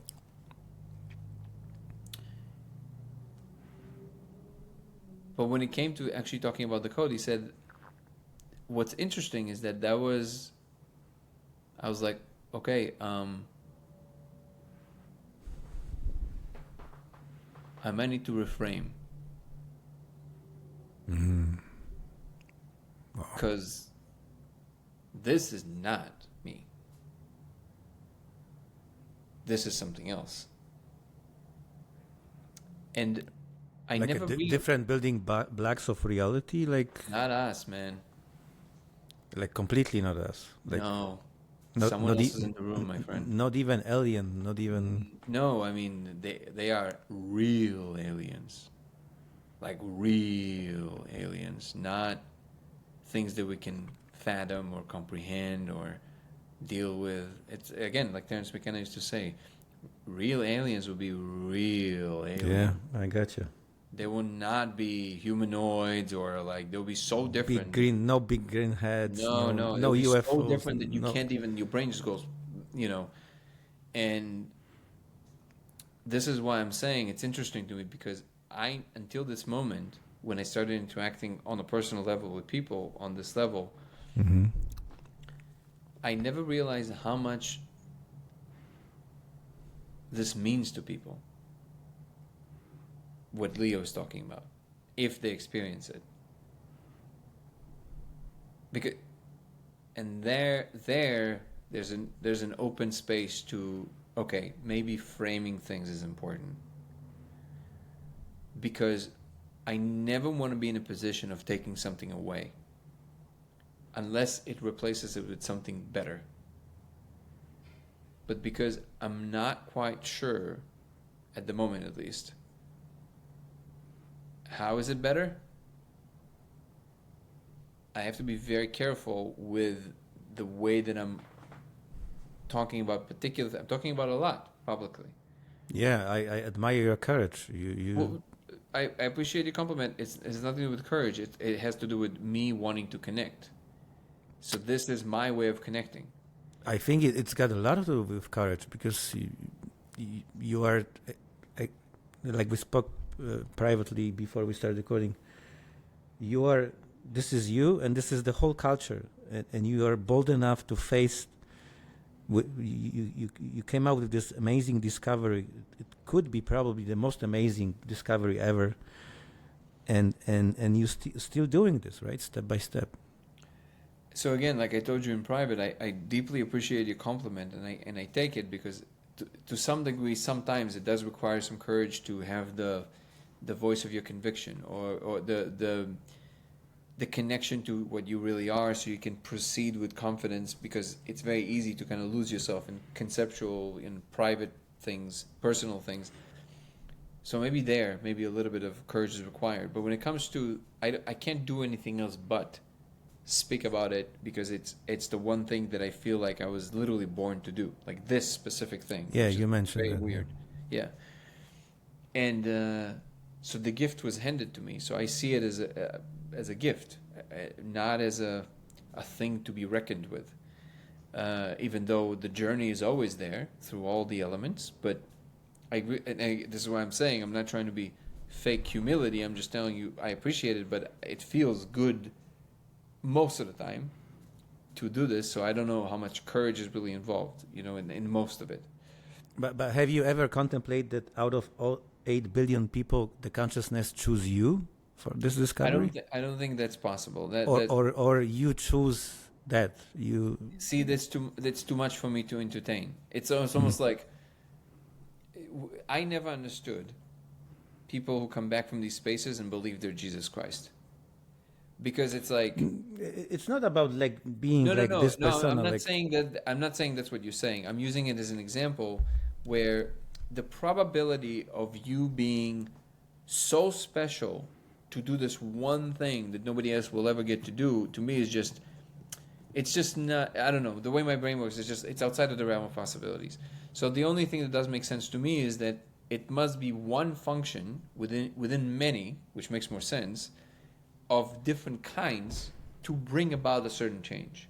but when it came to actually talking about the code, he said, what's interesting is that was, I was like, okay, I might need to reframe. Because this is not me. This is something else. And I like never different building blocks of reality, like not us, man. Like completely not us. Like no. Someone else is in the room, my friend. Not even alien, not even... No, I mean, they are real aliens. Like real aliens, not things that we can fathom or comprehend or deal with. It's, again, like Terence McKenna used to say, real aliens will be real aliens. Yeah, I got you. They will not be humanoids, or like they'll be so different. No big green heads. No UFOs. So different that you can't even, your brain just goes, And this is why I'm saying it's interesting to me, because until this moment, when I started interacting on a personal level with people on this level, I never realized how much this means to people. What Leo is talking about, if they experience it, because, and there's an open space to, okay, maybe framing things is important, because I never want to be in a position of taking something away unless it replaces it with something better. But because I'm not quite sure, at the moment at least, how is it better? I have to be very careful with the way that I'm talking about I'm talking about a lot publicly, Yeah, I admire your courage. Well, I appreciate your compliment. It has nothing to do with courage. It has to do with me wanting to connect. So this is my way of connecting. I think it's got a lot to do with courage, because you are, uh, like we spoke privately before we started recording. You are. This is you, and this is the whole culture, and you are bold enough to face. You came out with this amazing discovery. It could be probably the most amazing discovery ever, and you still doing this, right, step by step. So again, like I told you in private, I deeply appreciate your compliment, and I take it, because to some degree, sometimes it does require some courage to have the voice of your conviction, or the connection to what you really are, so you can proceed with confidence, because it's very easy to kind of lose yourself in conceptual, in private things, personal things. So maybe a little bit of courage is required. But when it comes to, I can't do anything else but speak about it, because it's the one thing that I feel like I was literally born to do, like this specific thing. Yeah, you mentioned very that. Weird. Yeah. And so the gift was handed to me. So I see it as a gift, not as a thing to be reckoned with. Even though the journey is always there through all the elements, but this is what I'm saying. I'm not trying to be fake humility. I'm just telling you I appreciate it, but it feels good most of the time to do this. So I don't know how much courage is really involved, in most of it. But have you ever contemplated that out of all 8 billion people, the consciousness choose you for this discovery? I don't think that's possible. Or you choose that. You see, that's too much for me to entertain. It's almost like I never understood people who come back from these spaces and believe they're Jesus Christ. Because it's like, it's not about like being this persona. I'm not saying that's what you're saying. I'm using it as an example where the probability of you being so special to do this one thing that nobody else will ever get to do, to me, is it's just not, I don't know, the way my brain works, it's outside of the realm of possibilities. So the only thing that does make sense to me is that it must be one function within many, which makes more sense, of different kinds to bring about a certain change.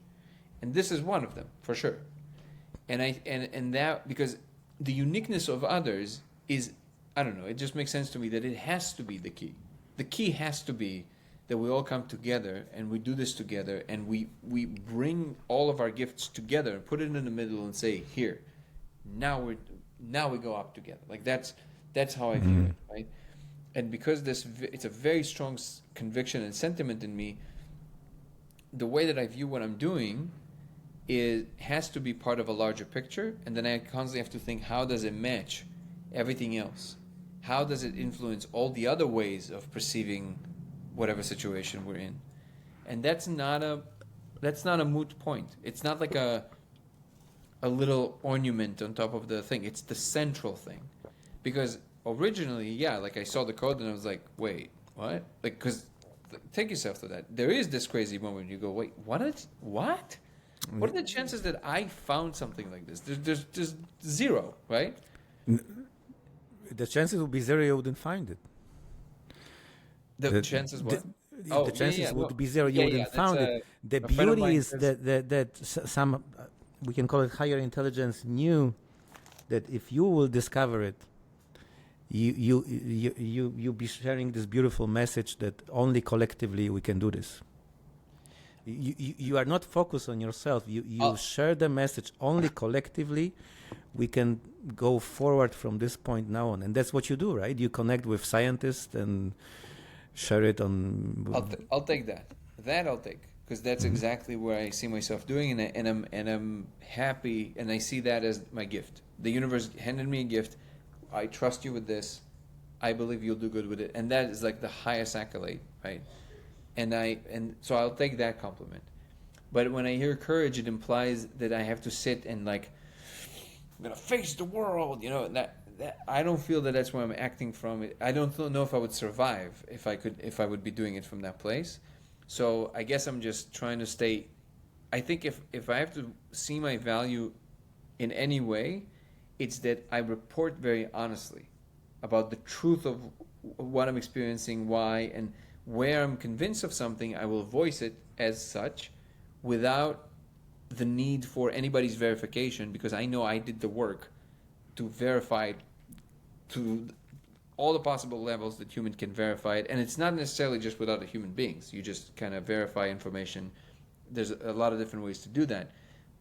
And this is one of them, for sure. And that, because the uniqueness of others is, I don't know, it just makes sense to me that it has to be the key. The key has to be that we all come together and we do this together, and we bring all of our gifts together and put it in the middle and say, here, now we go up together. Like that's how I view it, right? And because it's a very strong conviction and sentiment in me, the way that I view what I'm doing has to be part of a larger picture, and then I constantly have to think, how does it match everything else? How does it influence all the other ways of perceiving whatever situation we're in? And that's not a moot point. It's not like a little ornament on top of the thing. It's the central thing. Because originally, yeah, like I saw the code and I was like, wait, what? Like, because take yourself to that. There is this crazy moment you go, wait, what? What are the chances that I found something like this? There's just zero, right? The chances would be zero you wouldn't find it. The chances what? The chances would be zero you wouldn't find it. The beauty is that some, we can call it higher intelligence, knew that if you will discover it, you be sharing this beautiful message that only collectively we can do this. You are not focused on yourself. You share the message only collectively. We can go forward from this point now on, and that's what you do, right? You connect with scientists and share it on. I'll take that. That I'll take, because that's exactly where I see myself doing, and I'm happy, and I see that as my gift. The universe handed me a gift. I trust you with this. I believe you'll do good with it, and that is like the highest accolade, right? And so I'll take that compliment. But when I hear courage, it implies that I have to sit and like, I'm gonna face the world, that I don't feel that that's where I'm acting from. I don't know if I would survive if I would be doing it from that place. So I guess I'm just trying to stay. I think if I have to see my value in any way, It's that I report very honestly about the truth of what I'm experiencing, why, and where I'm convinced of something. I will voice it as such without the need for anybody's verification, because I know I did the work to verify it to all the possible levels that human can verify it. And it's not necessarily just with other human beings. You just kind of verify information. There's a lot of different ways to do that.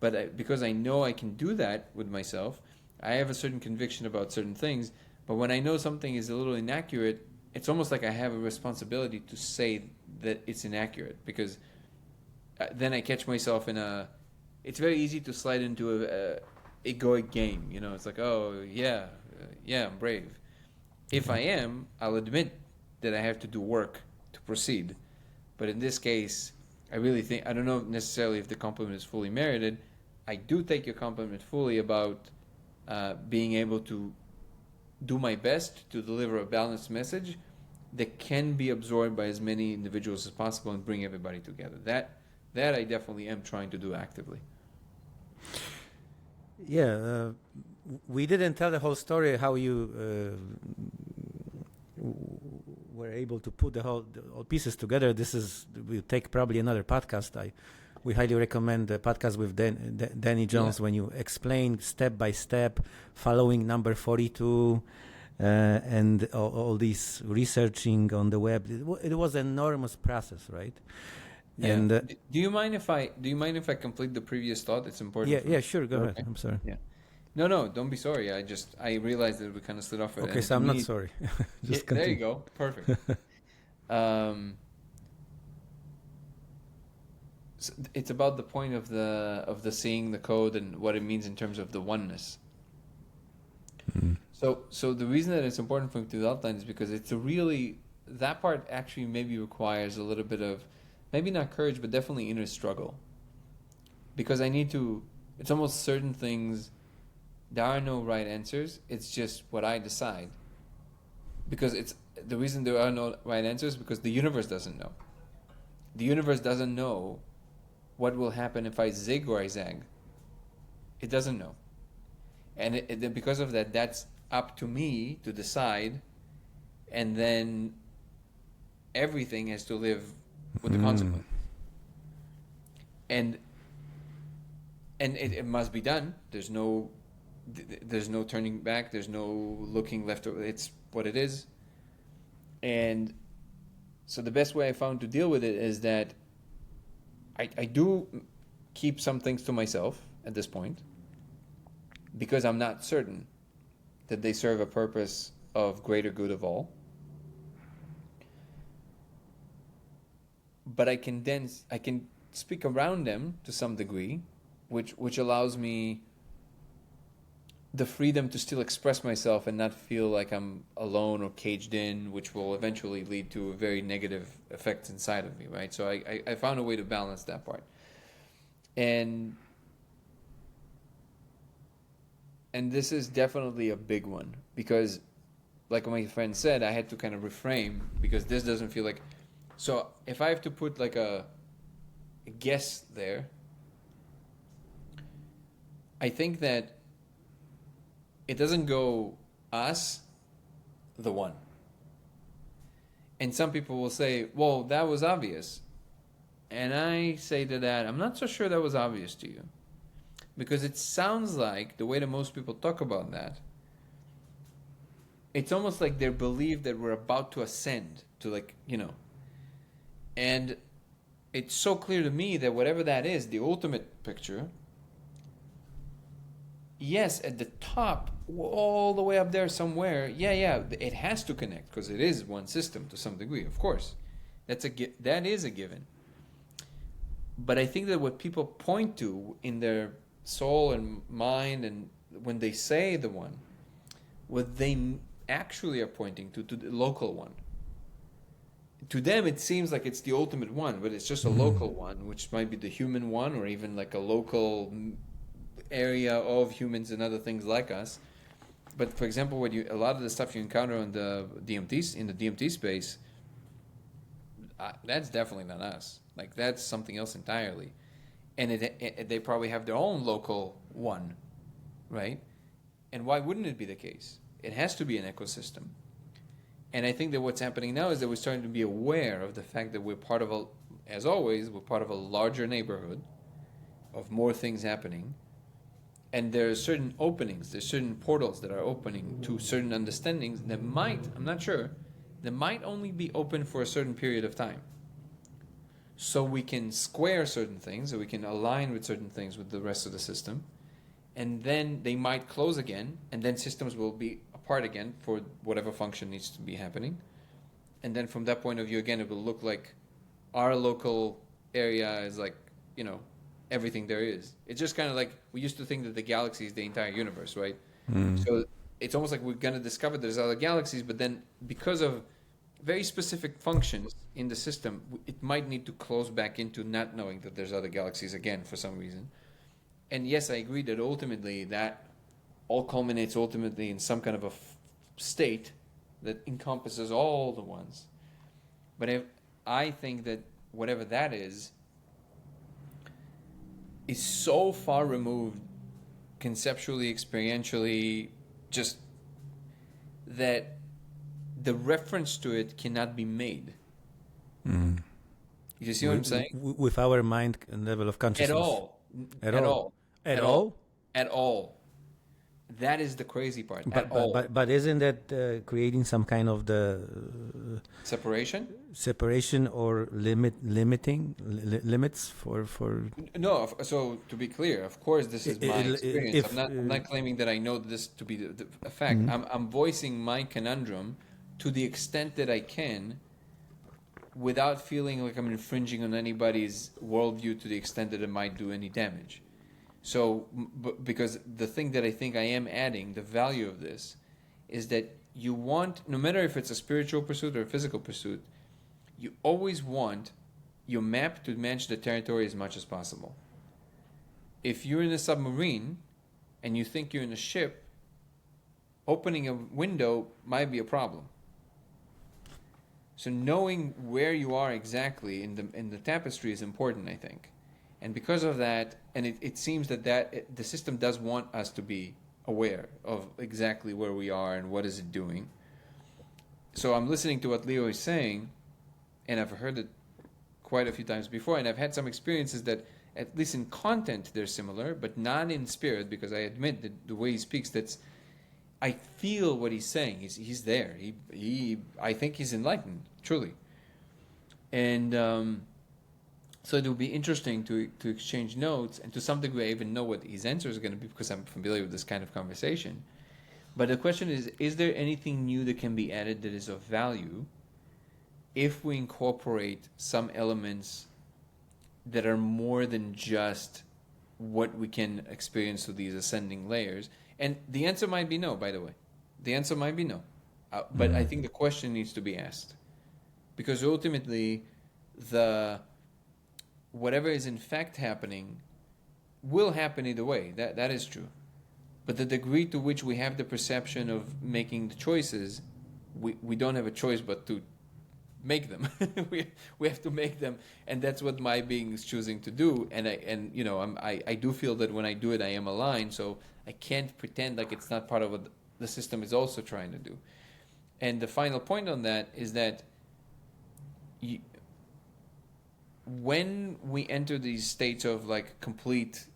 But because I know I can do that with myself, I have a certain conviction about certain things. But when I know something is a little inaccurate, it's almost like I have a responsibility to say that it's inaccurate, because then I catch myself in a... It's very easy to slide into a egoic game. You know, it's like, oh, yeah, I'm brave. If I am, I'll admit that I have to do work to proceed. But in this case, I really think, I don't know necessarily if the compliment is fully merited. I do take your compliment fully about being able to do my best to deliver a balanced message that can be absorbed by as many individuals as possible and bring everybody together. That I definitely am trying to do actively. Yeah, we didn't tell the whole story how you were able to put all pieces together. This will take probably another podcast. We highly recommend the podcast with Danny Jones, when you explain step by step, following number 42, and all this researching on the web. It was an enormous process, right? Yeah. And do you mind if I complete the previous thought? It's important. Yeah, sure. Go ahead. I'm sorry. Yeah. No, don't be sorry. I realized that we kind of slid off it. Okay, so I'm not sorry. Just there you go. Perfect. So it's about the point of the seeing the code and what it means in terms of the oneness. Mm. So the reason that it's important for me to outline is because it's that part actually maybe requires a little bit of, maybe not courage, but definitely inner struggle. Because it's almost certain things, there are no right answers, it's just what I decide. Because the reason there are no right answers, because the universe doesn't know. The universe doesn't know what will happen if I zig or I zag. It doesn't know. And because of that, that's up to me to decide, and then everything has to live with the consequence. And it must be done. There's no turning back. There's no looking left. It's what it is. And so the best way I found to deal with it is that I do keep some things to myself at this point, because I'm not certain that they serve a purpose of greater good of all. But I can speak around them to some degree, which allows me the freedom to still express myself and not feel like I'm alone or caged in, which will eventually lead to very negative effects inside of me, right? So I found a way to balance that part. And this is definitely a big one, because like my friend said, I had to kind of reframe, because this doesn't feel like... So if I have to put like a guess there, I think that it doesn't go us, the one. And some people will say, well, that was obvious. And I say to that, I'm not so sure that was obvious to you. Because it sounds like, the way that most people talk about that, it's almost like they believe that we're about to ascend to and it's so clear to me that whatever that is, the ultimate picture, yes, at the top, all the way up there somewhere, it has to connect, because it is one system to some degree, of course. That is a given. But I think that what people point to in their soul and mind, and when they say the one, what they actually are pointing to the local one. To them, it seems like it's the ultimate one, but it's just a local one, which might be the human one, or even like a local area of humans and other things like us. But for example, a lot of the stuff you encounter on the DMTs, in the DMT space, that's definitely not us. Like, that's something else entirely. And they probably have their own local one, right? And why wouldn't it be the case? It has to be an ecosystem. And I think that what's happening now is that we're starting to be aware of the fact that we're part of as always, we're part of a larger neighborhood of more things happening. And there are certain openings, there's certain portals that are opening to certain understandings that might, I'm not sure, that might only be open for a certain period of time. So we can square certain things, or we can align with certain things with the rest of the system, and then they might close again, and then systems will be apart again for whatever function needs to be happening. And then from that point of view, again, it will look like our local area is like, everything there is. It's just kind of like we used to think that the galaxy is the entire universe, right? So it's almost like we're going to discover there's other galaxies, but then because of very specific functions in the system, it might need to close back into not knowing that there's other galaxies again for some reason. And yes, I agree that ultimately that all culminates ultimately in some kind of a state that encompasses all the ones. But I think that whatever that is so far removed conceptually, experientially, just that the reference to it cannot be made. You see what I'm saying? With our mind and level of consciousness. At all. That is the crazy part. But isn't that creating some kind of the separation or limits for? No. So to be clear, of course, this is my experience. I'm not claiming that I know this to be a fact. I'm voicing my conundrum to the extent that I can, without feeling like I'm infringing on anybody's worldview to the extent that it might do any damage. So, because the thing that I think I am adding, the value of this, is that you want, no matter if it's a spiritual pursuit or a physical pursuit, you always want your map to match the territory as much as possible. If you're in a submarine and you think you're in a ship, opening a window might be a problem. So knowing where you are exactly in the tapestry is important, I think. And because of that, and it seems that the system does want us to be aware of exactly where we are and what is it doing. So I'm listening to what Leo is saying, and I've heard it quite a few times before, and I've had some experiences that, at least in content, they're similar, but not in spirit, because I admit that the way he speaks, I feel what he's saying. He's there. I think he's enlightened, truly. And so it will be interesting to exchange notes, and to some degree I even know what his answer is going to be because I'm familiar with this kind of conversation. But the question is there anything new that can be added that is of value if we incorporate some elements that are more than just what we can experience through these ascending layers? And the answer might be no, by the way. The answer might be no. But I think the question needs to be asked. Because ultimately, whatever is in fact happening will happen either way. That is true. But the degree to which we have the perception of making the choices, we don't have a choice but to make them. we have to make them, and that's what my being is choosing to do. And I do feel that when I do it, I am aligned. So I can't pretend like it's not part of what the system is also trying to do. And the final point on that is that when we enter these states of like complete,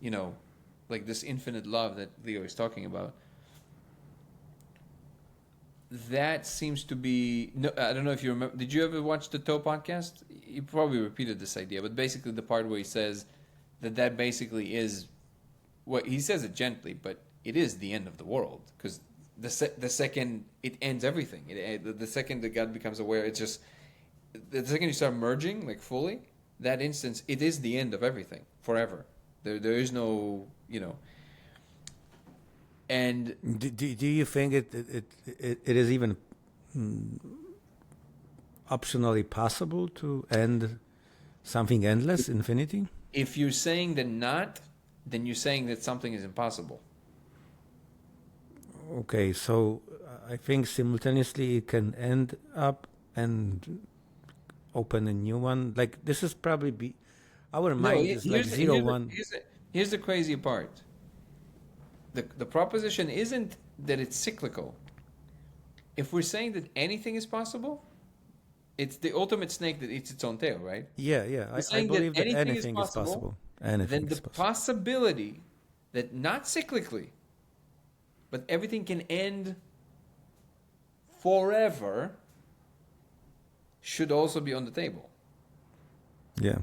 like this infinite love that Leo is talking about, that seems to be, no, I don't know if you remember, did you ever watch the Toe podcast? You probably repeated this idea, but basically the part where he says that basically is, well, he says it gently, but it is the end of the world, because the second it ends everything, the second that God becomes aware, it's just, the second you start merging like fully, that instance, it is the end of everything forever. There is no, And do you think it is even optionally possible to end something endless, infinity? If you're saying that not, then you're saying that something is impossible. Okay, so I think simultaneously it can end up and open a new one. Like this is probably our mind is like 0-1. Here's the crazy part. The proposition isn't that it's cyclical. If we're saying that anything is possible, it's the ultimate snake that eats its own tail, right? Yeah. I Saying believe that anything anything is possible. then Anything the is possible. possibility that not cyclically, but everything can end forever should also be on the table. Yeah.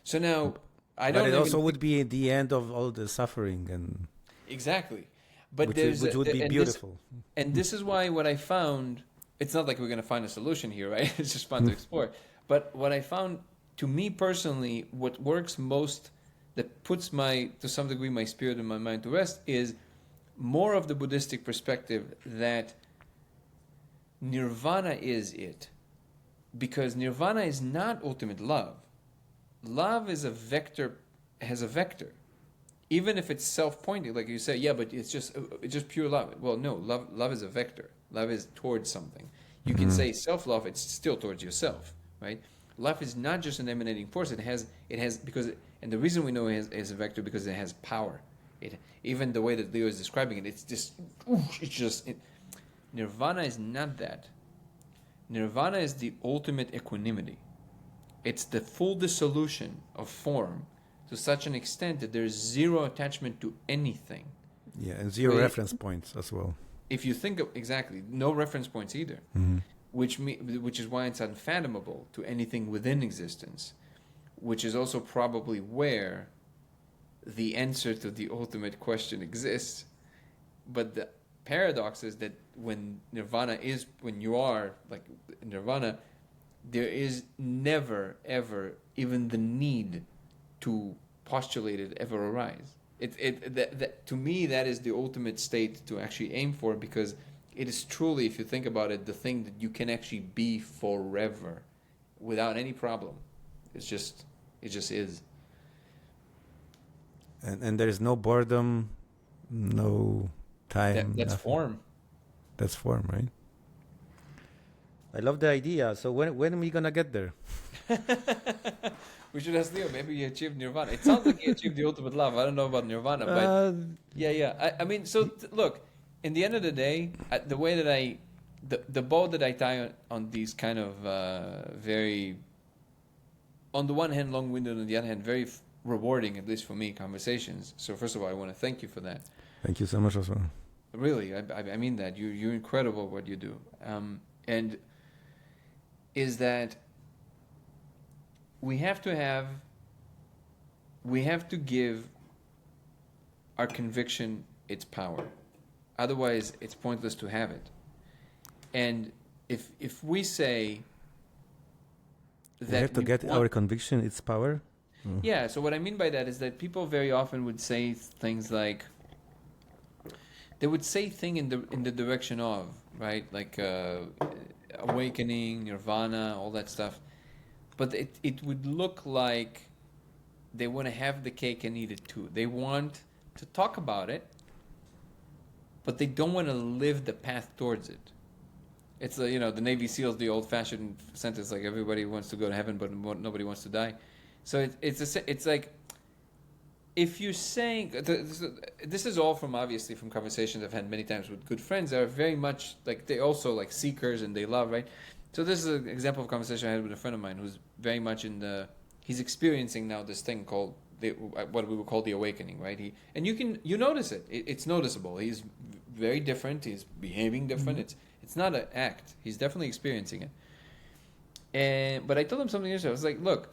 So now, I don't. But it also would be the end of all the suffering, and exactly. But which would be beautiful. And this is why what I found. It's not like we're going to find a solution here, right? It's just fun to explore. But what I found, to me personally, what works most, that puts to some degree, my spirit and my mind to rest, is more of the Buddhistic perspective that Nirvana is it. Because Nirvana is not ultimate love. Love is has a vector. Even if it's self-pointing, like you say, yeah, but it's just pure love. Well, no, love is a vector. Love is towards something. You can say self-love, it's still towards yourself, right? Love is not just an emanating force. It has because, and the reason we know it has a vector because it has power. Even the way that Leo is describing it, Nirvana is not that. Nirvana is the ultimate equanimity. It's the full dissolution of form to such an extent that there's zero attachment to anything. Yeah, and zero reference points as well. If you think of, exactly, no reference points either, which is why it's unfathomable to anything within existence, which is also probably where the answer to the ultimate question exists. But the paradox is that when you are like Nirvana, there is never, ever even the need to postulate it ever arise. To me, that is the ultimate state to actually aim for, because it is truly, if you think about it, the thing that you can actually be forever without any problem. It just is. And there is no boredom, no time. That's nothing. form. That's form, right? I love the idea. So when are we gonna get there? We should ask Leo. Maybe he achieved Nirvana. It sounds like he achieved the ultimate love. I don't know about Nirvana, but yeah. I mean, so look. In the end of the day, the way that the bow that I tie on these kind of very, on the one hand, long-winded, on the other hand, very rewarding, at least for me, conversations. So first of all, I want to thank you for that. Thank you so much as well. Really, I mean that. You're incredible what you do. And is that we have to give our conviction its power. Otherwise, it's pointless to have it. And if we say that we have to get our conviction its power. Yeah. So what I mean by that is that people very often would say things like, they would say thing in the direction of, right, like awakening, nirvana, all that stuff, but it would look like they want to have the cake and eat it too. They want to talk about it, but they don't want to live the path towards it. It's the Navy SEALs, the old-fashioned sentence, like everybody wants to go to heaven, but nobody wants to die. So it's like, if you're saying, this is all obviously from conversations I've had many times with good friends that are very much like, they also like seekers and they love, right? So this is an example of a conversation I had with a friend of mine who's very much he's experiencing now this thing called what we would call the awakening, right? And you notice it. It's noticeable. He's very different. He's behaving different. Mm-hmm. It's not an act. He's definitely experiencing it. But I told him something interesting. I was like, look,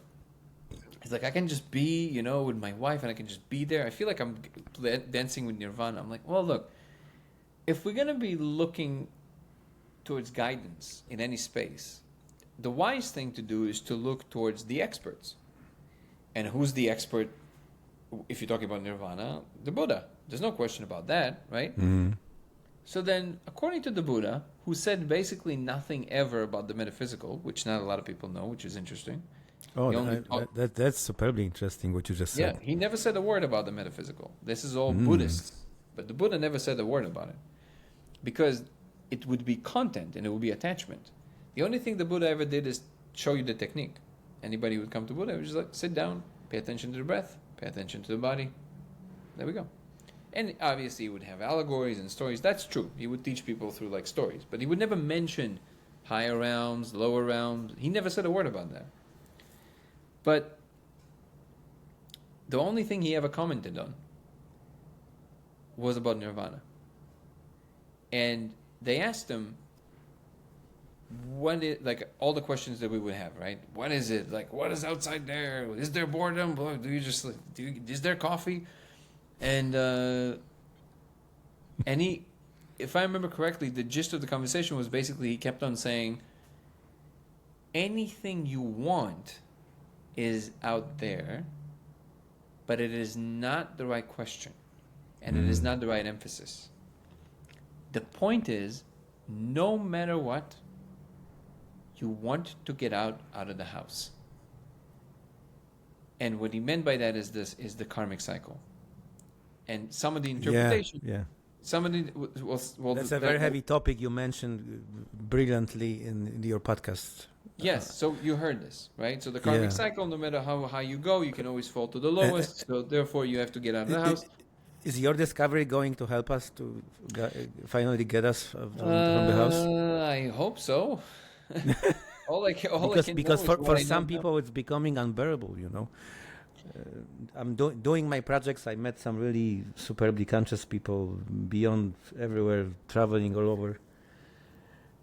it's like I can just be, with my wife, and I can just be there. I feel like I'm dancing with Nirvana. I'm like, well, look, if we're gonna be looking towards guidance in any space, the wise thing to do is to look towards the experts. And who's the expert? If you're talking about Nirvana, the Buddha. There's no question about that, right? Mm-hmm. So then, according to the Buddha, who said basically nothing ever about the metaphysical, which not a lot of people know, which is interesting. Oh, that's superbly interesting what you just said. Yeah, he never said a word about the metaphysical. This is all Buddhists. But the Buddha never said a word about it. Because it would be content and it would be attachment. The only thing the Buddha ever did is show you the technique. Anybody who would come to Buddha would just like, sit down, pay attention to the breath, pay attention to the body. There we go. And obviously he would have allegories and stories. That's true. He would teach people through like stories. But he would never mention higher realms, lower realms. He never said a word about that. But the only thing he ever commented on was about Nirvana. And they asked him, like all the questions that we would have, right? What is it? Like, what is outside there? Is there boredom? Do you just, is there coffee? And he, if I remember correctly, the gist of the conversation was basically he kept on saying, anything you want is out there, but it is not the right question, and it is not the right emphasis. The point is, no matter what, you want to get out of the house. And what he meant by that is the karmic cycle. And some of the interpretation, some of the that's a very heavy topic you mentioned brilliantly in your podcast. Yes, so you heard this, right? So the karmic cycle, no matter how high you go, you can always fall to the lowest. So therefore, you have to get out of the house. Is your discovery going to help us to finally get us from the house? I hope so. Because for some people it's becoming unbearable, you know. I'm doing my projects. I met some really superbly conscious people beyond everywhere, traveling all over,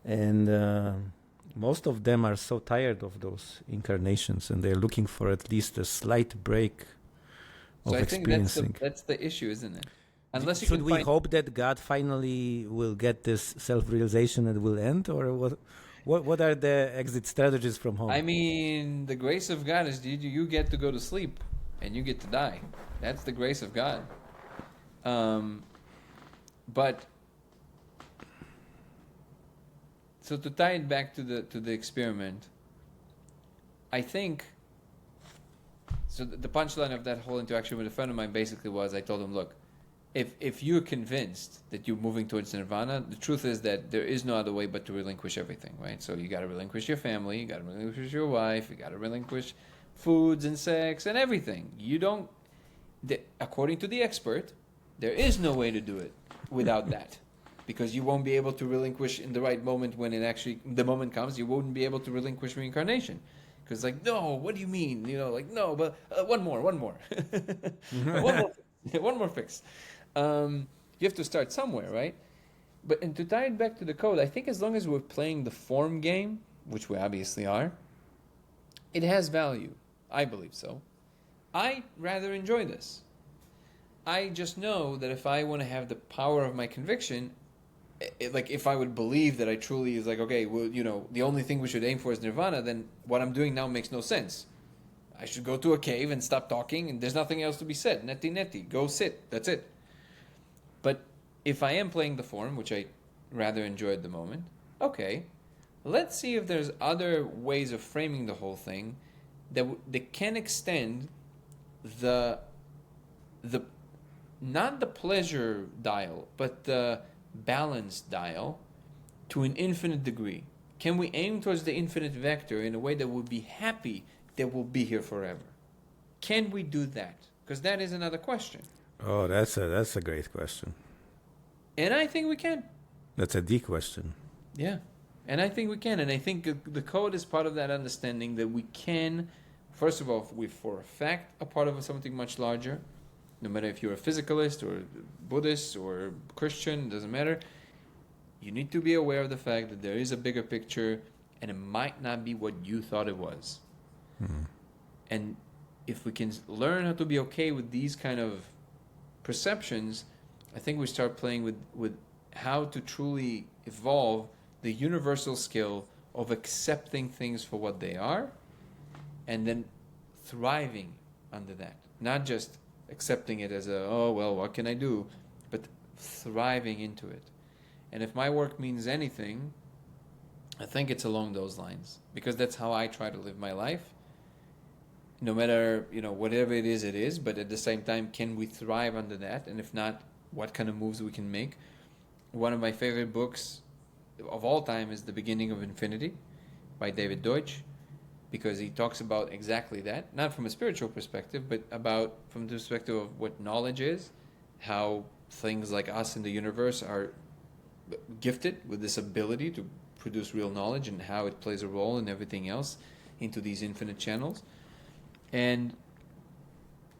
and most of them are so tired of those incarnations, and they're looking for at least a slight break of experiencing. I think that's the issue, isn't it? Unless should we hope that God finally will get this self-realization and will end, or what are the exit strategies from home? I mean, the grace of God is you get to go to sleep and you get to die. That's the grace of God. But so to tie it back to the experiment, I think. So the punchline of that whole interaction with a friend of mine basically was, I told him, look, if you're convinced that you're moving towards Nirvana, the truth is that there is no other way but to relinquish everything, right? So you got to relinquish your family, you got to relinquish your wife, you got to relinquish foods and sex and everything. According to the expert, there is no way to do it without that, because you won't be able to relinquish in the right moment when the moment comes. You won't be able to relinquish reincarnation. Because no, what do you mean? No, but one more. one more fix. You have to start somewhere, right? And to tie it back to the code, I think as long as we're playing the form game, which we obviously are, it has value. I believe so. I rather enjoy this. I just know that if I want to have the power of my conviction, if I would believe that I truly is okay, well, the only thing we should aim for is Nirvana, then what I'm doing now makes no sense. I should go to a cave and stop talking, and there's nothing else to be said. Neti, go sit. That's it. But if I am playing the form, which I rather enjoy at the moment, okay, let's see if there's other ways of framing the whole thing that can extend the not the pleasure dial, but the balance dial to an infinite degree. Can we aim towards the infinite vector in a way that will be happy that will be here forever? Can we do that? Because that is another question. Oh, that's a great question. And I think we can. That's a deep question. Yeah. And I think we can. And I think the code is part of that understanding that we can, first of all, we're for a fact a part of something much larger. No matter if you're a physicalist or Buddhist or Christian, doesn't matter. You need to be aware of the fact that there is a bigger picture, and it might not be what you thought it was. Mm-hmm. And if we can learn how to be okay with these kind of perceptions, I think we start playing with how to truly evolve the universal skill of accepting things for what they are, and then thriving under that. Not just accepting it as what can I do? But thriving into it. And if my work means anything, I think it's along those lines. Because that's how I try to live my life. No matter, whatever it is, but at the same time, can we thrive under that? And if not, what kind of moves we can make? One of my favorite books of all time is The Beginning of Infinity by David Deutsch. Because he talks about exactly that, not from a spiritual perspective, but from the perspective of what knowledge is how things like us in the universe are gifted with this ability to produce real knowledge and how it plays a role in everything else into these infinite channels. And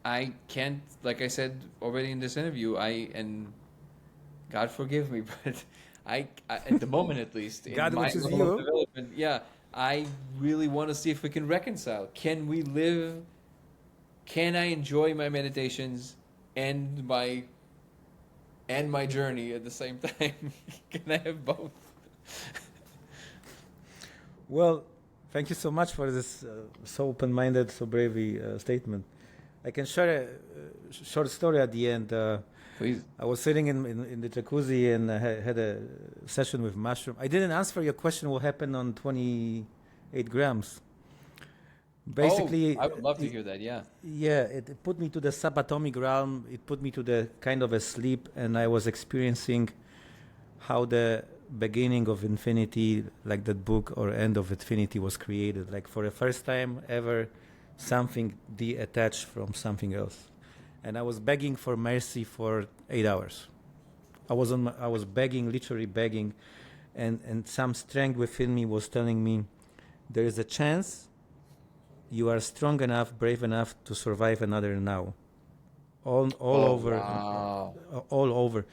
I can't, like I said already in this interview, and God forgive me, but I at the moment at least, in God, my which is level of you. development, yeah, I really want to see if we can reconcile. Can we live? Can I enjoy my meditations and my journey at the same time? Can I have both? Well, thank you so much for this so open-minded, so brave statement. I can share a short story at the end. Please. I was sitting in the jacuzzi and I had a session with mushroom. I didn't answer your question. What happened on 28 grams? Basically, I would love to hear that. Yeah. yeah, it put me to the subatomic realm. It put me to the kind of a sleep, and I was experiencing how the beginning of infinity, like that book, or end of infinity, was created. Like for the first time ever, something detached from something else. And I was begging for mercy for 8 hours. I was begging, literally begging, and some strength within me was telling me, there is a chance you are strong enough, brave enough to survive another now. All over, Wow. all over.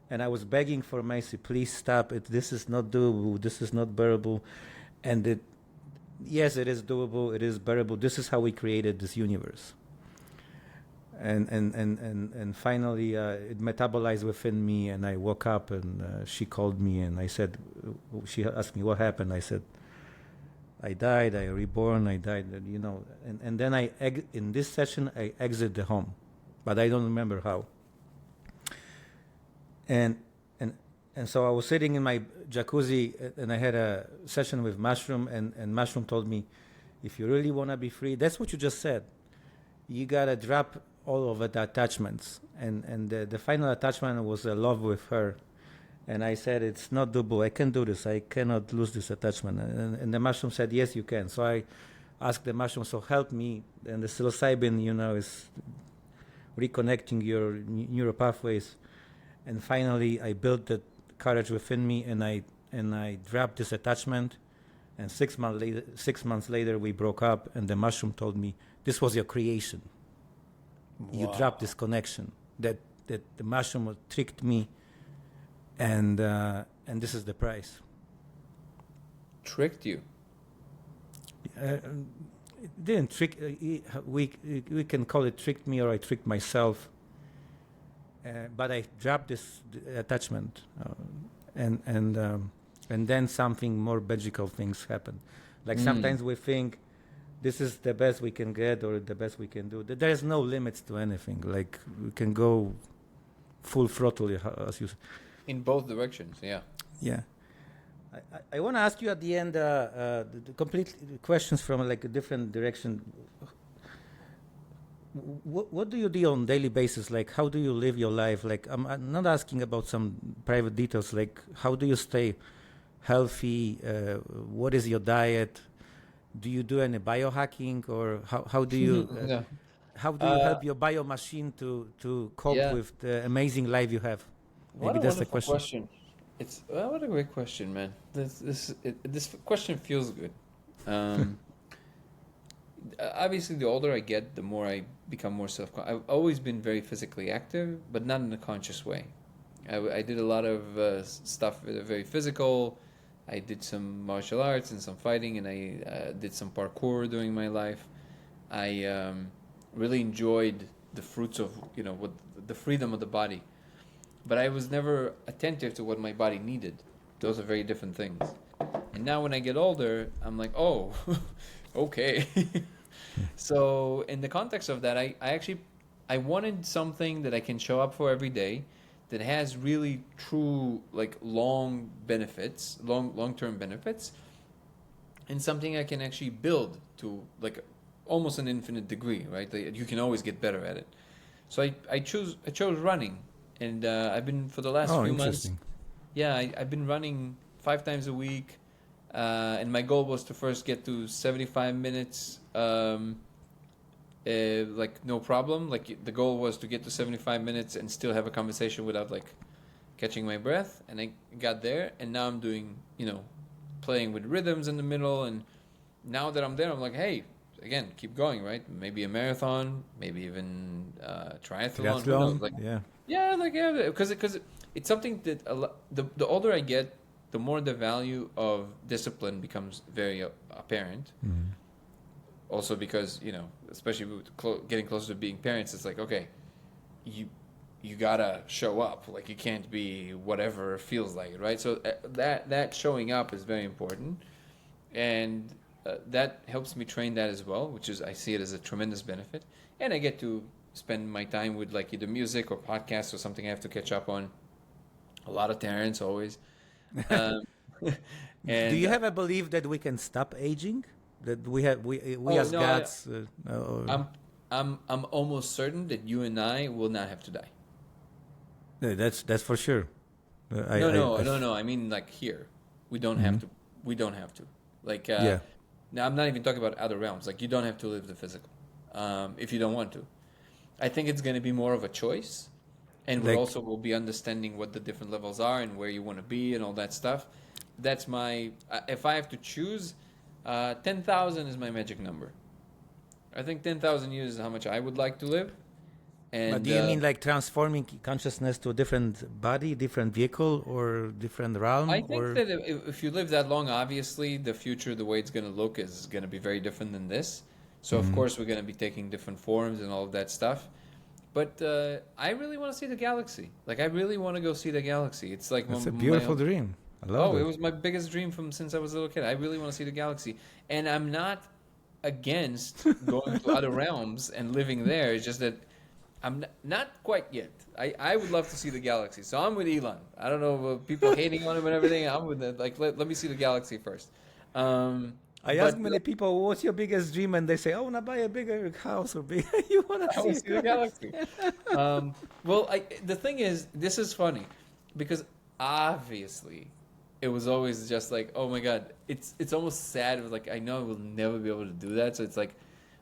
And I was begging for mercy, please stop it. This is not doable. This is not bearable. And yes, it is doable. It is bearable. This is how we created this universe. And finally, it metabolized within me, and I woke up, and she called me, and I said, she asked me what happened. I said, I died, I reborn, I died, and then in this session, I exit the home, but I don't remember how. And so I was sitting in my jacuzzi, and I had a session with Mushroom, and Mushroom told me, if you really want to be free, that's what you just said. You got to drop all of the attachments. And the final attachment was a love with her. And I said, it's not doable. I can do this. I cannot lose this attachment. And the mushroom said, yes, you can. So I asked the mushroom, so help me. And the psilocybin, is reconnecting your neural pathways. And finally, I built the courage within me, and I dropped this attachment. And 6 months later, we broke up. And the mushroom told me, this was your creation. Wow. You dropped this connection. That the mushroom tricked me. And this is the price. Tricked you? It didn't trick. We can call it tricked me, or I tricked myself. But I dropped this attachment, and then something more magical things happen. Like sometimes we think this is the best we can get, or the best we can do. There is no limits to anything. Like we can go full throttle, as you. In both directions, yeah. Yeah. I want to ask you at the end the complete questions from like a different direction. What do you do on a daily basis? Like, how do you live your life? Like, I'm not asking about some private details. Like, how do you stay healthy? What is your diet? Do you do any biohacking, or how do you No. how do you help your bio machine to cope with the amazing life you have? What Maybe a that's the wonderful question. It's what a great question, man. This question feels good. Obviously, the older I get, the more I become more I've always been very physically active, but not in a conscious way. I did a lot of stuff very physical. I did some martial arts and some fighting, and I did some parkour during my life. I really enjoyed the fruits of what the freedom of the body. But I was never attentive to what my body needed. Those are very different things. And now when I get older, I'm like, oh, okay. So in the context of that, I wanted something that I can show up for every day, that has really true, like long term benefits, and something I can actually build to like almost an infinite degree, right? Like, you can always get better at it. So I chose running. And I've been, for the last few months, I've been running 5 times a week, and my goal was to first get to 75 minutes like no problem. Like the goal was to get to 75 minutes and still have a conversation without like catching my breath. And I got there, and now I'm doing, playing with rhythms in the middle. And now that I'm there, I'm like, hey, again, keep going, right? Maybe a marathon, maybe even triathlon. Who knows? Like, yeah, because it's something that the older I get, the more the value of discipline becomes very apparent. Mm-hmm. Also because, especially with getting closer to being parents, it's like, okay, you gotta show up. Like, you can't be whatever feels like it, right? So that showing up is very important. And that helps me train that as well, which is, I see it as a tremendous benefit. And I get to spend my time with like either music or podcasts or something I have to catch up on. A lot of Terrence always. And do you have a belief that we can stop aging? That we as gods? I'm almost certain that you and I will not have to die. That's for sure. No. I mean, like here, we don't have to. We don't have to. Like, now I'm not even talking about other realms. Like, you don't have to live the physical, if you don't want to. I think it's going to be more of a choice, and we also will be understanding what the different levels are and where you want to be and all that stuff. That's my. If I have to choose, 10,000 is my magic number. I think 10,000 years is how much I would like to live. And, but do you mean like transforming consciousness to a different body, different vehicle, or different realm? I think that if you live that long, obviously the future, the way it's going to look is going to be very different than this. So of course we're going to be taking different forms and all of that stuff. But I really want to see the galaxy. Like, I really want to go see the galaxy. It's like it's a beautiful dream. I love it. It was my biggest dream since I was a little kid. I really want to see the galaxy, and I'm not against going to other realms and living there. It's just that I'm not quite yet. I would love to see the galaxy. So I'm with Elon. I don't know, people hating on him and everything. I'm with it. Like, let me see the galaxy first. I ask many people, what's your biggest dream? And they say, I want to buy a bigger house or bigger. You want to see the galaxy. Well, the thing is, this is funny because obviously it was always just like, oh my God, it's almost sad. It was like, I know I will never be able to do that. So it's like,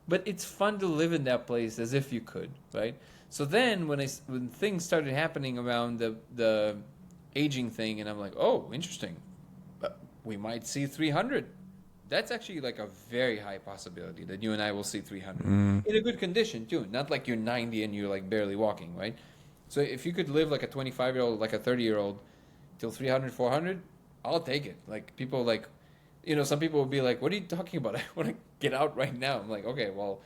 but it's fun to live in that place as if you could, right? So then when things started happening around the aging thing, and I'm like, oh, interesting, we might see 300. That's actually like a very high possibility that you and I will see 300 in a good condition too. Not like you're 90 and you're like barely walking, right? So if you could live like a 25-year-old, like a 30-year-old till 300, 400, I'll take it. Like, people like, some people will be like, what are you talking about? I want to get out right now. I'm like, okay, well,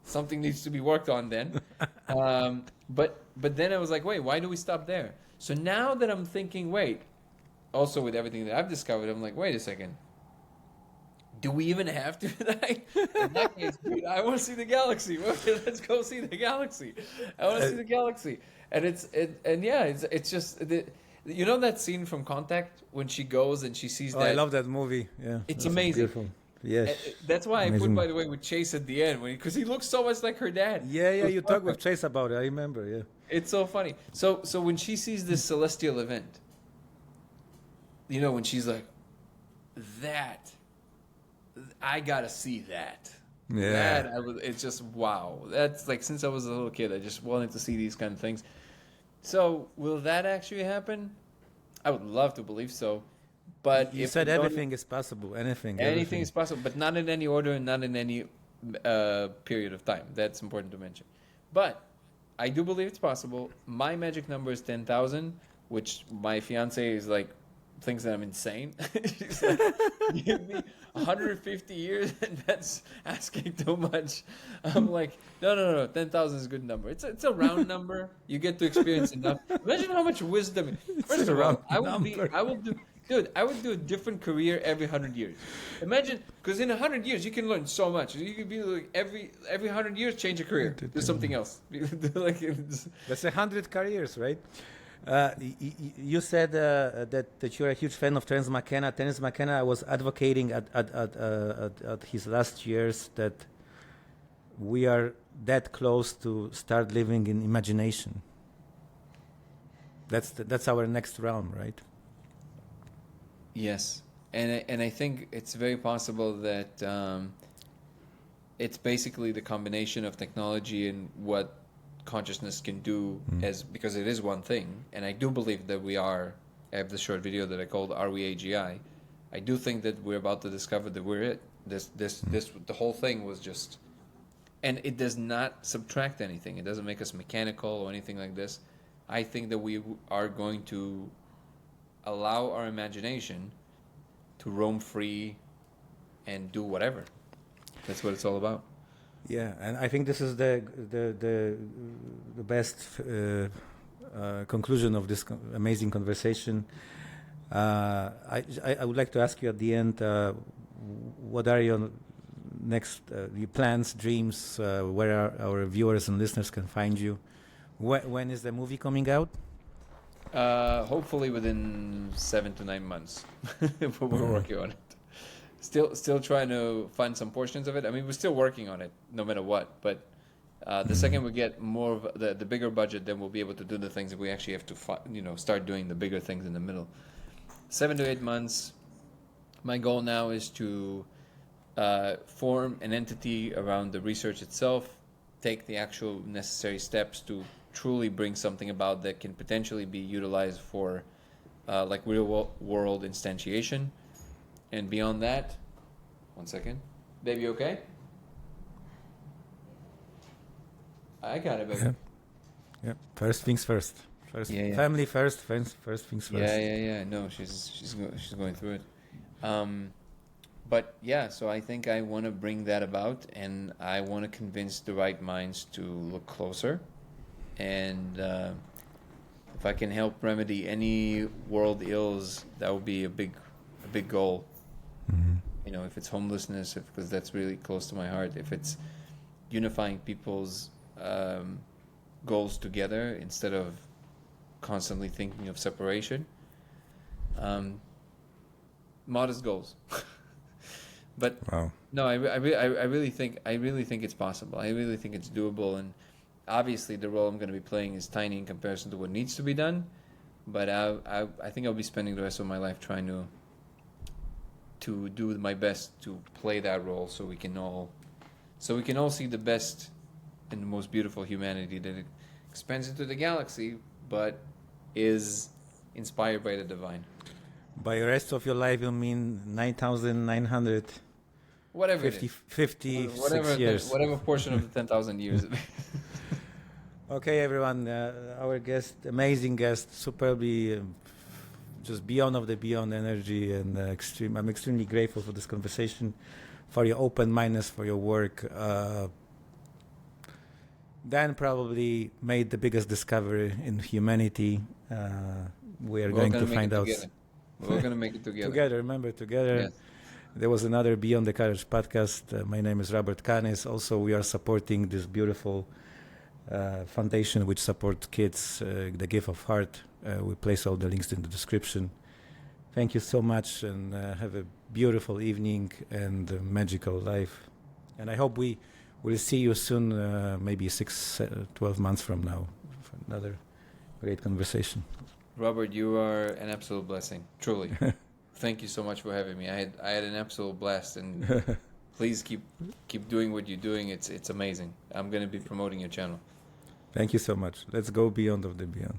something needs to be worked on then. But then I was like, wait, why do we stop there? So now that I'm thinking, wait, also with everything that I've discovered, I'm like, wait a second. Do we even have to die? In that case, dude, I want to see the galaxy. Let's go see the galaxy. I want to see the galaxy. And it's just that scene from Contact when she goes and she sees that. I love that movie. Yeah, it's amazing. Beautiful. Yes, that's why amazing. I put, by the way, with Chase at the end because he looks so much like her dad. Yeah. You talked with Chase about it. I remember. Yeah, it's so funny. So when she sees this celestial event, when she's like, that. I gotta see that. Yeah. It's just wow. That's like, since I was a little kid, I just wanted to see these kind of things. So will that actually happen? I would love to believe so. But you said everything is possible. Anything is possible, but not in any order and not in any period of time. That's important to mention. But I do believe it's possible. My magic number is 10,000, which my fiance is like, thinks that I'm insane. She's like, give me 150 years and that's asking too much. I'm like, no, 10,000 is a good number. It's a round number. You get to experience enough. Imagine how much wisdom. First of all, I would do a different career every 100 years. Imagine, because in 100 years you can learn so much. You could be like every 100 years change a career, do something else. That's 100 careers, right? You said that you're a huge fan of Terence McKenna. Terence McKenna was advocating at his last years that we are that close to start living in imagination. That's our next realm, right? Yes, and I think it's very possible that it's basically the combination of technology and what consciousness can do, because it is one thing. And I do believe that I have this short video that I called Are We AGI? I do think that we're about to discover that we're it. The whole thing was just, and it does not subtract anything. It doesn't make us mechanical or anything like this. I think that we are going to allow our imagination to roam free and do whatever. That's what it's all about. Yeah, and I think this is the best conclusion of this amazing conversation. I would like to ask you at the end, what are your next your plans, dreams? Where our viewers and listeners can find you? When is the movie coming out? Hopefully within 7 to 9 months. We're working on it. Still trying to find some portions of it. I mean, we're still working on it, no matter what. But the second we get more of the bigger budget, then we'll be able to do the things that we actually have to, start doing the bigger things in the middle. 7 to 8 months. My goal now is to form an entity around the research itself, take the actual necessary steps to truly bring something about that can potentially be utilized for like real world instantiation. And beyond that, 1 second. Baby, okay? I got it, baby. Yeah. First things first. Yeah. Family first. First things first. Yeah. No, she's going through it. But yeah, so I think I want to bring that about, and I want to convince the right minds to look closer. And if I can help remedy any world ills, that would be a big goal. If it's homelessness, because that's really close to my heart. If it's unifying people's goals together instead of constantly thinking of separation. Modest goals. But wow. No, I really think it's possible. I really think it's doable, and obviously the role I'm going to be playing is tiny in comparison to what needs to be done. But I think I'll be spending the rest of my life trying to do my best to play that role, so we can all see the best and the most beautiful humanity that expands into the galaxy, but is inspired by the divine. By the rest of your life, you mean 9,900? Whatever 56 years. Whatever portion of the 10,000 years. Okay, everyone. Our amazing guest, superbly, just beyond of the beyond energy, and I'm extremely grateful for this conversation, for your open-mindedness, for your work. Dan probably made the biggest discovery in humanity. We're going to find out. We're going to make it together. Together. Yes. There was another Beyond the Courage podcast. My name is Robert Canis. Also, we are supporting this beautiful foundation which supports kids, the Gift of Heart. We place all the links in the description. Thank you so much, and have a beautiful evening and a magical life. And I hope we will see you soon, maybe 12 months from now, for another great conversation. Robert, you are an absolute blessing, truly. Thank you so much for having me. I had an absolute blast, and please keep doing what you're doing. It's amazing. I'm going to be promoting your channel. Thank you so much. Let's go beyond of the beyond.